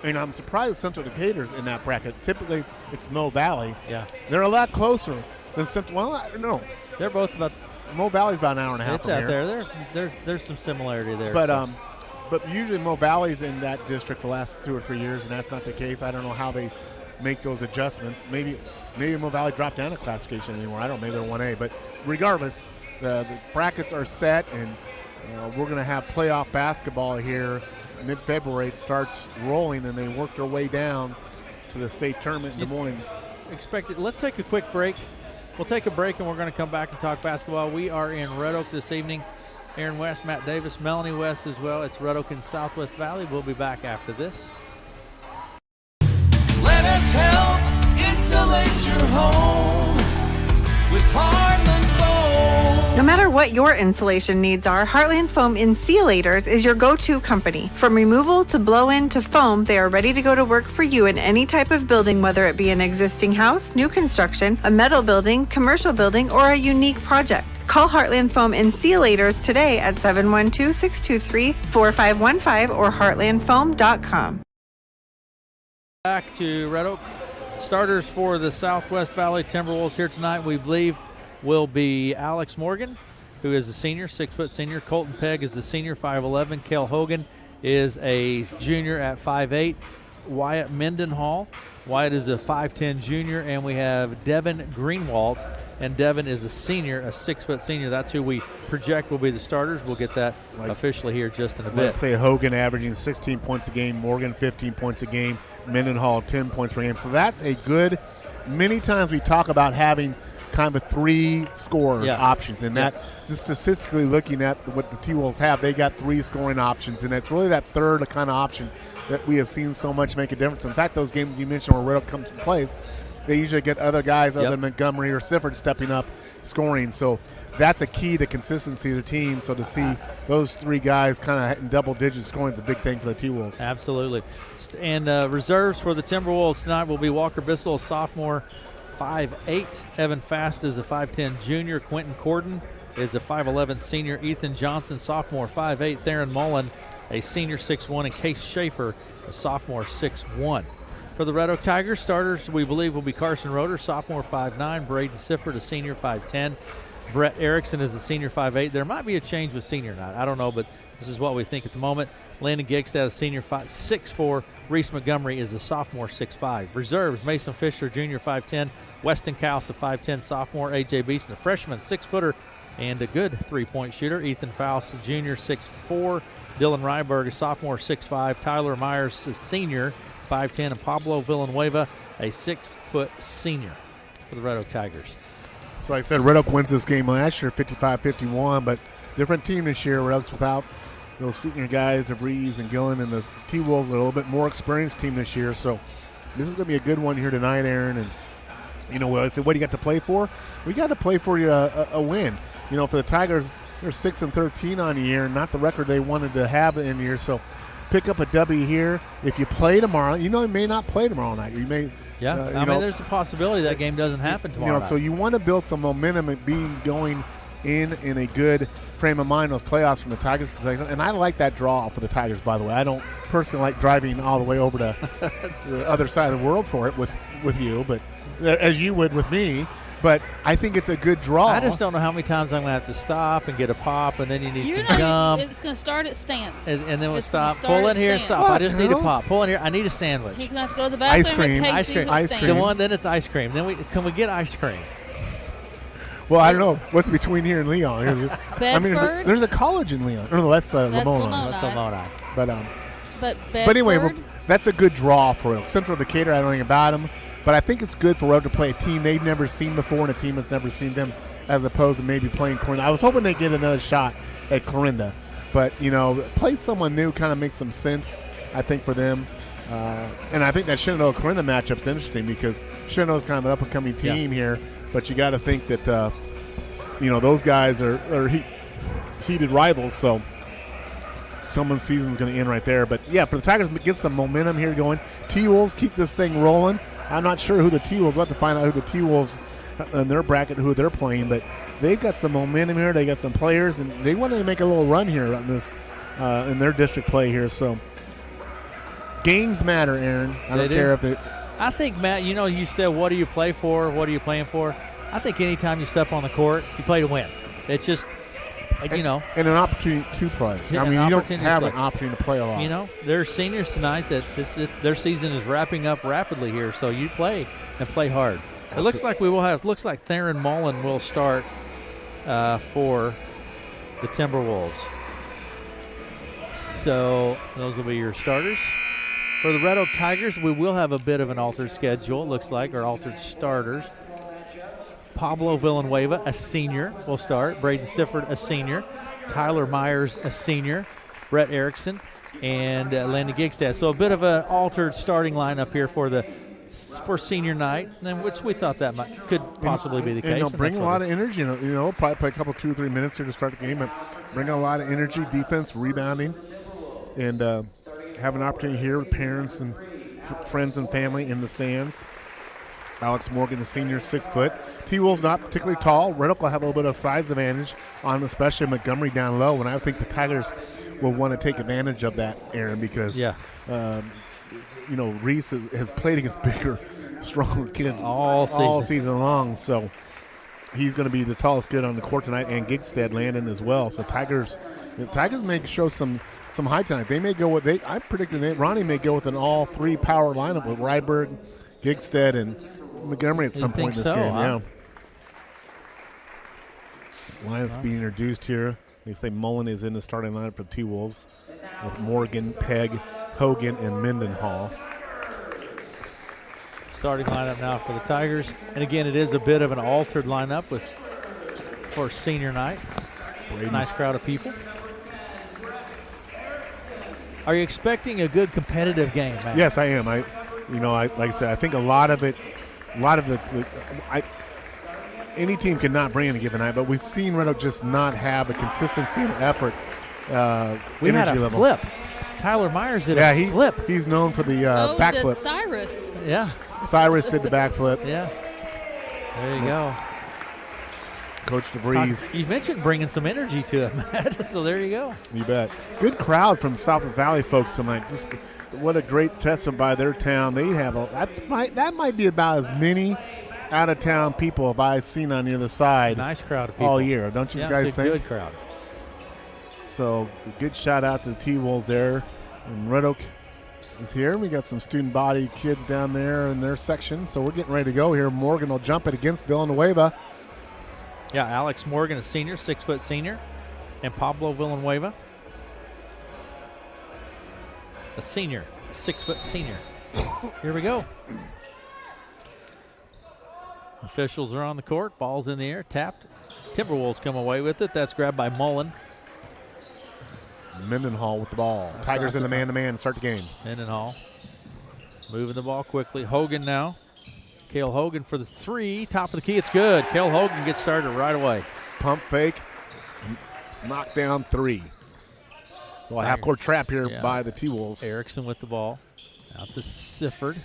I'm surprised Central Decatur's in that bracket. Typically, it's Mill Valley. Yeah. They're a lot closer than Central. Well, no. They're both about. Mill Valley's about an hour and a half It's from out here. there. There's some similarity there. But but usually Mill Valley's in that district for the last 2 or 3 years, and that's not the case. I don't know how they make those adjustments. Maybe Mill Valley dropped down a classification anymore. I don't know. Maybe they're 1A. But regardless, the brackets are set, and we're going to have playoff basketball here mid-February. It starts rolling, and they work their way down to the state tournament in the morning. Let's take a quick break. We'll take a break, and we're going to come back and talk basketball. We are in Red Oak this evening. Aaron West, Matt Davis, Melanie West as well. It's Red Oak in Southwest Valley. We'll be back after this. Let us help insulate your home with Heartland Foam. No matter what your insulation needs are, Heartland Foam Insulators is your go-to company. From removal to blow-in to foam, they are ready to go to work for you in any type of building, whether it be an existing house, new construction, a metal building, commercial building, or a unique project. Call Heartland Foam Insulators today at 712-623-4515 or heartlandfoam.com. Back to Red Oak. Starters for the Southwest Valley Timberwolves here tonight, we believe, will be Alex Morgan, who is a senior, 6-foot senior. Colton Pegg is the senior, 5'11". Kel Hogan is a junior at 5'8". Wyatt Mendenhall. Wyatt is a 5'10 junior, and we have Devin Greenwald. And Devin is a senior, a 6-foot senior. That's who we project will be the starters. We'll get that officially here just in a bit. Let's say Hogan averaging 16 points a game, Morgan 15 points a game, Mendenhall 10 points per game. So that's a good – many times we talk about having kind of 3 scorer options. And that just statistically looking at what the T-Wolves have, they got 3 scoring options. And it's really that third kind of option that we have seen so much make a difference. In fact, those games you mentioned where Riddle comes to plays, they usually get other guys other than Montgomery or Sifford stepping up scoring. So that's a key to consistency of the team. So to see those 3 guys kind of in double digit scoring is a big thing for the T-Wolves. Absolutely. And reserves for the Timberwolves tonight will be Walker Bissell, a sophomore, 5'8". Evan Fast is a 5'10 junior. Quentin Corden is a 5'11 senior. Ethan Johnson, sophomore, 5'8". Theron Mullen, a senior, 6'1", and Case Schaefer, a sophomore, 6'1". For the Red Oak Tigers, starters we believe will be Carson Roeder, sophomore, 5'9", Braden Sifford, a senior, 5'10", Brett Erickson is a senior, 5'8". There might be a change with senior night. I don't know, but this is what we think at the moment. Landon Gigstad, a senior, 6'4". Reese Montgomery is a sophomore, 6'5". Reserves, Mason Fisher, junior, 5'10". Weston Cowles, a 5'10 sophomore. A.J. Beeson, a freshman, 6-footer, and a good three-point shooter. Ethan Faust, a junior, 6'4". Dylan Ryberg, a sophomore, 6'5". Tyler Myers, a senior, 5'10", and Pablo Villanueva, a 6-foot senior for the Red Oak Tigers. So like I said, Red Oak wins this game last year, 55-51, but different team this year. Red Oak's without those senior guys, DeVries and Gillen, and the T-Wolves are a little bit more experienced team this year. So this is going to be a good one here tonight, Aaron. And, you know, I said, what do you got to play for? We got to play for you a win. You know, for the Tigers, they're 6-13 on the year, not the record they wanted to have in the year. So pick up a W here. If you play tomorrow, you know, you may not play tomorrow night. You may, I mean, there's a possibility that game doesn't happen tomorrow night. So you want to build some momentum and being going in a good frame of mind with playoffs from the Tigers' perspective. And I like that draw for the Tigers, by the way. I don't personally like driving all the way over to the other side of the world for it with you, but as you would with me. But I think it's a good draw. I just don't know how many times I'm going to have to stop and get a pop, and then you need some gum. It's going to start at Stanton. And then we'll stop. Pull in here, stop. Well, I just need a pop. Pull in here. I need a sandwich. He's going to have to go to the bathroom. Ice cream. The one, then it's ice cream. Can we get ice cream? Well, I don't know what's between here and Leon. Bedford? I mean, there's a college in Leon. No, that's Lamoni. That's Lamoni. But anyway, that's a good draw for him. Central Decatur, I don't know anything about him. But I think it's good for Red to play a team they've never seen before and a team that's never seen them, as opposed to maybe playing Clarinda. I was hoping they'd get another shot at Clarinda. But, you know, play someone new kind of makes some sense, I think, for them. And I think that Shenandoah-Clarinda matchup's interesting because Shenandoah's kind of an up-and-coming team here. But you got to think that, you know, those guys are heated rivals. So someone's season's going to end right there. But, yeah, for the Tigers, get some momentum here going. T-Wolves keep this thing rolling. I'm not sure who the T-Wolves, we'll have to find out who the T-Wolves in their bracket, who they're playing, but they've got some momentum here. They got some players, and they want to make a little run here on this in their district play here. So games matter, Aaron. I don't care if it. I think, Matt, you know, you said, what do you play for? What are you playing for? I think anytime you step on the court, you play to win. It's just, you know. And an opportunity to play. I mean, you don't have an opportunity to play a lot. You know, there are seniors tonight that their season is wrapping up rapidly here, so you play and play hard. It looks like looks like Theron Mullen will start for the Timberwolves. So those will be your starters. For the Red Oak Tigers, we will have a bit of an altered schedule, it looks like, or altered starters. Pablo Villanueva, a senior, will start. Braden Sifford, a senior. Tyler Myers, a senior. Brett Erickson and Landon Gigstad. So a bit of an altered starting lineup here for senior night, and which we thought that could possibly be the case. And they'll bring a lot of energy. You know, probably play a couple 2 or 3 minutes here to start the game, but bring a lot of energy, defense, rebounding, and have an opportunity here with parents and friends and family in the stands. Alex Morgan, the senior, 6 foot. T-Wolves not particularly tall. Red Oak will have a little bit of size advantage on especially Montgomery down low, and I think the Tigers will want to take advantage of that, Aaron, because you know, Reese has played against bigger, stronger kids all season long, so he's going to be the tallest kid on the court tonight, and Gigstad Landon as well. So Tigers The Tigers may show some high tonight. They may go with I predicted that Ronnie may go with an all three power lineup with Ryberg, Gigstead, and Montgomery at some point in this game. Huh? Yeah. Lineups being introduced here. They say Mullen is in the starting lineup for the T-Wolves with Morgan, Pegg, Hogan, and Mendenhall. Starting lineup now for the Tigers. And again, it is a bit of an altered lineup for senior night. Nice crowd of people. Are you expecting a good competitive game, Matt? Yes, I am. Like I said, I think a lot of any team cannot bring in a given night, but we've seen Red Oak just not have a consistency and effort. We had a level. flip. Tyler Myers did a flip. He's known for the backflip. Cyrus. Yeah. Cyrus did the backflip. Yeah. There you go. Coach DeVries. You mentioned bringing some energy to it, Matt. So there you go. You bet. Good crowd from Southwest Valley folks tonight. Just what a great testament by their town. They have that might be about as many out of town people have I seen on the other side. Nice crowd of people all year, don't you guys it's a think? Good crowd. So a good shout out to the T-Wolves there, and Red Oak is here. We got some student body kids down there in their section, so we're getting ready to go here. Morgan will jump it against Villanueva. Yeah, Alex Morgan, a senior, 6-foot senior, and Pablo Villanueva, a senior, 6-foot senior. Here we go. Officials are on the court. Ball's in the air, tapped. Timberwolves come away with it. That's grabbed by Mullen. Mendenhall with the ball. Tigers in the man-to-man to start the game. Mendenhall moving the ball quickly. Hogan now. Cale Hogan for the three. Top of the key. It's good. Cale Hogan gets started right away. Pump fake. Knockdown three. Well, half-court trap here by the T-Wolves. Erickson with the ball. Out to Sifford.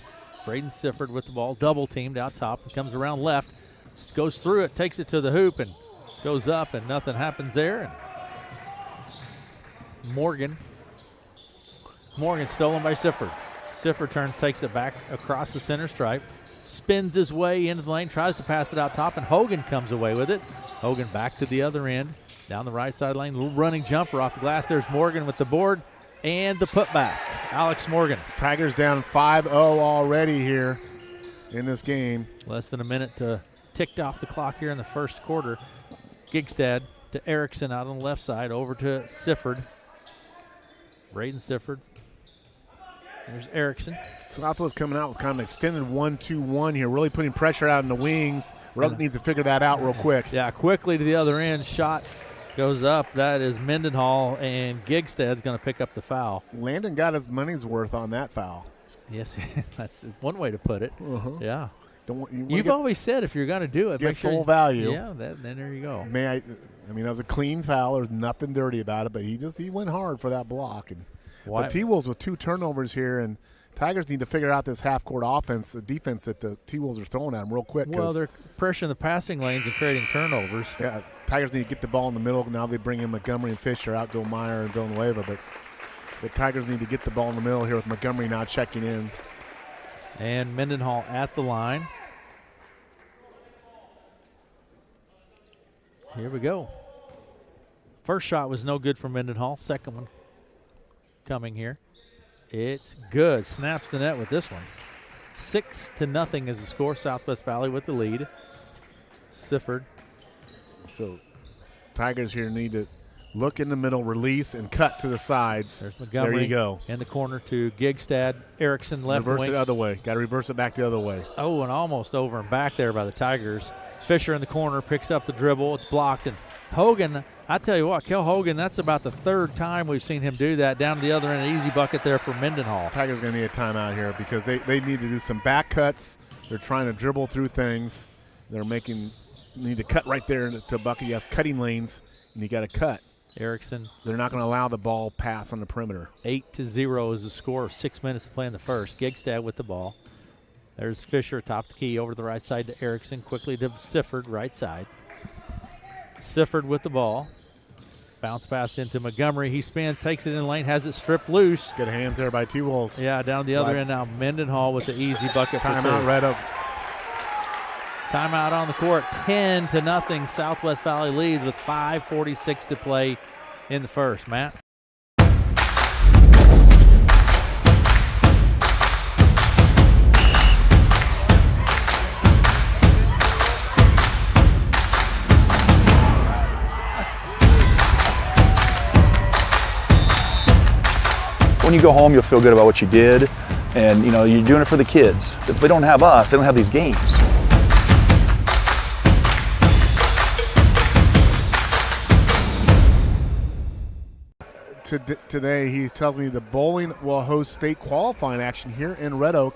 Braden Sifford with the ball. Double teamed out top. And comes around left. Goes through it. Takes it to the hoop and goes up and nothing happens there. And Morgan stolen by Sifford. Sifford turns, takes it back across the center stripe. Spins his way into the lane, tries to pass it out top, and Hogan comes away with it. Hogan back to the other end, down the right side lane. Little running jumper off the glass. There's Morgan with the board and the putback. Alex Morgan. Tigers down 5-0 already here in this game. Less than a minute ticked off the clock here in the first quarter. Gigstad to Erickson out on the left side, over to Sifford. Braden Sifford. There's Erickson. Southwest coming out with kind of an extended 1-2-1 here, really putting pressure out in the wings. Rugg needs to figure that out real quick. Yeah, quickly to the other end. Shot goes up. That is Mendenhall, and Gigstad's going to pick up the foul. Landon got his money's worth on that foul. Yes, that's one way to put it. Uh-huh. Yeah. You've always said if you're going to do it, get make sure full value. Yeah, then there you go. I mean, that was a clean foul. There's nothing dirty about it, but he went hard for that block. And but T-Wolves with 2 turnovers here, and Tigers need to figure out this half-court defense that the T-Wolves are throwing at them real quick. Well, they're pressuring the passing lanes and creating turnovers. Yeah, Tigers need to get the ball in the middle. Now they bring in Montgomery and Fisher, out go Meyer and Villanueva, but the Tigers need to get the ball in the middle here with Montgomery now checking in. And Mendenhall at the line. Here we go. First shot was no good for Mendenhall. Second one coming here. It's good. Snaps the net with this one. 6-0 is the score. Southwest Valley with the lead. Sifford. So Tigers here need to look in the middle, release, and cut to the sides. There's Montgomery. There you go. In the corner to Gigstad. Erickson left reverse wing. it the other way. Got to reverse it back the other way. Oh, and almost over and back there by the Tigers. Fisher in the corner picks up the dribble. It's blocked. And Hogan, I tell you what, Kel Hogan, that's about the third time we've seen him do that. Down to the other end, an easy bucket there for Mendenhall. Tigers going to need a timeout here because they need to do some back cuts. They're trying to dribble through things. Need to cut right there to bucket. You have cutting lanes, and you got to cut. Erickson. They're not going to allow the ball pass on the perimeter. 8-0 is the score. 6 minutes to play in the first. Gigstad with the ball. There's Fisher top the key over to the right side to Erickson. Quickly to Sifford, right side. Sifford with the ball. Bounce pass into Montgomery. He spins, takes it in the lane, has it stripped loose. Good hands there by T-Wolves. Yeah, down the other end now. Mendenhall with the easy bucket for 2. Timeout, Red Oak. Timeout on the court. 10-0. Southwest Valley leads with 5:46 to play in the first. Matt? When you go home, you'll feel good about what you did, and you're doing it for the kids. If they don't have us, they don't have these games. Today, he tells me the bowling will host state qualifying action here in Red Oak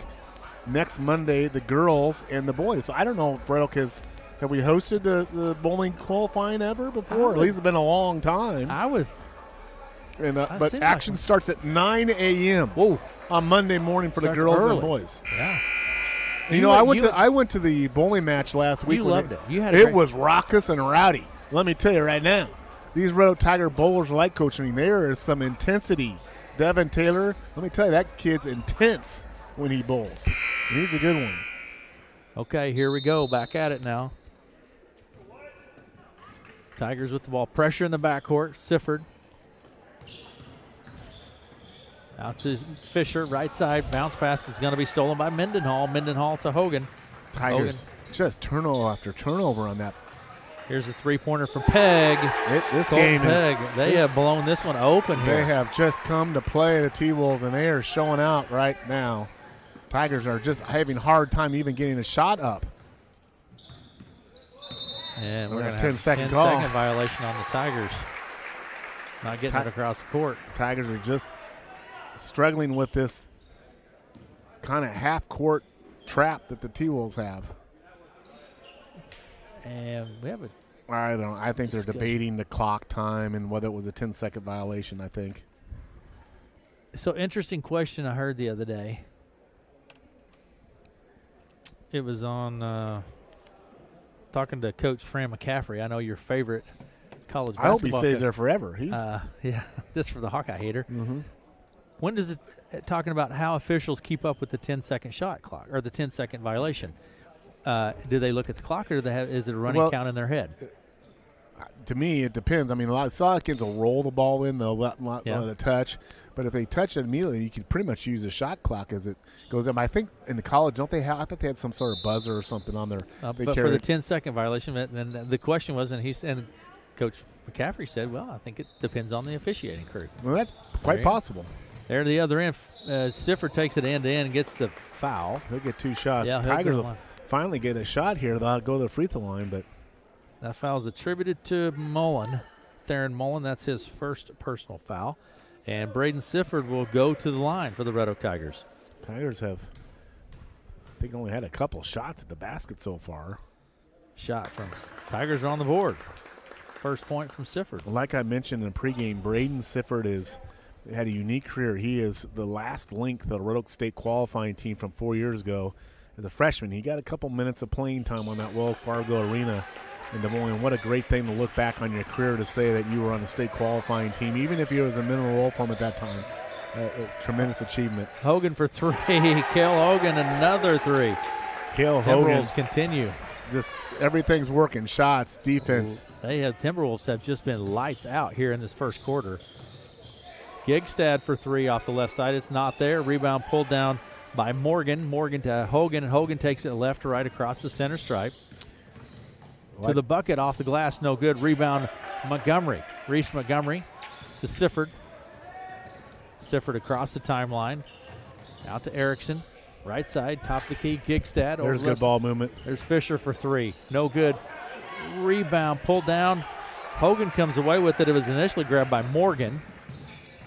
next Monday, the girls and the boys. So I don't know if Red Oak have we hosted the bowling qualifying ever before? At least it's been a long time. But action starts at 9 a.m. on Monday morning for the girls and boys. Yeah. I went to the bowling match last week. You loved it. It was raucous and rowdy. Let me tell you right now. These Red Oak Tiger bowlers like coaching. There is some intensity. Devin Taylor, let me tell you, that kid's intense when he bowls. And he's a good one. Okay, here we go. Back at it now. Tigers with the ball. Pressure in the backcourt. Sifford. Out to Fisher, right side. Bounce pass is going to be stolen by Mendenhall. Mendenhall to Hogan. Tigers just turnover after turnover on that. Here's a three-pointer from Pegg. They have blown this one open here. They have just come to play the T-Wolves, and they are showing out right now. Tigers are just having a hard time even getting a shot up. And we're going to have a 10-second violation on the Tigers. Not getting it across the court. Tigers are just struggling with this kind of half-court trap that the T-Wolves have. And we have I think they're debating the clock time and whether it was a 10-second violation, I think. So, interesting question I heard the other day. It was on talking to Coach Fran McCaffrey. I know your favorite college basketball I hope he stays coach. there forever. Yeah, this for the Hawkeye hater. Mm-hmm. When does it talking about how officials keep up with the 10-second shot clock or the 10-second violation? Do they look at the clock, or is it a running count in their head? To me, it depends. I mean, a lot of kids will roll the ball in, they'll let it touch. But if they touch it immediately, you can pretty much use a shot clock as it goes in. I think in the college, don't they have? I thought they had some sort of buzzer or something on there. But for the 10-second violation, then the question was, and Coach McCaffrey said, "Well, I think it depends on the officiating crew." Well, that's quite possible. There, the other end, Sifford takes it end to end and gets the foul. He'll get two shots. Yeah, Tigers will finally get a shot here. They'll go to the free throw line, but that foul is attributed to Mullen, Theron Mullen. That's his first personal foul. And Braden Sifford will go to the line for the Red Oak Tigers. Tigers have, I think, only had a couple shots at the basket so far. Shot from Tigers are on the board. First point from Sifford. Like I mentioned in pregame, Braden Sifford had a unique career. He is the last link of the Red Oak State qualifying team from 4 years ago. As a freshman, he got a couple minutes of playing time on that Wells Fargo Arena in Des Moines. What a great thing to look back on your career to say that you were on a state qualifying team, even if you was a mineral oil farm at that time. A tremendous achievement. Hogan for three. Cale Hogan, another three. Cale Hogan. Timberwolves continue. Just everything's working. Shots, defense. Timberwolves have just been lights out here in this first quarter. Gigstad for three off the left side. It's not there. Rebound pulled down by Morgan. Morgan to Hogan, and Hogan takes it left to right across the center stripe. To the bucket off the glass, no good. Rebound Montgomery. Reese Montgomery to Sifford. Sifford across the timeline. Out to Erickson. Right side, top of the key, Gigstad. There's good ball movement. There's Fisher for three. No good. Rebound pulled down. Hogan comes away with it. It was initially grabbed by Morgan.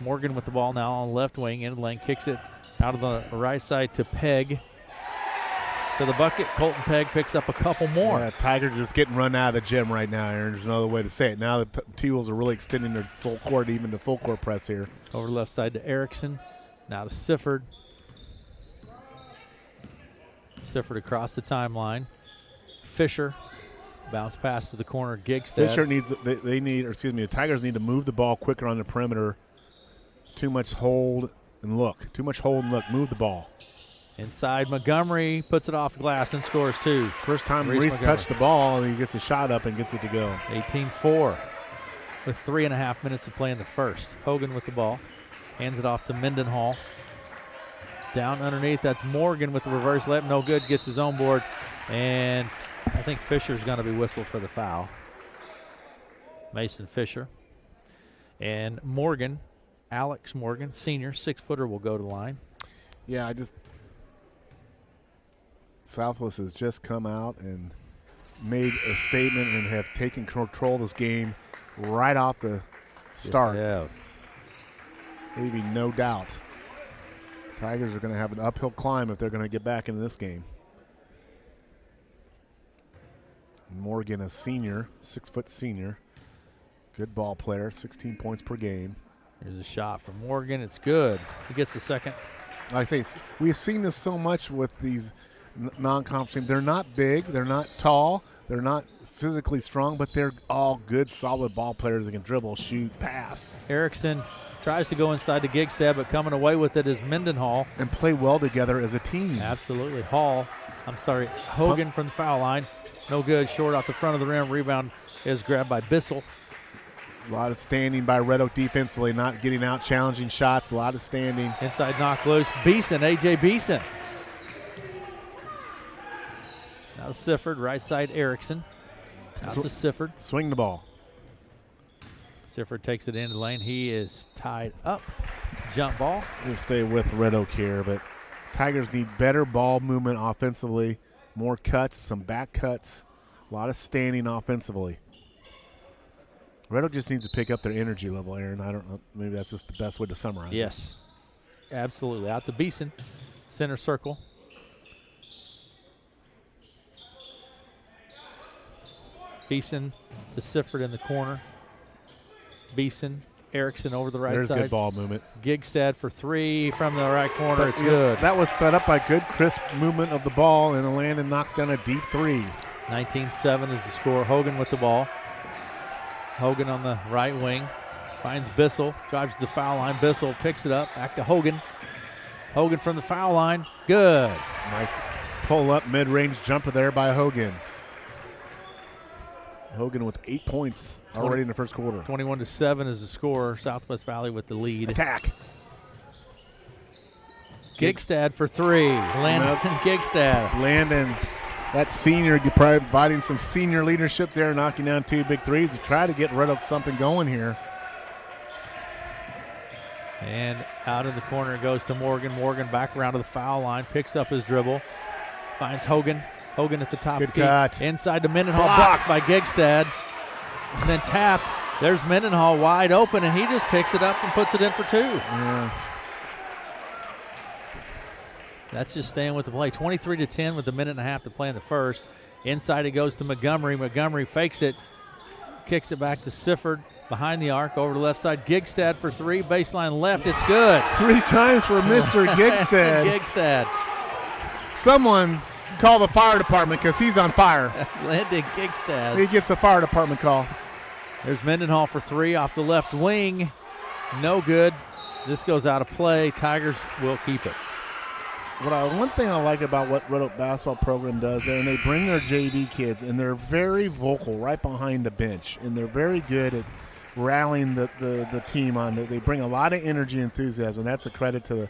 Morgan with the ball now on the left wing. End lane kicks it out of the right side to Pegg. To the bucket, Colton Pegg picks up a couple more. Yeah, Tigers just getting run out of the gym right now, Aaron. There's another way to say it. Now the T-Wolves are really extending their full court, even the full court press here. Over the left side to Erickson. Now to Sifford. Sifford across the timeline. Fisher. Bounce pass to the corner. Gigstad. Fisher needs, the Tigers need to move the ball quicker on the perimeter. Too much hold and look. Move the ball. Inside, Montgomery puts it off the glass and scores two. First time Reese touched the ball, and he gets a shot up and gets it to go. 18-4. with 3.5 minutes to play in the first. Hogan with the ball. Hands it off to Mendenhall. Down underneath, that's Morgan with the reverse layup. No good, gets his own board. And I think Fisher's going to be whistled for the foul. Mason Fisher. And Morgan, Alex Morgan, senior, 6-footer, will go to the line. Yeah, Southwest has just come out and made a statement and have taken control of this game right off the start. Yes, maybe no doubt. Tigers are going to have an uphill climb if they're going to get back into this game. Morgan, a senior, 6-foot senior. Good ball player, 16 points per game. Here's a shot from Morgan. It's good. He gets the second. I say we've seen this so much with these non-conference teams. They're not big. They're not tall. They're not physically strong, but they're all good, solid ball players that can dribble, shoot, pass. Erickson tries to go inside to Gigstad, but coming away with it is Mendenhall. And play well together as a team. Absolutely. Hogan from the foul line. No good. Short off the front of the rim. Rebound is grabbed by Bissell. A lot of standing by Red Oak defensively, not getting out, challenging shots, a lot of standing. Inside knock loose. Beeson, A.J. Beeson. Now Sifford, right side Erickson. Out to Sifford. Swing the ball. Sifford takes it into the lane. He is tied up. Jump ball. We'll stay with Red Oak here, but Tigers need better ball movement offensively, more cuts, some back cuts, a lot of standing offensively. Red Oak just needs to pick up their energy level, Aaron. I don't know. Maybe that's just the best way to summarize it. Yes, absolutely. Out to Beeson, center circle. Beeson to Sifford in the corner. Beeson, Erickson over the right There's side. There's good ball movement. Gigstad for three from the right corner. It's good. That was set up by good, crisp movement of the ball, and Landon knocks down a deep three. 19-7 is the score. Hogan with the ball. Hogan on the right wing. Finds Bissell. Drives to the foul line. Bissell picks it up. Back to Hogan. Hogan from the foul line. Good. Nice pull-up mid-range jumper there by Hogan. Hogan with 8 points already in the first quarter. 21-7 is the score. Southwest Valley with the lead. Attack. Gigstad for three. Landon Gigstad. Landon, that senior, providing some senior leadership there, knocking down two big threes to try to get rid of something going here. And out in the corner it goes to Morgan. Morgan back around to the foul line. Picks up his dribble. Finds Hogan. Hogan at the top. Good cut. Inside to Mendenhall. Blocked by Gigstad. And then tapped. There's Mendenhall wide open, and he just picks it up and puts it in for two. Yeah. That's just staying with the play. 23-10 with a minute and a half to play in the first. Inside it goes to Montgomery. Montgomery fakes it. Kicks it back to Sifford. Behind the arc, over the left side. Gigstad for three. Baseline left. It's good. 3 times for Mr. Gigstad. Gigstad. Someone call the fire department because he's on fire. Landon Gigstad. He gets a fire department call. There's Mendenhall for three off the left wing. No good. This goes out of play. Tigers will keep it. One thing I like about what Red Oak basketball program does, and they bring their JV kids, and they're very vocal right behind the bench, and they're very good at rallying the team on it. They bring a lot of energy and enthusiasm, and that's a credit to the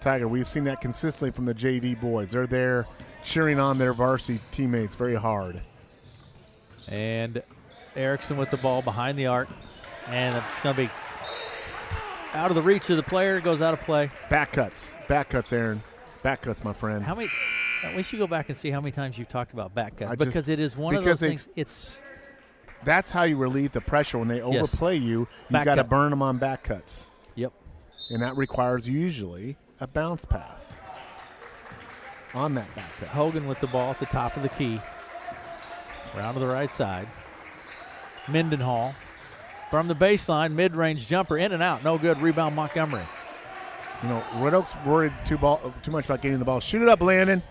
Tiger. We've seen that consistently from the JV boys. They're there cheering on their varsity teammates very hard. And Erickson with the ball behind the arc, and it's going to be out of the reach of the player. It goes out of play. Back cuts, Aaron. Back cuts, my friend. How many? We should go back and see how many times you've talked about back cuts, because it is one of those things. That's how you relieve the pressure when they overplay you. You got to burn them on back cuts. Yep. And that requires usually a bounce pass on that back cut. Hogan with the ball at the top of the key. Round to the right side. Mendenhall from the baseline, mid-range jumper, in and out. No good. Rebound Montgomery. You know, Red Oak's worried too much about getting the ball. Shoot it up, Landon.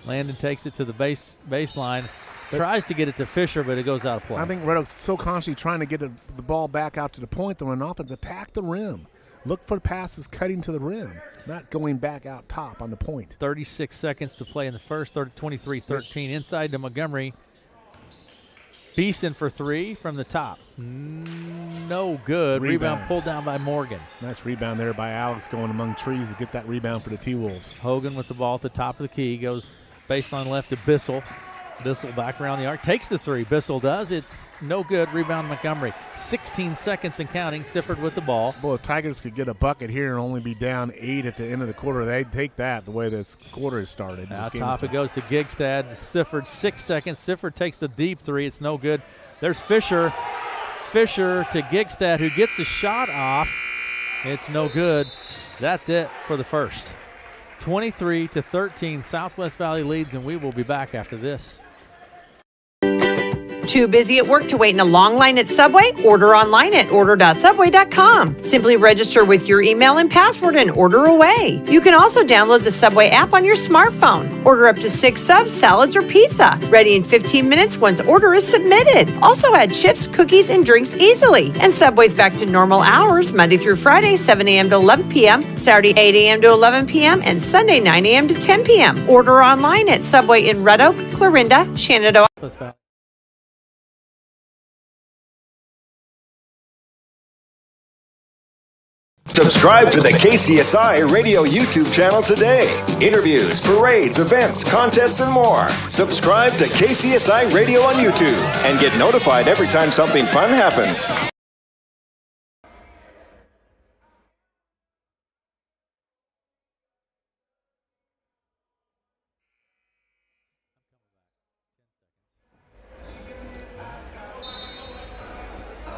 Landon takes it to the baseline. Tries to get it to Fisher, but it goes out of play. I think Red Oak's so constantly trying to get the ball back out to the point that when offense attack the rim. Look for passes cutting to the rim, not going back out top on the point. 36 seconds to play in the first, 23-13. Inside to Montgomery. Beeson for 3 from the top. No good. Rebound pulled down by Morgan. Nice rebound there by Alex going among trees to get that rebound for the T-Wolves. Hogan with the ball at the top of the key. Goes baseline left to Bissell. Bissell back around the arc. Takes the 3. Bissell does. It's no good. Rebound Montgomery. 16 seconds and counting. Sifford with the ball. Boy, if Tigers could get a bucket here and only be down 8 at the end of the quarter, they'd take that the way this quarter has started. Now top it goes to Gigstad. Sifford, 6 seconds. Sifford takes the deep 3. It's no good. There's Fisher. Fisher to Gigstad, who gets the shot off. It's no good. That's it for the first. 23-13, Southwest Valley leads, and we will be back after this. Too busy at work to wait in a long line at Subway? Order online at order.subway.com. Simply register with your email and password and order away. You can also download the Subway app on your smartphone. Order up to 6 subs, salads, or pizza. Ready in 15 minutes once order is submitted. Also add chips, cookies, and drinks easily. And Subway's back to normal hours Monday through Friday, 7 a.m. to 11 p.m., Saturday, 8 a.m. to 11 p.m., and Sunday, 9 a.m. to 10 p.m. Order online at Subway in Red Oak, Clarinda, Shenandoah. Subscribe to the KCSI Radio YouTube channel today. Interviews, parades, events, contests, and more. Subscribe to KCSI Radio on YouTube and get notified every time something fun happens.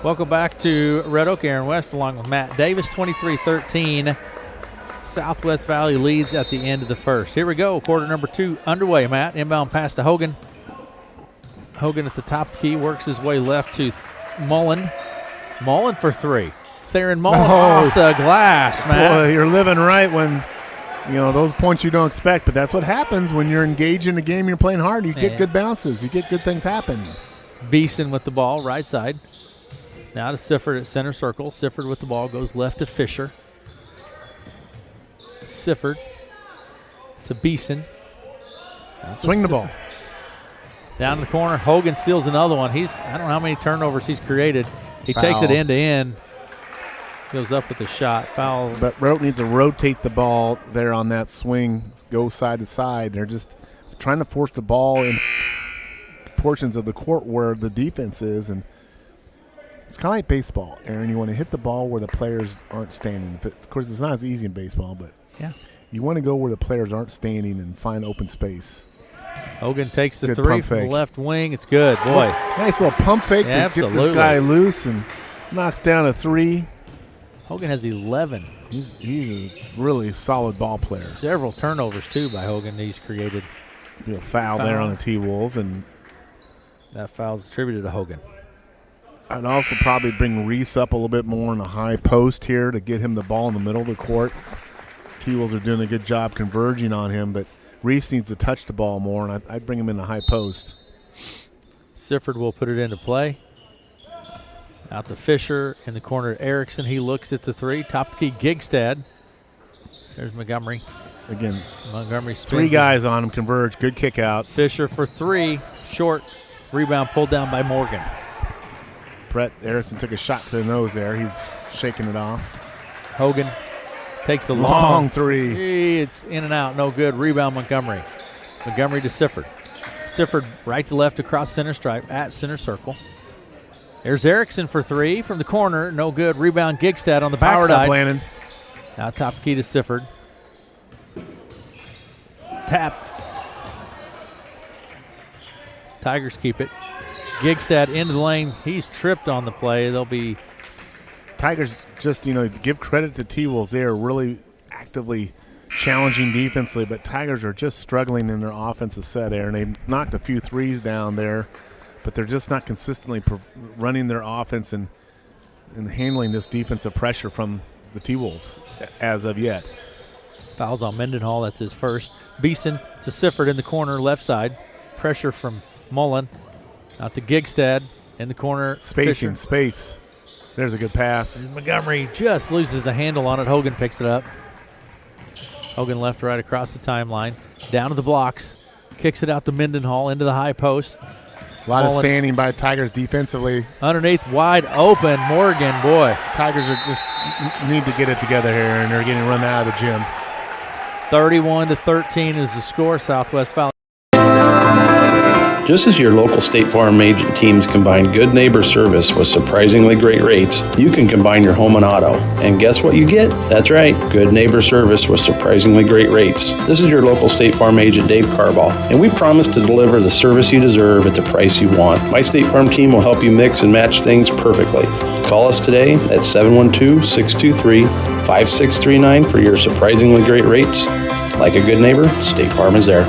Welcome back to Red Oak. Aaron West along with Matt Davis. 23-13. Southwest Valley leads at the end of the first. Here we go. Quarter number 2 underway, Matt. Inbound pass to Hogan. Hogan at the top of the key works his way left to Mullen. Mullen for 3. Theron Mullen off the glass, Matt. Boy, you're living right when, those points you don't expect, but that's what happens when you're engaged in the game, you're playing hard. You get good bounces. You get good things happening. Beeson with the ball, right side. Now to Sifford at center circle. Sifford with the ball goes left to Fisher. Sifford to Beeson. Swing the ball. Down in the corner. Hogan steals another one. I don't know how many turnovers he's created. He takes it end to end. Goes up with the shot. Foul. But Red Oak needs to rotate the ball there on that swing. Go side to side. They're just trying to force the ball in portions of the court where the defense is, and it's kind of like baseball, Aaron. You want to hit the ball where the players aren't standing. Of course, it's not as easy in baseball, but you want to go where the players aren't standing and find open space. Hogan takes the 3 from the left wing. It's good, boy. Nice little pump fake to get this guy loose and knocks down a 3. Hogan has 11. He's a really solid ball player. Several turnovers, too, by Hogan he's created. A foul there on the T-Wolves, and that foul's attributed to Hogan. I'd also probably bring Reese up a little bit more in the high post here to get him the ball in the middle of the court. T-Wolves are doing a good job converging on him, but Reese needs to touch the ball more, and I'd bring him in the high post. Sifford will put it into play. Out to Fisher in the corner. Erickson, he looks at the 3. Top of the key, Gigstad. There's Montgomery. Again, Montgomery spins 3 guys on him, converge. Good kick out. Fisher for 3. Short. Rebound pulled down by Morgan. Brett Erickson took a shot to the nose there. He's shaking it off. Hogan takes a long 3. It's in and out. No good. Rebound Montgomery. Montgomery to Sifford. Sifford right to left across center stripe at center circle. There's Erickson for 3 from the corner. No good. Rebound Gigstad on the backside. Powered up, Landon. Now top key to Sifford. Tap. Tigers keep it. Gigstad into the lane. He's tripped on the play. They'll be. Tigers just, give credit to T-Wolves. They are really actively challenging defensively, but Tigers are just struggling in their offensive set, Aaron. They knocked a few 3s down there, but they're just not consistently running their offense and handling this defensive pressure from the T-Wolves as of yet. Fouls on Mendenhall. That's his first. Beeson to Sifford in the corner, left side. Pressure from Mullen. Out to Gigstad in the corner. Spacing, Fisher. Space. There's a good pass. Montgomery just loses the handle on it. Hogan picks it up. Hogan left, right across the timeline. Down to the blocks. Kicks it out to Mendenhall into the high post. A lot Mullen. of standing by Tigers defensively. Underneath, wide open. Morgan, boy. Tigers are just need to get it together here, and they're getting run out of the gym. 31-13 is the score. Southwest Valley. Just as your local State Farm agent teams combine good neighbor service with surprisingly great rates, you can combine your home and auto. And guess what you get? That's right, good neighbor service with surprisingly great rates. This is your local State Farm agent, Dave Carball, and we promise to deliver the service you deserve at the price you want. My State Farm team will help you mix and match things perfectly. Call us today at 712-623-5639 for your surprisingly great rates. Like a good neighbor, State Farm is there.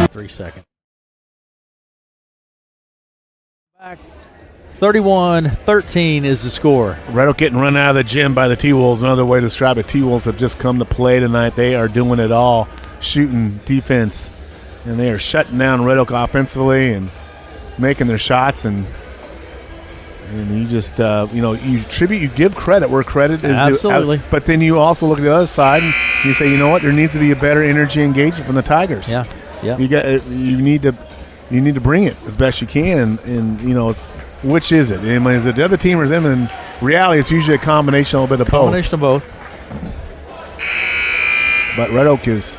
3 seconds. Back. 31-13 is the score. Red Oak getting run out of the gym by the T-Wolves. Another way to describe it. T-Wolves have just come to play tonight. They are doing it all. Shooting, defense, and they are shutting down Red Oak offensively and making their shots. And you just, you give credit where credit is due. Absolutely. But then you also look at the other side and you say, you know what? There needs to be a better energy engagement from the Tigers. Yeah. You need to bring it as best you can, and it's which is it? I mean, is it the other team or is them? In reality, it's usually a combination, a little bit of both. Combination of both. But Red Oak is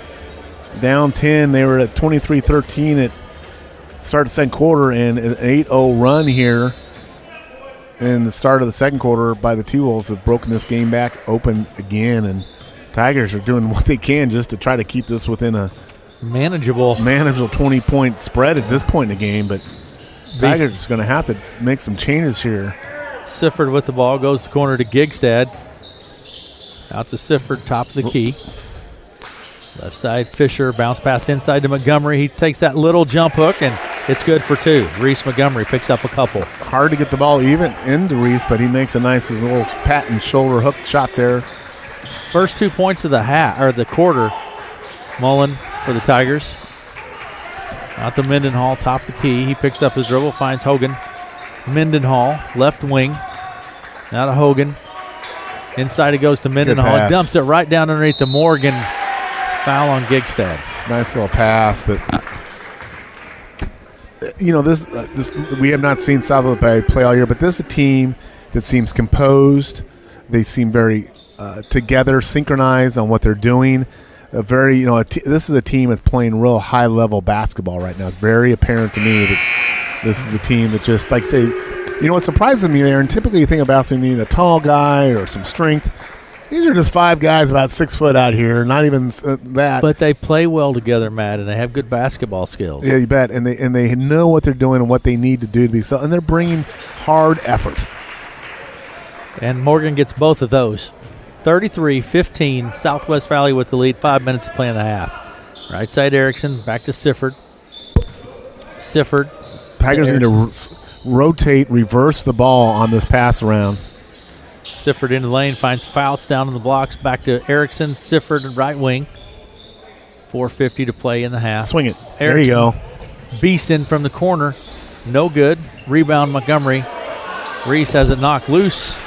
down 10. They were at 23-13 at start of the second quarter, and an 8-0 run here in the start of the second quarter by the T-Wolves have broken this game back open again, and Tigers are doing what they can just to try to keep this within a manageable 20-point spread at this point in the game, but Tigers are going to have to make some changes here. Sifford with the ball, goes the corner to Gigstad. Out to Sifford, top of the key. Left side, Fisher, bounce pass inside to Montgomery. He takes that little jump hook, and it's good for two. Reese Montgomery picks up a couple. Hard to get the ball even into Reese, but he makes a nice little pat and shoulder hook shot there. First 2 points of the quarter, Mullen for the Tigers. Out to Mendenhall, top of the key. He picks up his dribble, finds Hogan. Mendenhall, left wing. Now to Hogan. Inside it goes to Mendenhall. He dumps it right down underneath the Morgan. Foul on Gigstad. Nice little pass, but this we have not seen Southwood play all year, but this is a team that seems composed. They seem very together, synchronized on what they're doing. This is a team that's playing real high-level basketball right now. It's very apparent to me that this is a team that just, like, say, what surprises me there, and typically you think about basketball, you need a tall guy or some strength. These are just 5 guys about 6 foot out here, not even that. But they play well together, Matt, and they have good basketball skills. Yeah, you bet, and they know what they're doing and what they need to do to be so, and they're bringing hard effort. And Morgan gets both of those. 33-15, Southwest Valley with the lead, 5 minutes to play in the half. Right side Erickson, back to Sifford. Tigers need to rotate, reverse the ball on this pass around. Sifford into the lane, finds Fouts down in the blocks, back to Erickson. Sifford right wing. 4:50 to play in the half. Swing it. Erickson, there you go. Beeson from the corner. No good. Rebound Montgomery. Reese has it knocked loose.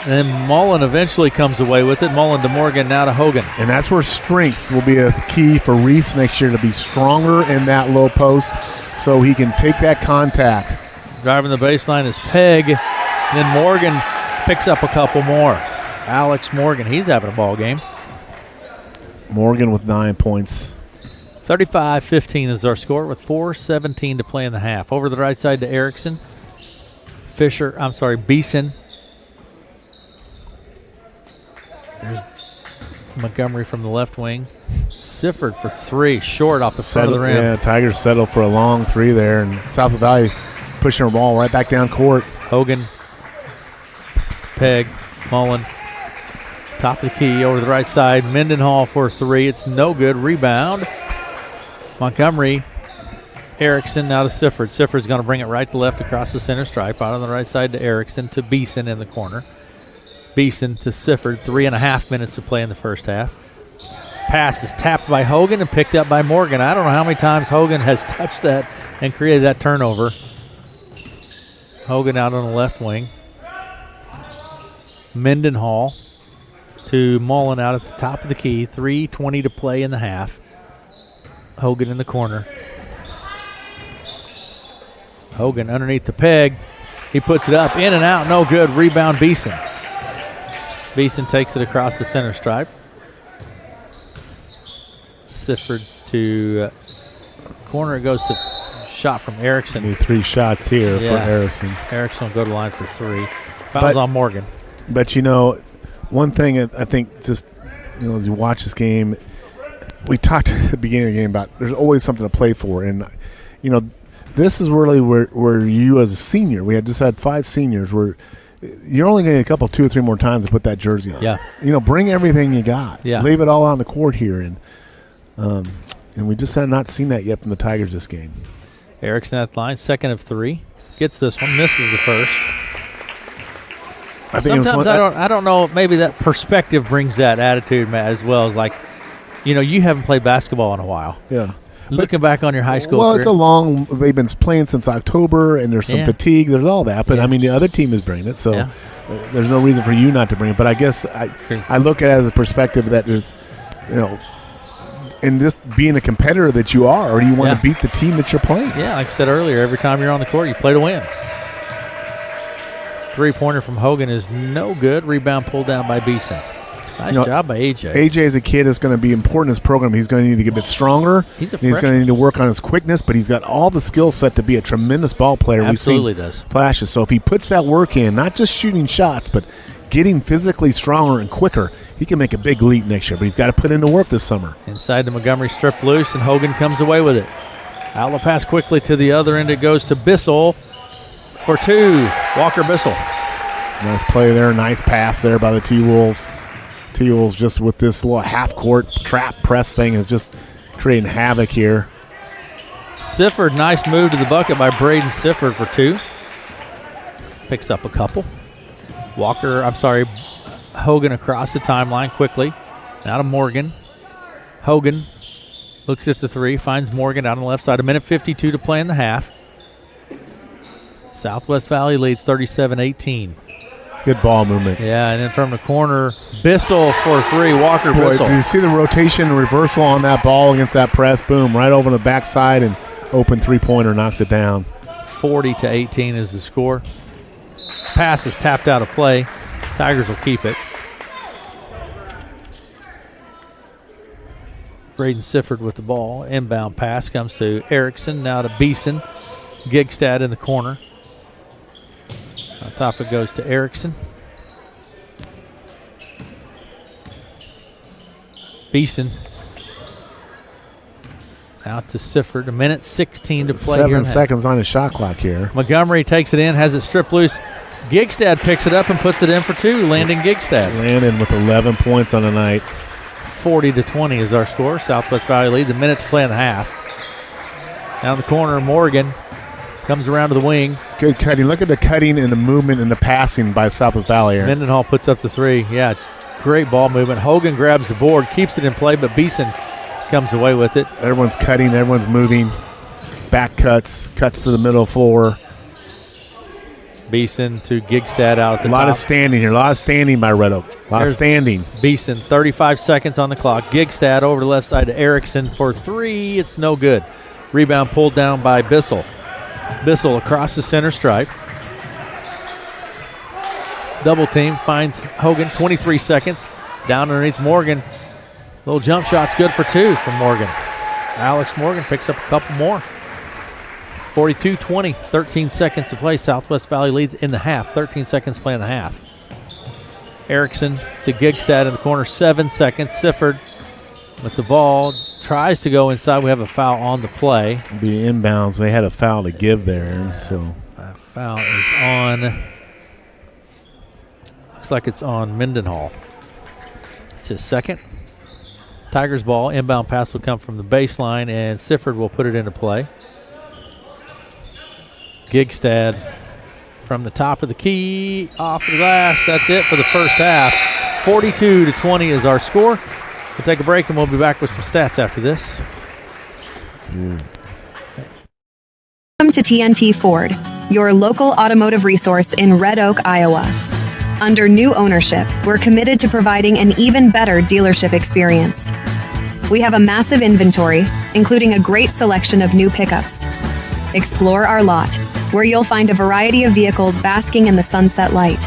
And then Mullen eventually comes away with it. Mullen to Morgan, now to Hogan. And that's where strength will be a key for Reese next year, to be stronger in that low post so he can take that contact. Driving the baseline is Pegg. Then Morgan picks up a couple more. Alex Morgan, he's having a ball game. Morgan with 9 points. 35-15 is our score with 4:17 to play in the half. Over the right side to Erickson. Beeson. There's Montgomery from the left wing. Sifford for 3, short off the front of the rim. Yeah, Tigers settle for a long 3 there, and South Valley pushing her ball right back down court. Hogan, Pegg, Mullen, top of the key over to the right side. Mendenhall for 3. It's no good. Rebound. Montgomery, Erickson now to Sifford. Sifford's going to bring it right to left across the center stripe. Out on the right side to Erickson, to Beeson in the corner. Beeson to Sifford. 3.5 minutes to play in the first half. Pass is tapped by Hogan and picked up by Morgan. I don't know how many times Hogan has touched that and created that turnover. Hogan out on the left wing. Mendenhall to Mullen out at the top of the key. 3:20 to play in the half. Hogan in the corner. Hogan underneath the peg. He puts it up, in and out, no good. Rebound, Beeson. Beeson takes it across the center stripe. Sifford to corner. It goes to shot from Erickson. Need 3 shots here for Erickson. Erickson will go to the line for 3. Fouls on Morgan. But, one thing I think just, as you watch this game, we talked at the beginning of the game about there's always something to play for. And, this is really where you as a senior, we had just had 5 seniors where you're only going to get 2 or 3 more times to put that jersey on. Yeah. Bring everything you got. Yeah. Leave it all on the court here. And we just have not seen that yet from the Tigers this game. Erickson at the line, 2nd of 3. Gets this one, misses the first. Sometimes I don't know, maybe that perspective brings that attitude, Matt, as well as you haven't played basketball in a while. Yeah. Looking back on your high school career. It's they've been playing since October, and there's some fatigue. There's all that. But, the other team is bringing it, so there's no reason for you not to bring it. But I guess I look at it as a perspective that there's, and just being a competitor that you are, or do you want to beat the team that you're playing? Yeah, like I said earlier, every time you're on the court, you play to win. 3-pointer from Hogan is no good. Rebound pulled down by Beeson. Nice job by AJ. AJ is a kid that's going to be important in his program. He's going to need to get a bit stronger. He's going to need to work on his quickness, but he's got all the skill set to be a tremendous ball player. Absolutely does. Flashes. So if he puts that work in, not just shooting shots, but getting physically stronger and quicker, he can make a big leap next year. But he's got to put in the work this summer. Inside the Montgomery strip loose, and Hogan comes away with it. Outlet pass quickly to the other end. It goes to Bissell for 2. Walker Bissell. Nice play there. Nice pass there by the T-Wolves. T-Wolves just with this little half-court trap press thing is just creating havoc here. Sifford, nice move to the bucket by Braden Sifford for 2. Picks up a couple. Hogan across the timeline quickly. Now to Morgan. Hogan looks at the 3, finds Morgan out on the left side. 1:52 to play in the half. Southwest Valley leads 37-18. Good ball movement. Yeah, and then from the corner, Bissell for 3. Walker Bissell. Did you see the rotation reversal on that ball against that press? Boom, right over the backside, and open 3-pointer knocks it down. 40-18 is the score. Pass is tapped out of play. Tigers will keep it. Braden Sifford with the ball. Inbound pass comes to Erickson. Now to Beeson. Gigstad in the corner. On top it goes to Erickson. Beeson. Out to Sifford. 1:16 to play. 7 seconds on the shot clock here. Montgomery takes it in, has it stripped loose. Gigstad picks it up and puts it in for 2. Landon Gigstad. Landon with 11 points on the night. 40-20 is our score. Southwest Valley leads. 1 minute to play in the half. Down the corner, Morgan comes around to the wing. Good cutting. Look at the cutting and the movement and the passing by Southwest Valley here. Mendenhall puts up the 3. Yeah, great ball movement. Hogan grabs the board, keeps it in play, but Beeson comes away with it. Everyone's cutting. Everyone's moving. Back cuts to the middle floor. Beeson to Gigstad out at the top. A lot of standing here. A lot of standing by Red Oak. A lot of standing. Beeson, 35 seconds on the clock. Gigstad over the left side to Erickson for 3. It's no good. Rebound pulled down by Bissell. Bissell across the center stripe. Double team finds Hogan. 23 seconds. Down underneath Morgan. Little jump shot's good for 2 from Morgan. Alex Morgan picks up a couple more. 42-20, 13 seconds to play. Southwest Valley leads in the half. 13 seconds to play in the half. Erickson to Gigstad in the corner. 7 seconds. Sifford with the ball. Tries to go inside. We have a foul on the play. Be inbounds. They had a foul to give there. So that foul is on. Looks like it's on Mendenhall. It's his second. Tigers ball. Inbound pass will come from the baseline, and Sifford will put it into play. Gigstad from the top of the key, off the glass. That's it for the first half. 42-20 is our score. We'll take a break, and we'll be back with some stats after this. Welcome to TNT Ford, your local automotive resource in Red Oak, Iowa. Under new ownership, we're committed to providing an even better dealership experience. We have a massive inventory, including a great selection of new pickups. Explore our lot, where you'll find a variety of vehicles basking in the sunset light.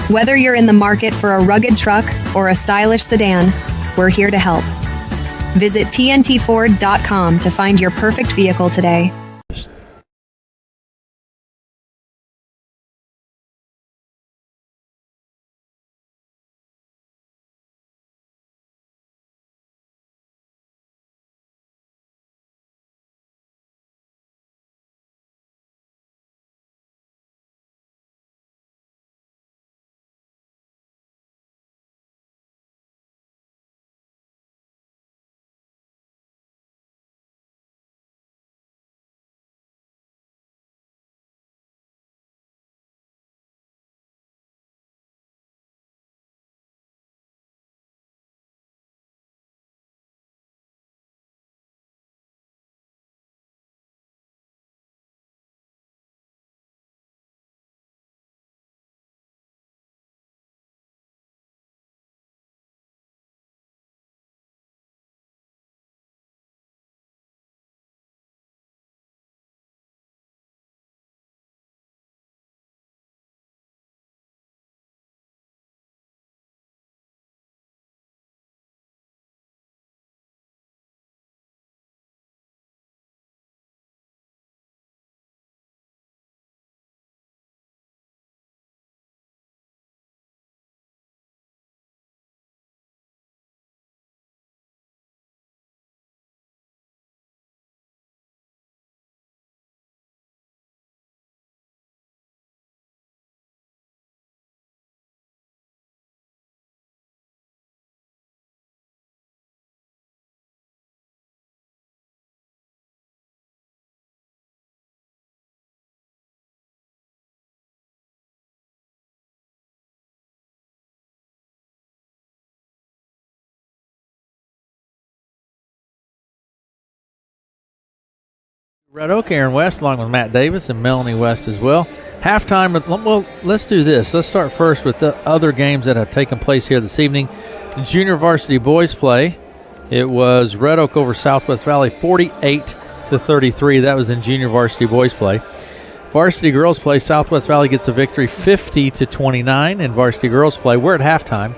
Whether you're in the market for a rugged truck or a stylish sedan, we're here to help. Visit TNTFord.com to find your perfect vehicle today. Red Oak, Aaron West, along with Matt Davis and Melanie West as well. Halftime, well, let's do this. Let's start first with the other games that have taken place here this evening. Junior varsity boys play. It was Red Oak over Southwest Valley, 48-33. That was in junior varsity boys play. Varsity girls play. Southwest Valley gets a victory, 50-29. In varsity girls play, we're at halftime.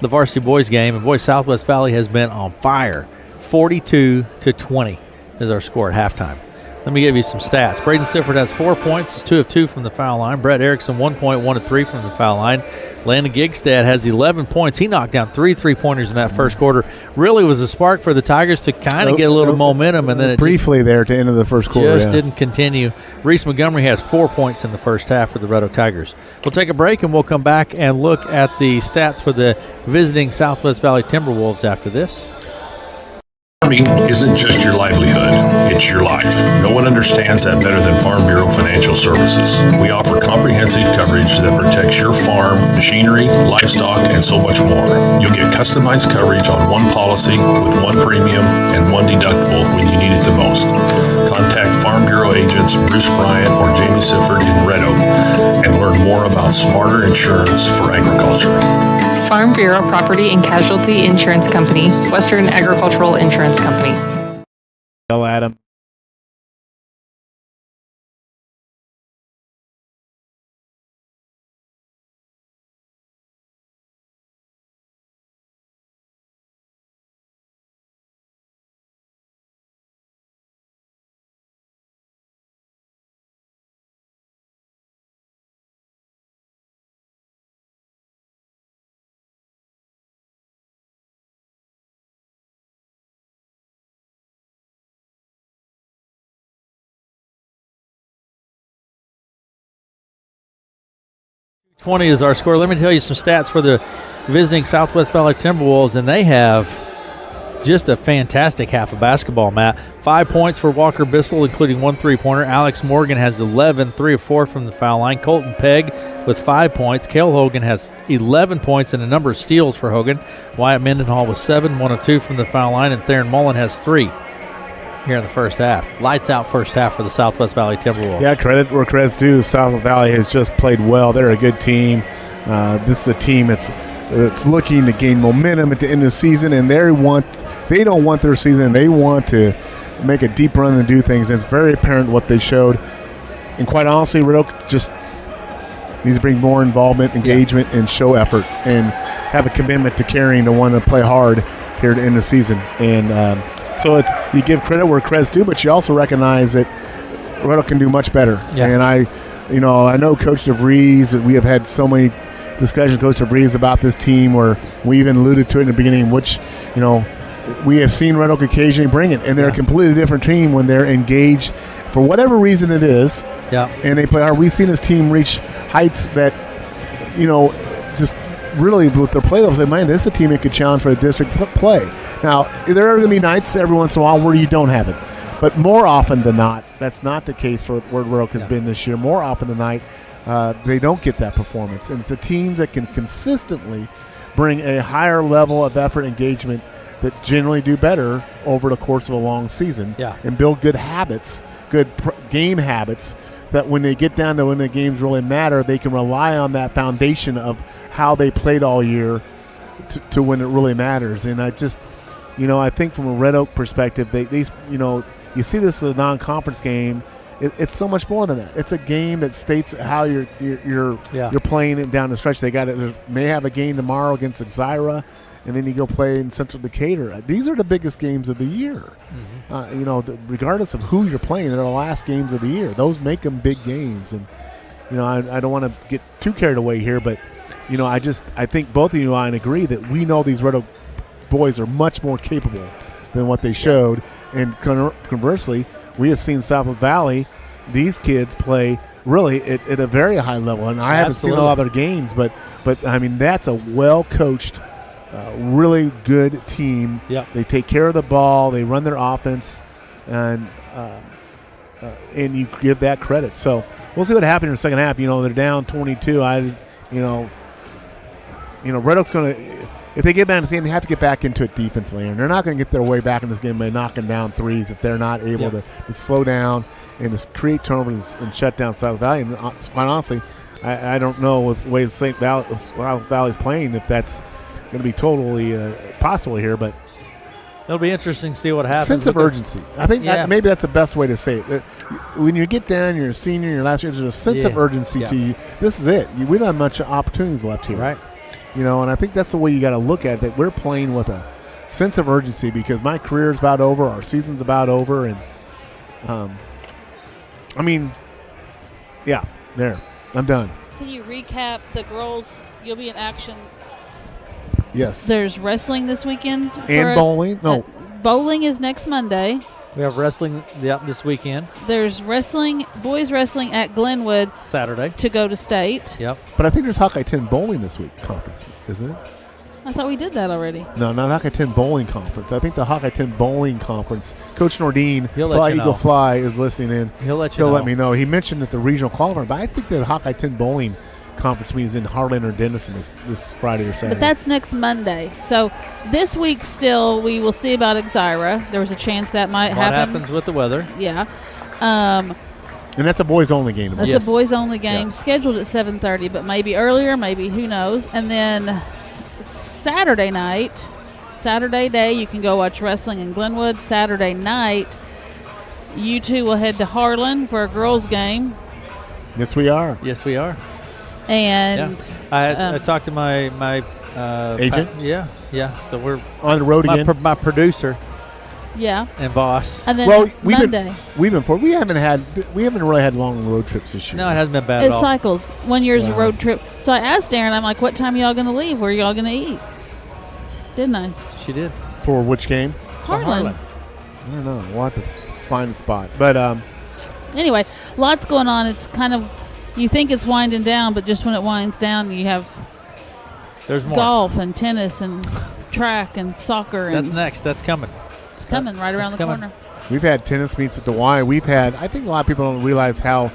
The varsity boys game, and boy, Southwest Valley has been on fire. 42-20 is our score at halftime. Let me give you some stats. Braden Sifford has 4 points, is 2 of 2 from the foul line. Brett Erickson, 1 point, 1 of 3 from the foul line. Landon Gigstad has 11 points. He knocked down 3 3-pointers in that first quarter. Really was a spark for the Tigers to kind of get a little momentum, and then it briefly there at the end of the first quarter didn't continue. Reese Montgomery has 4 points in the first half for the Red Oak Tigers. We'll take a break, and we'll come back and look at the stats for the visiting Southwest Valley Timberwolves after this. Farming isn't just your livelihood, it's your life. No one understands that better than Farm Bureau Financial Services. We offer comprehensive coverage that protects your farm, machinery, livestock, and so much more. You'll get customized coverage on one policy with one premium and one deductible when you need it the most. Contact Farm Bureau agents Bruce Bryant or Jamie Sifford in Red Oak and learn more about smarter insurance for agriculture. Farm Bureau Property and Casualty Insurance Company, Western Agricultural Insurance Company. Hello, Adam. .20 is our score. Let me tell you some stats for the visiting Southwest Valley Timberwolves, and they have just a fantastic half of basketball, Matt. 5 points for Walker Bissell, including 1 3-pointer. Alex Morgan has 11, 3 of 4 from the foul line. Colton Pegg with 5 points. Cale Hogan has 11 points and a number of steals for Hogan. Wyatt Mendenhall with 7, 1 of 2 from the foul line, and Theron Mullen has 3 here in the first half. Lights out first half for the Southwest Valley Timberwolves. Yeah, credit where credit's due. Southwest Valley has just played well. They're a good team. This is a team that's looking to gain momentum at the end of the season, and they don't want their season. They want to make a deep run and do things. And it's very apparent what they showed. And quite honestly, Red Oak just needs to bring more involvement, engagement, and show effort, and have a commitment to carrying to want to play hard here to end the season. And so you give credit where credit's due, but you also recognize that Red Oak can do much better. Yeah. And I know Coach DeVries, we have had so many discussions with Coach DeVries about this team where we even alluded to it in the beginning, which, we have seen Red Oak occasionally bring it, and they're a completely different team when they're engaged for whatever reason it is. Yeah. And they play hard. We've seen this team reach heights that, just really with their play levels, like, man, this is a team that could challenge for a district play. Now, there are going to be nights every once in a while where you don't have it. But more often than not, that's not the case for where Red Oak has been this year. More often than not, they don't get that performance. And it's the teams that can consistently bring a higher level of effort and engagement that generally do better over the course of a long season and build good habits, good game habits, that when they get down to when the games really matter, they can rely on that foundation of how they played all year to when it really matters. And I just, I think from a Red Oak perspective, you see this as a non-conference game. It's so much more than that. It's a game that states how you're playing it down the stretch. They may have a game tomorrow against Exira, and then you go play in Central Decatur. These are the biggest games of the year. Regardless of who you're playing, they're the last games of the year. Those make them big games. And I don't want to get too carried away here, but I think both of you and I agree that we know these Red Oak boys are much more capable than what they showed. And conversely, we have seen Southwest Valley, these kids play really at a very high level. And I haven't seen a lot of their games, but I mean, that's a well-coached, really good team. Yeah. They take care of the ball. They run their offense, and you give that credit. So we'll see what happens in the second half. They're down 22. Red Oak's going to – if they get back in this game, they have to get back into it defensively. And they're not going to get their way back in this game by knocking down threes if they're not able to slow down and to create turnovers and shut down South Valley. And quite honestly, I don't know with the way South Valley's playing if that's going to be totally possible here. But it'll be interesting to see what happens. Sense of urgency. I think maybe that's the best way to say it. When you get down, you're a senior, your last year, there's a sense of urgency to you. This is it. We don't have much opportunities left here. Right. And I think that's the way you got to look at it. We're playing with a sense of urgency because my career's about over, our season's about over, and there. I'm done. Can you recap the girls? You'll be in action. Yes. There's wrestling this weekend. And bowling? No. Bowling is next Monday. We have wrestling this weekend. There's boys wrestling at Glenwood Saturday to go to state. Yep. But I think there's Hawkeye 10 bowling this week conference, isn't it? I thought we did that already. No, not Hawkeye 10 bowling conference. I think the Hawkeye 10 bowling conference. Coach Nordine, Fly Eagle Fly, is listening in. He'll let me know. He mentioned that the regional qualifier, but I think the Hawkeye 10 bowling conference meet is in Harlan or Denison this Friday or Saturday. But that's next Monday. So this week still we will see about Exira. There was a chance that might happen. What happens with the weather? Yeah. And that's a boys-only game. That's a boys-only game scheduled at 7:30, but maybe earlier, maybe who knows. And then Saturday day, you can go watch wrestling in Glenwood. Saturday night, you two will head to Harlan for a girls' game. Yes, we are. And I talked to my agent. So we're on the road again. My producer. Yeah. And boss. And then Monday. We haven't really had long road trips this year. No, it hasn't been bad at all. It cycles. 1 year's a road trip. So I asked Darren, I'm like, what time are y'all going to leave? Where are y'all going to eat? Didn't I? She did. For which game? Harlan. I don't know. We'll have to find a spot. But anyway, lots going on. It's kind of, you think it's winding down, but just when it winds down, you have there's more golf and tennis and track and soccer. That's next. That's coming. It's coming right around the corner. We've had tennis meets at the Y. I think a lot of people don't realize how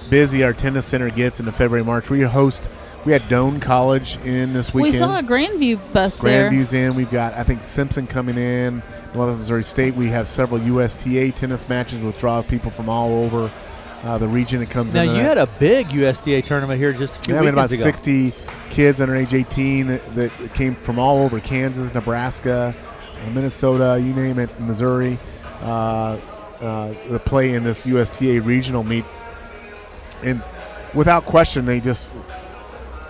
busy our tennis center gets in the February, March. We had Doane College in this weekend. We saw a Grandview bus there. Grandview's in. We've got, I think, Simpson coming in. Northern Missouri State. We have several USTA tennis matches which draw people from all over the region. It comes in. Now, you had a big USTA tournament here just a few weekends about ago. 60 kids under age 18 that came from all over Kansas, Nebraska, Minnesota, you name it, Missouri. to play in this USTA regional meet. And without question, they just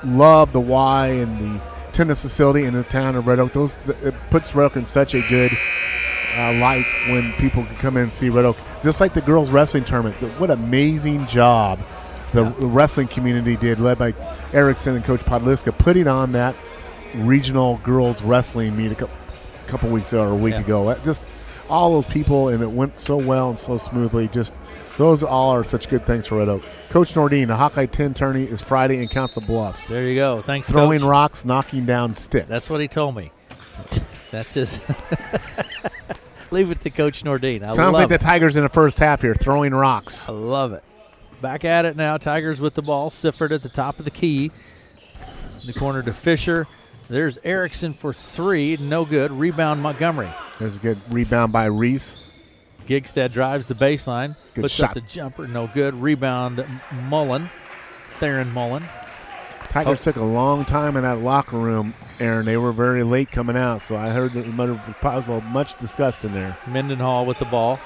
love the Y and the tennis facility in the town of Red Oak. It puts Red Oak in such a good light when people can come in and see Red Oak. Just like the girls wrestling tournament. What amazing job the wrestling community did, led by Erickson and Coach Podliska, putting on that regional girls wrestling meet a couple weeks ago or a week ago. Just all those people, and it went so well and so smoothly. Just those all are such good things for Red Oak. Coach Nordine, the Hawkeye 10 tourney is Friday in Council Bluffs. There you go. Thanks, Throwing Coach. rocks, knocking down sticks. That's what he told me. That's his. Leave it to Coach Nordine. Sounds like the Tigers in the first half here, throwing rocks. I love it. Back at it now. Tigers with the ball. Sifford at the top of the key. In the corner to Fisher. There's Erickson for 3. No good. Rebound Montgomery. There's a good rebound by Reese. Gigstad drives the baseline. Good puts shot. up the jumper. No good. Rebound Mullen. Theron Mullen. Tigers took a long time in that locker room, Aaron. They were very late coming out, so I heard there was much disgust in there. Mendenhall with the ball.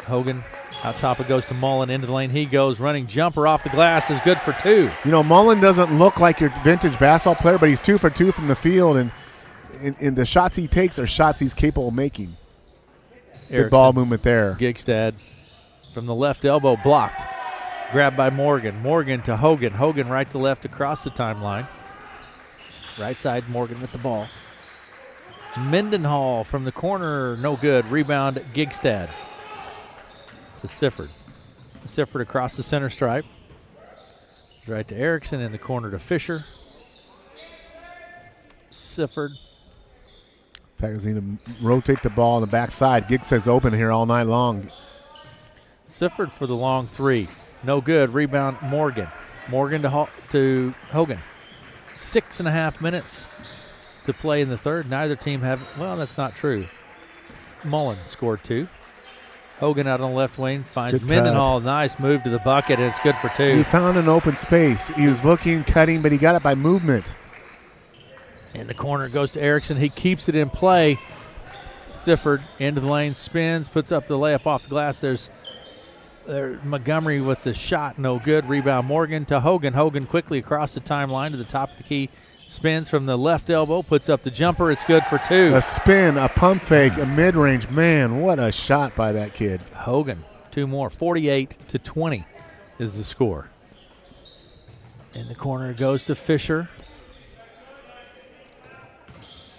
Hogan out top, it goes to Mullen. Into the lane he goes. Running jumper off the glass is good for 2. You know, Mullen doesn't look like your vintage basketball player, but he's 2 for 2 from the field, and the shots he takes are shots he's capable of making. Erickson, good ball movement there. Gigstad from the left elbow, blocked. Grabbed by Morgan. Morgan to Hogan. Hogan right to left across the timeline. Right side, Morgan with the ball. Mendenhall from the corner, no good. Rebound, Gigstad to Sifford. Sifford across the center stripe. Right to Erickson, in the corner to Fisher. Sifford. Tigers need to rotate the ball on the backside. Gigstad's open here all night long. Sifford for the long 3. No good. Rebound, Morgan. Morgan to Hogan. 6.5 minutes to play in the third. Neither team have, well, that's not true. Mullen scored 2. Hogan out on the left wing finds Mendenhall. Nice move to the bucket, and it's good for 2. He found an open space. He was looking, cutting, but he got it by movement. In the corner goes to Erickson. He keeps it in play. Sifford into the lane, spins, puts up the layup off the glass. There's Montgomery with the shot, no good. Rebound Morgan to Hogan. Hogan quickly across the timeline to the top of the key. Spins from the left elbow, puts up the jumper. It's good for 2. A spin, a pump fake, a mid-range. Man, what a shot by that kid. Hogan, 2 more. 48-20 is the score. In the corner goes to Fisher.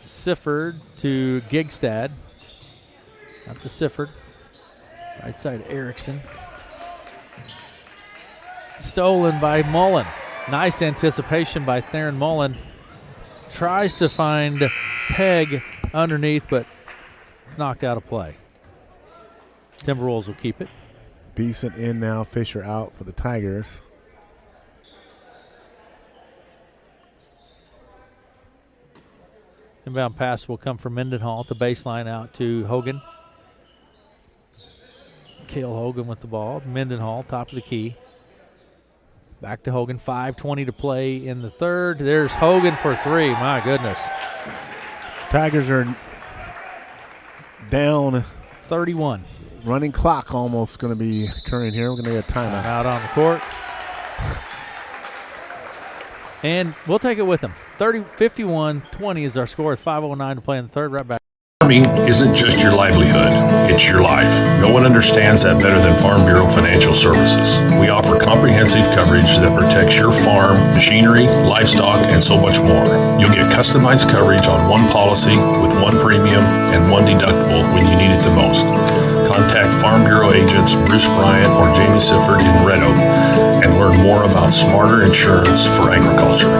Sifford to Gigstad. Out to Sifford. Right side, Erickson. Stolen by Mullen. Nice anticipation by Theron Mullen. Tries to find Peg underneath, but it's knocked out of play. Timberwolves will keep it. Beeson in now, Fisher out for the Tigers. Inbound pass will come from Mendenhall at the baseline out to Hogan. Cale Hogan with the ball. Mendenhall, top of the key. Back to Hogan. 5:20 to play in the third. There's Hogan for 3. My goodness. Tigers are down 31. Running clock almost going to be occurring here. We're going to get a timeout. Out on the court. And we'll take it with them. 51-20 is our score. It's 5:09 to play in the third. Right back. Farming isn't just your livelihood, it's your life. No one understands that better than Farm Bureau Financial Services. We offer comprehensive coverage that protects your farm, machinery, livestock, and so much more. You'll get customized coverage on one policy with one premium and one deductible when you need it the most. Contact Farm Bureau agents Bruce Bryant or Jamie Sifford in Red Oak and learn more about smarter insurance for agriculture.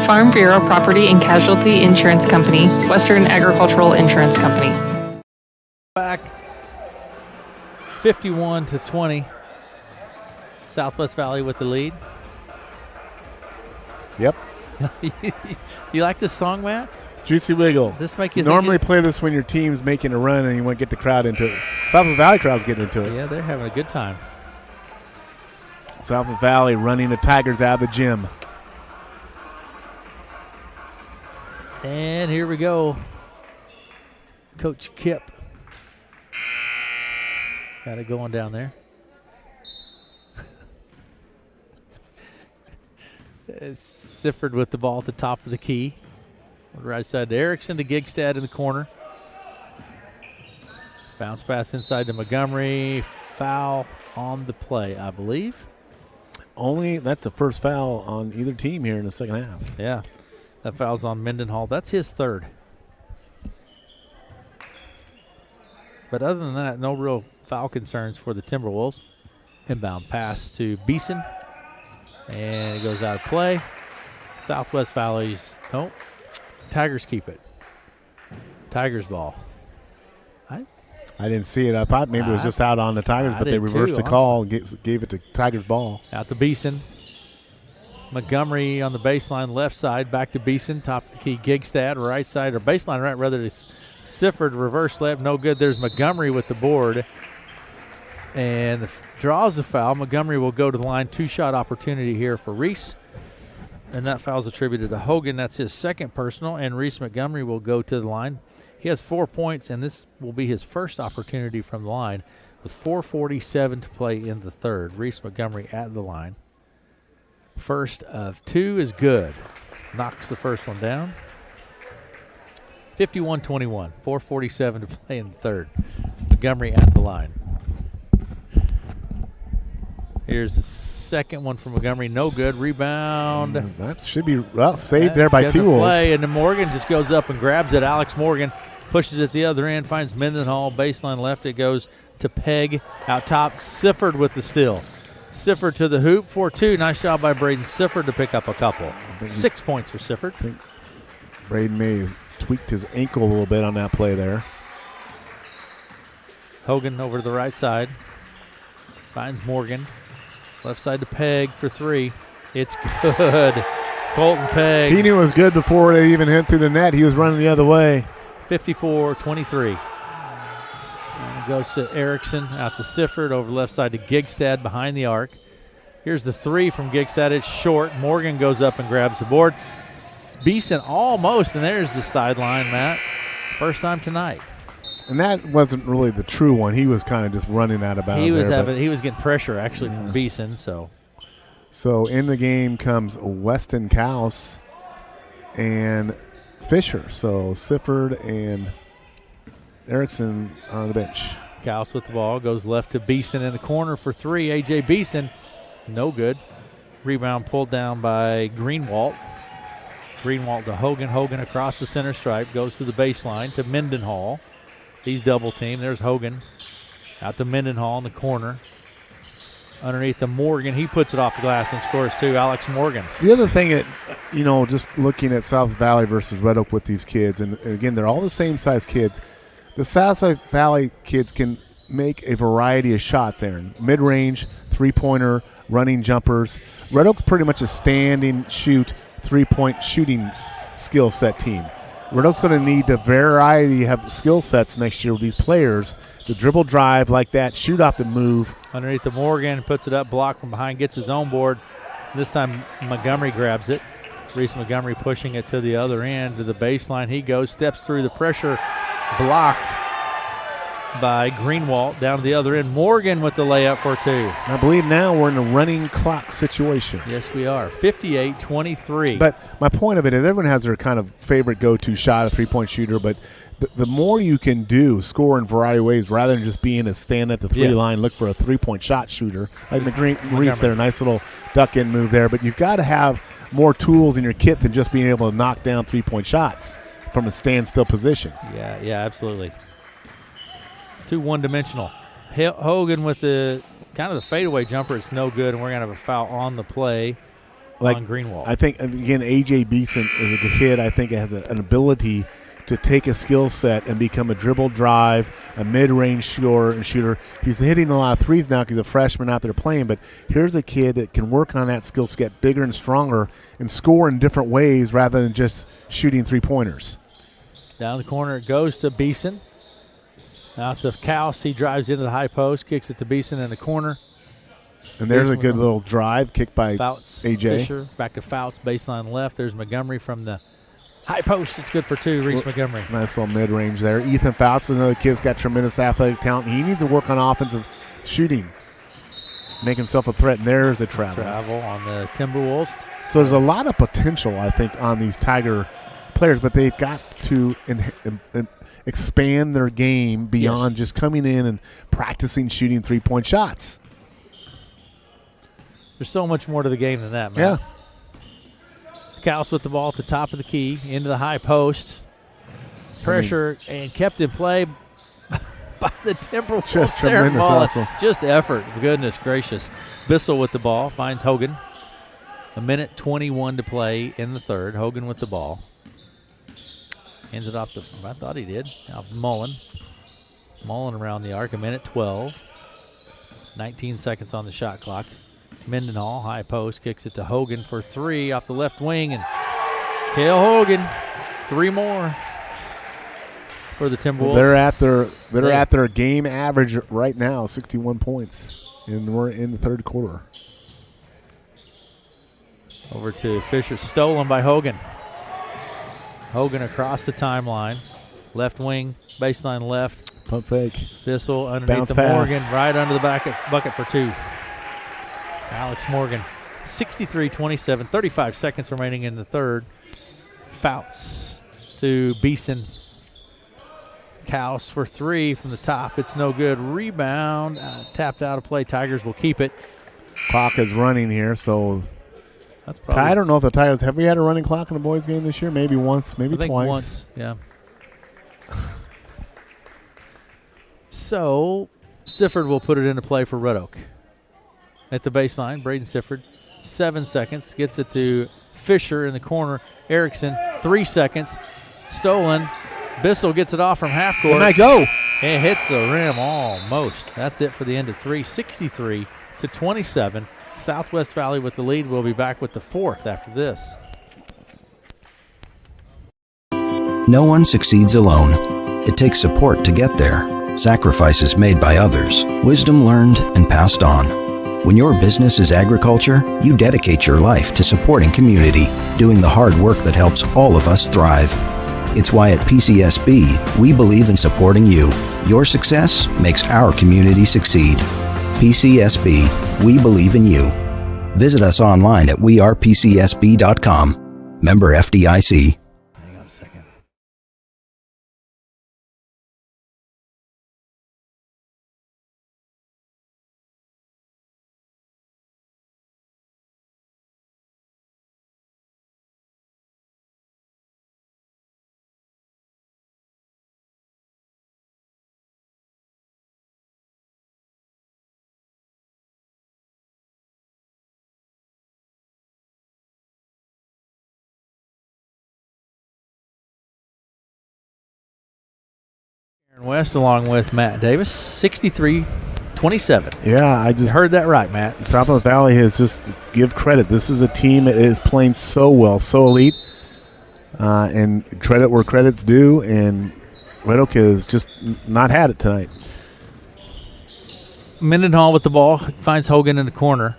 Farm Bureau Property and Casualty Insurance Company, Western Agricultural Insurance Company. Back 51-20. Southwest Valley with the lead. Yep. You like this song, Matt? Juicy Wiggle. This make you normally play this when your team's making a run and you want to get the crowd into it. Southwest Valley crowd's getting into it. Yeah, they're having a good time. Southwest Valley running the Tigers out of the gym. And here we go. Coach Kip Got it going down there. Sifford with the ball at the top of the key. Right side to Erickson to Gigstad in the corner. Bounce pass inside to Montgomery. Foul on the play, I believe. That's the first foul on either team here in the second half. Yeah, that foul's on Mendenhall. That's his third. But other than that, no real foul concerns for the Timberwolves. Inbound pass to Beeson. And it goes out of play. Southwest Valley's, Tigers keep it. Tigers ball. I didn't see it. I thought maybe it was just out on the Tigers, but they reversed the call and gave it to Tigers ball. Out to Beeson. Montgomery on the baseline, left side, back to Beeson, top of the key. Gigstad, right side, or baseline right, rather to Sifford, reverse left, no good. There's Montgomery with the board. And draws a foul. Montgomery will go to the line. 2-shot opportunity here for Reese. And that foul's attributed to Hogan. That's his second personal. And Reese Montgomery will go to the line. He has 4 points, and this will be his first opportunity from the line with 4:47 to play in the third. Reese Montgomery at the line. First of 2 is good. Knocks the first one down. 51-21. 4:47 to play in the third. Montgomery at the line. Here's the second one from Montgomery. No good. Rebound. That should be saved there by Tools. Play, and then Morgan just goes up and grabs it. Alex Morgan pushes it the other end, finds Mendenhall. Baseline left. It goes to Pegg. Out top, Sifford with the steal. Sifford to the hoop. 4-2. Nice job by Braden Sifford to pick up a couple. 6 points for Sifford. I think Braden may have tweaked his ankle a little bit on that play there. Hogan over to the right side. Finds Morgan. Left side to Pegg for 3. It's good. Colton Pegg. He knew it was good before it even hit through the net. He was running the other way. 54-23. And it goes to Erickson, out to Sifford, over left side to Gigstad behind the arc. Here's the 3 from Gigstad. It's short. Morgan goes up and grabs the board. Beeson almost, and there's the sideline, Matt. First time tonight. And that wasn't really the true one. He was kind of just running out of bounds. He was getting pressure actually from Beeson. So in the game comes Weston Kaus and Fisher. So Sifford and Erickson are on the bench. Kaus with the ball goes left to Beeson in the corner for 3. A.J. Beeson, no good. Rebound pulled down by Greenwalt. Greenwalt to Hogan. Hogan across the center stripe goes to the baseline to Mendenhall. He's double teamed. There's Hogan. Out to Mendenhall in the corner. Underneath to Morgan. He puts it off the glass and scores 2. Alex Morgan. The other thing that, just looking at South Valley versus Red Oak with these kids, and again, they're all the same size kids. The South Valley kids can make a variety of shots, Aaron. Mid-range, three-pointer, running jumpers. Red Oak's pretty much a standing, shoot, three-point shooting skill set team. Red Oak's going to need a variety of skill sets next year with these players. The dribble drive like that, shoot off the move. Underneath the Morgan, puts it up, blocked from behind, gets his own board. This time Montgomery grabs it. Reese Montgomery pushing it to the other end, to the baseline. He goes, steps through the pressure, blocked by Greenwalt down to the other end. Morgan with the layup for 2. I believe now we're in a running clock situation. Yes, we are. 58-23. But my point of it is everyone has their kind of favorite go-to shot, a three-point shooter, but the more you can do, score in a variety of ways rather than just being a stand at the three line, look for a three-point shot shooter. Like Reese there, nice little duck-in move there. But you've got to have more tools in your kit than just being able to knock down three-point shots from a standstill position. Yeah, absolutely. Too one-dimensional. Hogan with the kind of the fadeaway jumper. It's no good, and we're going to have a foul on the play on Greenwald. I think, again, A.J. Beeson is a good kid. I think it has an ability to take a skill set and become a dribble drive, a mid-range shooter. He's hitting a lot of threes now because he's a freshman out there playing, but here's a kid that can work on that skill set, get bigger and stronger, and score in different ways rather than just shooting three-pointers. Down the corner it goes to Beeson. Out to Kaus. He drives into the high post, kicks it to Beeson in the corner. And there's a good little drive kicked by Fouts, A.J. Fisher, back to Fouts, baseline left. There's Montgomery from the High post. It's good for 2. Reese Montgomery. Nice little mid-range there. Ethan Fouts, another kid's got tremendous athletic talent. He needs to work on offensive shooting. Make himself a threat, and there's a travel. On the Timberwolves. So there's a lot of potential, I think, on these Tiger players, but they've got to expand their game beyond just coming in and practicing shooting three-point shots. There's so much more to the game than that, man. Yeah. Kaus with the ball at the top of the key, into the high post. Pressure and kept in play by the Timberwolves. Just tremendous hustle. Just effort. Goodness gracious. Bissell with the ball, finds Hogan. 1:21 to play in the third. Hogan with the ball. Hands it off to, I thought he did, off Mullen. Mullen around the arc, 1:12. 19 seconds on the shot clock. Mendenhall, high post, kicks it to Hogan for 3 off the left wing, and Cale Hogan, 3 more for the Timberwolves. They're at their game average right now, 61 points, and we're in the third quarter. Over to Fisher, stolen by Hogan. Hogan across the timeline, left wing, baseline left. Pump fake. Bissell underneath Bounce the pass. Morgan, right under the bucket for 2. Alex Morgan, 63-27, 35 seconds remaining in the third. Fouts to Beeson. Kaus for 3 from the top. It's no good. Rebound, tapped out of play. Tigers will keep it. Clock is running here, so that's probably. I don't know if the Tigers, have we had a running clock in the boys' game this year? Maybe once, maybe I think twice. Once, yeah. So, Sifford will put it into play for Red Oak. At the baseline, Braden Sifford, 7 seconds. Gets it to Fisher in the corner. Erickson, 3 seconds. Stolen. Bissell gets it off from half court. And I go. And hit the rim almost. That's it for the end of 3. 63-27. Southwest Valley with the lead. We'll be back with the fourth after this. No one succeeds alone. It takes support to get there. Sacrifices made by others. Wisdom learned and passed on. When your business is agriculture, you dedicate your life to supporting community, doing the hard work that helps all of us thrive. It's why at PCSB, we believe in supporting you. Your success makes our community succeed. PCSB, we believe in you. Visit us online at wearepcsb.com. Member FDIC. Hang on a second. West along with Matt Davis, 63-27. Yeah, I just heard that right, Matt. Southwest Valley has just give credit. This is a team that is playing so well, so elite, and credit where credit's due. And Red Oak has just not had it tonight. Mendenhall with the ball finds Hogan in the corner,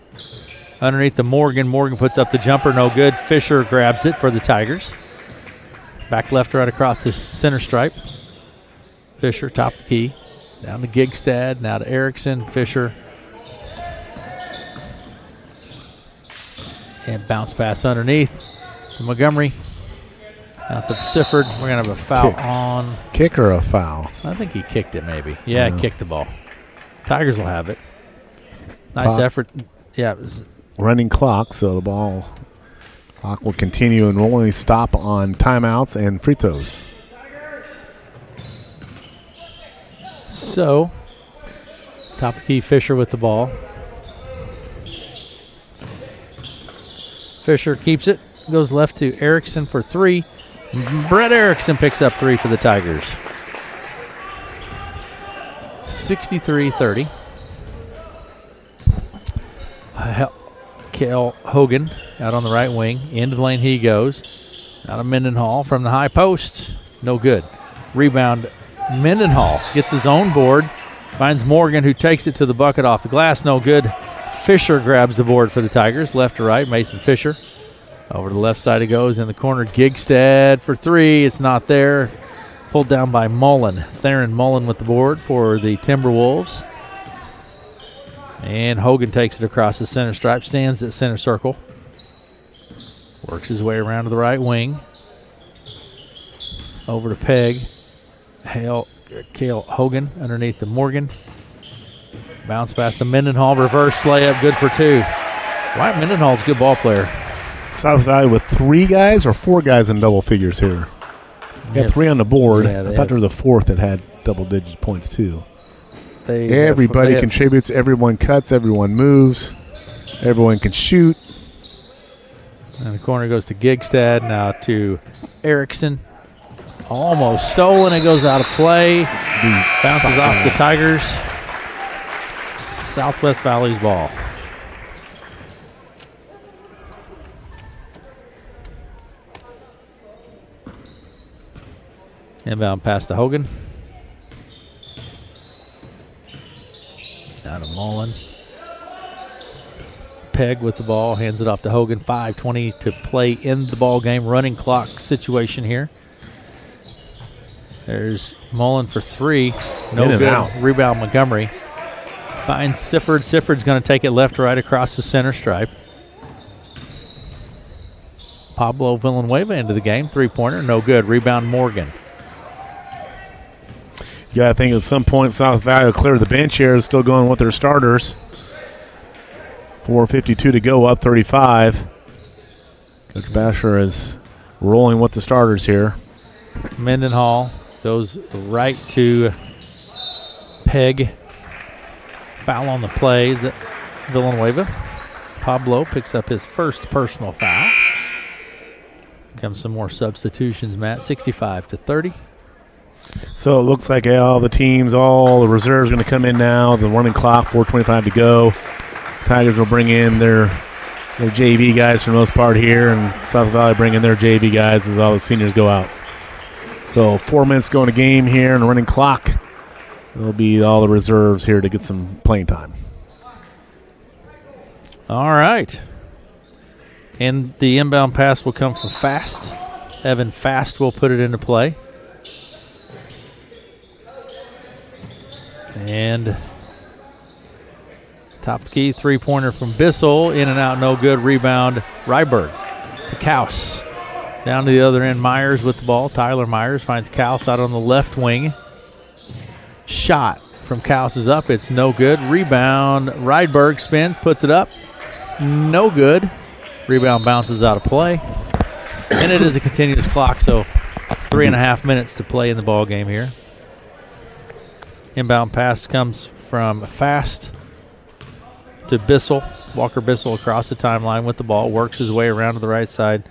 underneath the Morgan. Morgan puts up the jumper, no good. Fisher grabs it for the Tigers. Back left, right across the center stripe. Fisher, top of the key. Down to Gigstad, now to Erickson. Fisher. And bounce pass underneath to Montgomery. Out to Sifford. We're going to have a foul on. Kick or a foul? I think he kicked it maybe. Yeah, he kicked the ball. Tigers will have it. Nice effort. Yeah. It was running clock, so the clock will continue and will only stop on timeouts and free throws. So, top of the key, Fisher with the ball. Fisher keeps it, goes left to Erickson for 3. Brett Erickson picks up 3 for the Tigers. 63-30. Cale Hogan out on the right wing. Into the lane he goes. Out of Mendenhall from the high post. No good. Rebound. Mendenhall gets his own board. Finds Morgan, who takes it to the bucket off the glass. No good. Fisher grabs the board for the Tigers. Left to right, Mason Fisher. Over to the left side it goes. In the corner, Gigstead for three. It's not there. Pulled down by Mullen. Theron Mullen with the board for the Timberwolves. And Hogan takes it across the center stripe. Stands at center circle. Works his way around to the right wing. Over to Peg. Cale Hogan underneath the Morgan. Bounce pass to Mendenhall. Reverse layup. Good for two. Wyatt Mendenhall's a good ball player. South Valley with 3 guys or 4 guys in double figures here. Got 3 on the board. I thought there was a fourth that had double-digit points too. Everybody contributes. Everyone cuts. Everyone moves. Everyone can shoot. And the corner goes to Gigstad. Now to Erickson. Almost stolen. It goes out of play. Bounces off the Tigers. Southwest Valley's ball. Inbound pass to Hogan. Down to Mullen. Peg with the ball. Hands it off to Hogan. 5:20 to play in the ball game. Running clock situation here. There's Mullen for three. No good. Out. Rebound Montgomery. Finds Sifford. Sifford's going to take it left to right across the center stripe. Pablo Villanueva into the game. Three-pointer. No good. Rebound Morgan. Yeah, I think at some point South Valley will clear the bench here. Is still going with their starters. 4:52 to go, up 35. Coach Basher is rolling with the starters here. Mendenhall goes right to Peg. Foul on the play. Is it Villanueva? Pablo picks up his first personal foul. Comes some more substitutions, Matt. 65-30. So it looks like all the teams, all the reserves are going to come in now. The running clock, 4:25 to go. Tigers will bring in their JV guys for the most part here, and South Valley bring in their JV guys as all the seniors go out. So 4 minutes going to game here, and the running clock. It'll be all the reserves here to get some playing time. All right. And the inbound pass will come from Fast. Evan Fast will put it into play. And top of the key, three-pointer from Bissell. In and out, no good. Rebound, Ryberg to Kaus. Down to the other end, Myers with the ball. Tyler Myers finds Kaus out on the left wing. Shot from Kaus is up. It's no good. Rebound, Rydberg spins, puts it up. No good. Rebound bounces out of play. And it is a continuous clock, so 3.5 minutes to play in the ball game here. Inbound pass comes from Fast to Bissell. Walker Bissell across the timeline with the ball. Works his way around to the right side.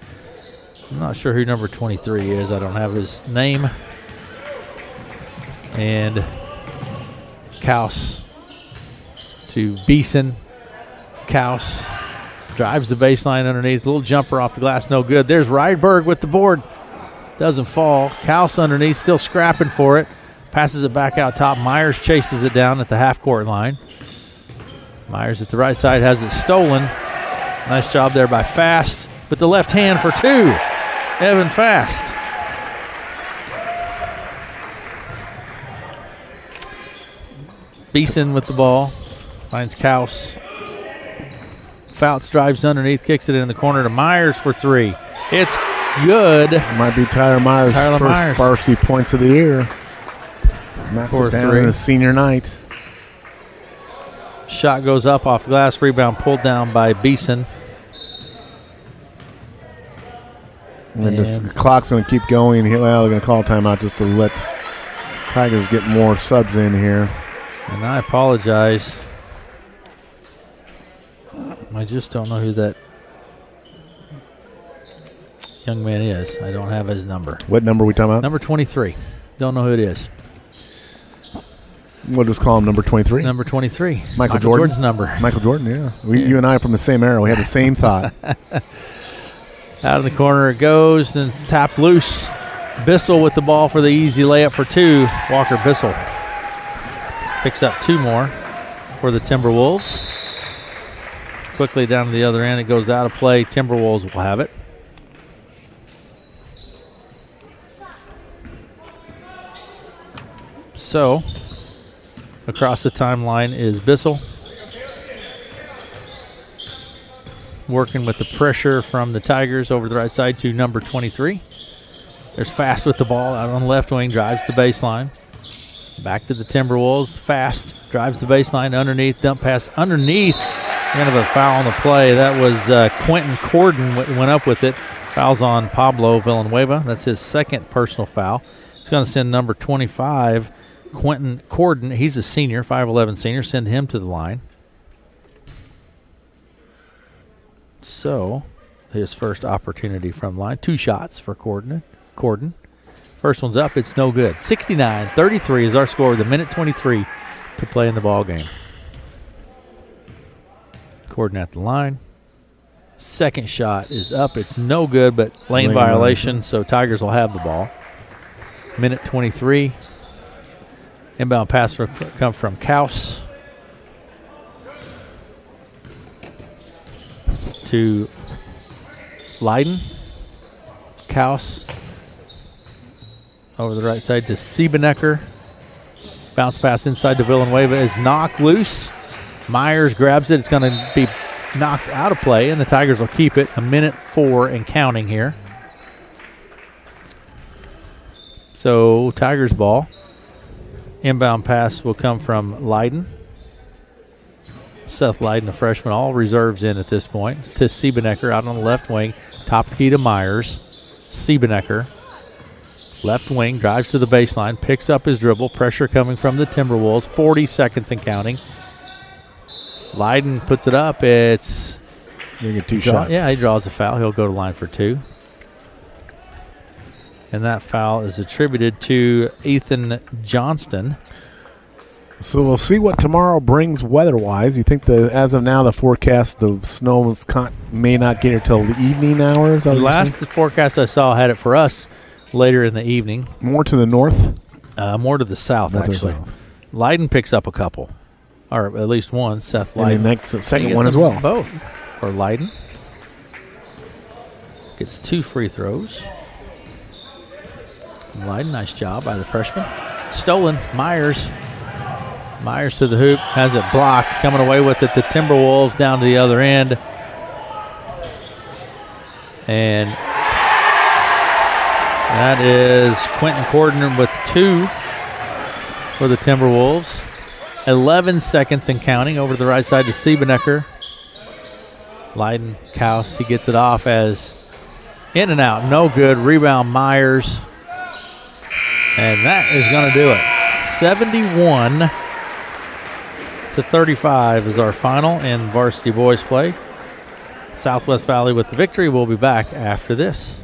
I'm not sure who number 23 is. I don't have his name. And Kaus to Beeson. Kaus drives the baseline underneath. A little jumper off the glass, no good. There's Rydberg with the board. Doesn't fall. Kaus underneath, still scrapping for it. Passes it back out top. Myers chases it down at the half-court line. Myers at the right side has it stolen. Nice job there by Fast with the left hand for two. Evan Fast. Beeson with the ball. Finds Kaus. Fouts drives underneath, kicks it in the corner to Myers for three. It's good. Might be Tyler Myers' first varsity points of the year. For three. His senior night. Shot goes up off the glass. Rebound pulled down by Beeson. And the clock's going to keep going. Well, they're going to call timeout just to let Tigers get more subs in here. And I apologize. I just don't know who that young man is. I don't have his number. What number are we talking about? Number 23. Don't know who it is. We'll just call him number 23. Number 23. Michael Jordan's number. Michael Jordan, yeah. You and I are from the same era. We had the same thought. Out of the corner it goes, and it's tapped loose. Bissell with the ball for the easy layup for two. Walker Bissell picks up two more for the Timberwolves. Quickly down to the other end. It goes out of play. Timberwolves will have it. So, across the timeline is Bissell. Working with the pressure from the Tigers over the right side to number 23. There's Fast with the ball out on the left wing, drives the baseline. Back to the Timberwolves. Fast drives the baseline underneath, dump pass underneath. Kind of a foul on the play. That was Quentin Corden went up with it. Fouls on Pablo Villanueva. That's his second personal foul. It's going to send number 25, Quentin Corden. He's a senior, 5'11 senior. Send him to the line. So, his first opportunity from line. 2 shots for Corden. First one's up. It's no good. 69-33 is our score with a minute 23 to play in the ball game. Corden at the line. Second shot is up. It's no good, but lane violation, so Tigers will have the ball. Minute 23. Inbound pass come from Kaus to Leiden. Kaus over the right side to Siebenecker. Bounce pass inside to Villanueva is knocked loose. Myers grabs it. It's going to be knocked out of play, and the Tigers will keep it. A minute 4 and counting here. So Tigers ball. Inbound pass will come from Leiden. Seth Leiden, a freshman, all reserves in at this point. It's to Siebenecker out on the left wing. Top key to Myers. Siebenecker. Left wing, drives to the baseline, picks up his dribble. Pressure coming from the Timberwolves. 40 seconds and counting. Leiden puts it up. It's you get 2 shots. Yeah, he draws a foul. He'll go to line for 2. And that foul is attributed to Ethan Johnston. So we'll see what tomorrow brings weather-wise. You think as of now, the forecast, the snow may not get here till the evening hours? The last forecast I saw had it for us later in the evening. More to the north? More to the south, actually. Leiden picks up a couple, or at least one. Seth Leiden. And then that's the second one as well. Both for Leiden. Gets 2 free throws. Leiden, nice job by the freshman. Stolen, Myers. Myers to the hoop, has it blocked, coming away with it. The Timberwolves down to the other end. And that is Quentin Corden with 2 for the Timberwolves. 11 seconds and counting over to the right side to Siebenecker. Leiden, Kaus, he gets it off as in and out, no good. Rebound Myers. And that is going to do it. 71-35 is our final in varsity boys play. Southwest Valley with the victory. We'll be back after this.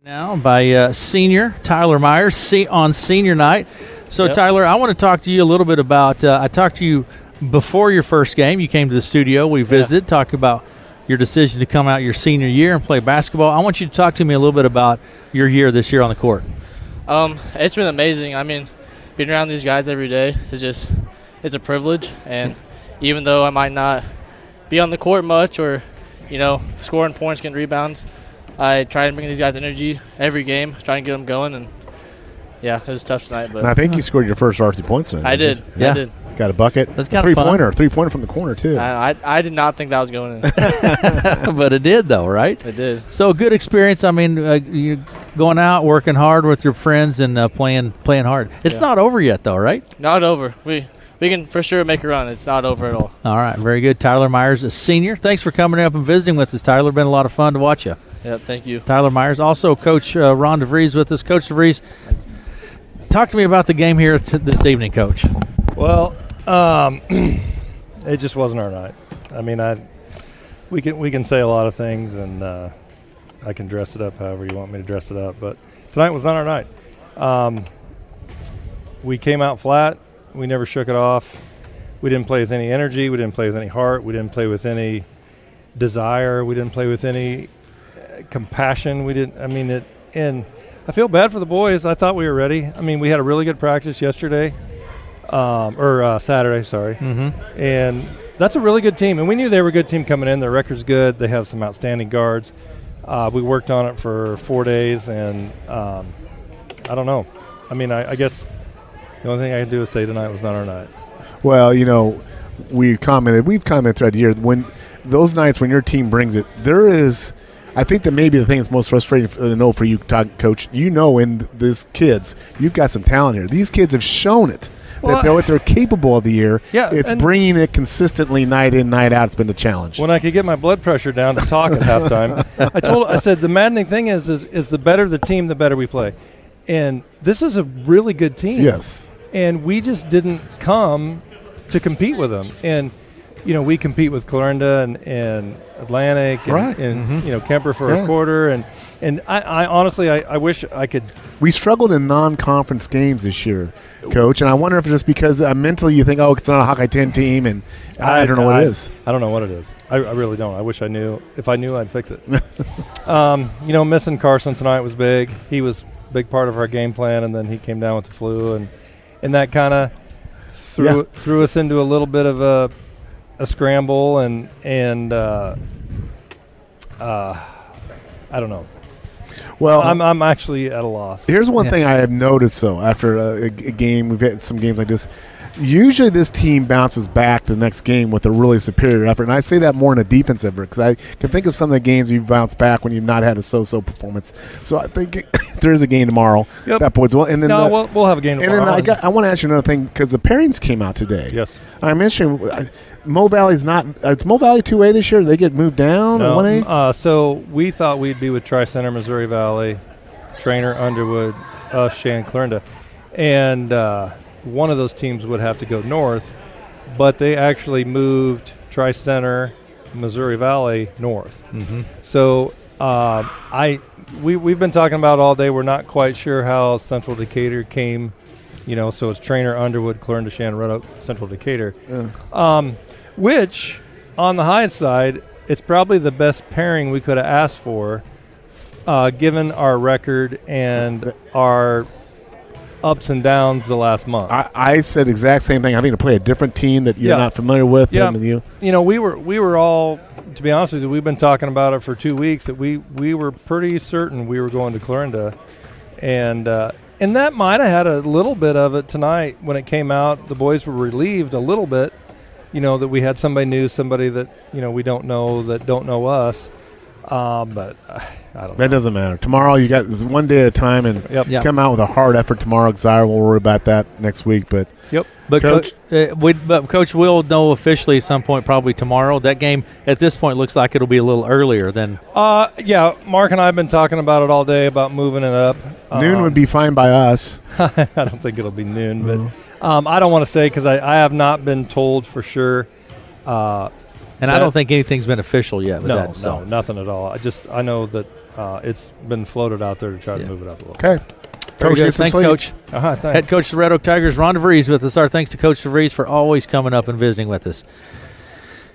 Now by senior Tyler Myers on senior night. So, Yep. Tyler, I want to talk to you a little bit about I talked to you before your first game. You came to the studio. We visited, talked about your decision to come out your senior year and play basketball. I want you to talk to me a little bit about your year this year on the court. It's been amazing. I mean, being around these guys every day is it's a privilege. And even though I might not be on the court much or, scoring points, getting rebounds, I try and bring these guys energy every game, try and get them going. And, yeah, it was tough tonight. But And I think you scored your first varsity points tonight. I did. Yeah. I did. Got a bucket. That's kind of fun. Three-pointer from the corner, too. I did not think that was going in. But it did, though, right? It did. So, good experience. I mean, you going out, working hard with your friends and playing hard. It's not over yet, though, right? Not over. We can for sure make a run. It's not over at all. All right, very good. Tyler Myers, a senior. Thanks for coming up and visiting with us, Tyler. Been a lot of fun to watch you. Yeah, thank you. Tyler Myers. Also, Coach Ron DeVries with us. Coach DeVries, talk to me about the game here this evening, Coach. Well, it just wasn't our night. I mean, we can say a lot of things, and I can dress it up however you want me to dress it up, but tonight was not our night. We came out flat. We never shook it off. We didn't play with any energy. We didn't play with any heart. We didn't play with any desire. We didn't play with any compassion. We didn't. I mean, and I feel bad for the boys. I thought we were ready. I mean, we had a really good practice yesterday, or Saturday, sorry. Mm-hmm. And that's a really good team. And we knew they were a good team coming in. Their record's good. They have some outstanding guards. We worked on it for 4 days, and I don't know. I mean, I guess the only thing I can do is say tonight was not our night. Well, we've commented throughout the year, when those nights when your team brings it, there is – I think that maybe the thing that's most frustrating to know for you, Coach, in these kids, you've got some talent here. These kids have shown it. That what they're capable of the year. Yeah, it's bringing it consistently night in, night out. It's been the challenge. When I could get my blood pressure down to talk at halftime, I said the maddening thing is the better the team, the better we play. And this is a really good team. Yes. And we just didn't come to compete with them. And, we compete with Clarinda and Atlantic and, right. and Kemper for a quarter. And I honestly, I wish I could. We struggled in non-conference games this year, Coach, and I wonder if it's just because mentally you think, it's not a Hawkeye 10 team, and I don't know what it is. I don't know what it is. I really don't. I wish I knew. If I knew, I'd fix it. Missing Carson tonight was big. He was a big part of our game plan, and then he came down with the flu, and that kind of threw us into a little bit of a scramble, and I don't know. Well, I'm actually at a loss. Here's one thing I have noticed, though, after a game, we've had some games like this. Usually this team bounces back the next game with a really superior effort, and I say that more in a defensive effort because I can think of some of the games you've bounced back when you've not had a so-so performance. So I think there is a game tomorrow. Yep. That bodes well. And then we'll have a game tomorrow. And then I want to ask you another thing because the pairings came out today. Yes. I mentioned Mo Valley's not. It's Mo Valley 2A this year. They get moved down or 1A. So we thought we'd be with Tri-Center, Missouri Valley, Trainer, Underwood, Shan, Clarinda, and one of those teams would have to go north, but they actually moved Tri-Center, Missouri Valley north. Mm-hmm. So we've been talking about all day. We're not quite sure how Central Decatur came. So it's Trainer, Underwood, Clarinda, Shan, Red Oak, Central Decatur. Yeah. Which, on the high side, it's probably the best pairing we could have asked for, given our record and our ups and downs the last month. I said the exact same thing. I think to play a different team that you're not familiar with. Yeah. Than you. We were all, to be honest with you, we've been talking about it for 2 weeks, that we were pretty certain we were going to Clarinda. And that might have had a little bit of it tonight when it came out. The boys were relieved a little bit, that we had somebody new, somebody that, we don't know that don't know us. But I don't know. That doesn't matter. Tomorrow you got this one day at a time, and come out with a hard effort tomorrow. Desire, we'll worry about that next week. But But Coach, Coach will know officially at some point, probably tomorrow. That game at this point looks like it'll be a little earlier than. Mark and I have been talking about it all day about moving it up. Noon would be fine by us. I don't think it'll be noon, but I don't want to say because I have not been told for sure. And I don't think anything's been official yet with that. No, nothing at all. I know that it's been floated out there to try to move it up a little. Okay. Very good. Thanks, Coach. Thanks. Head coach of the Red Oak Tigers, Ron DeVries, with us. Our thanks to Coach DeVries for always coming up and visiting with us.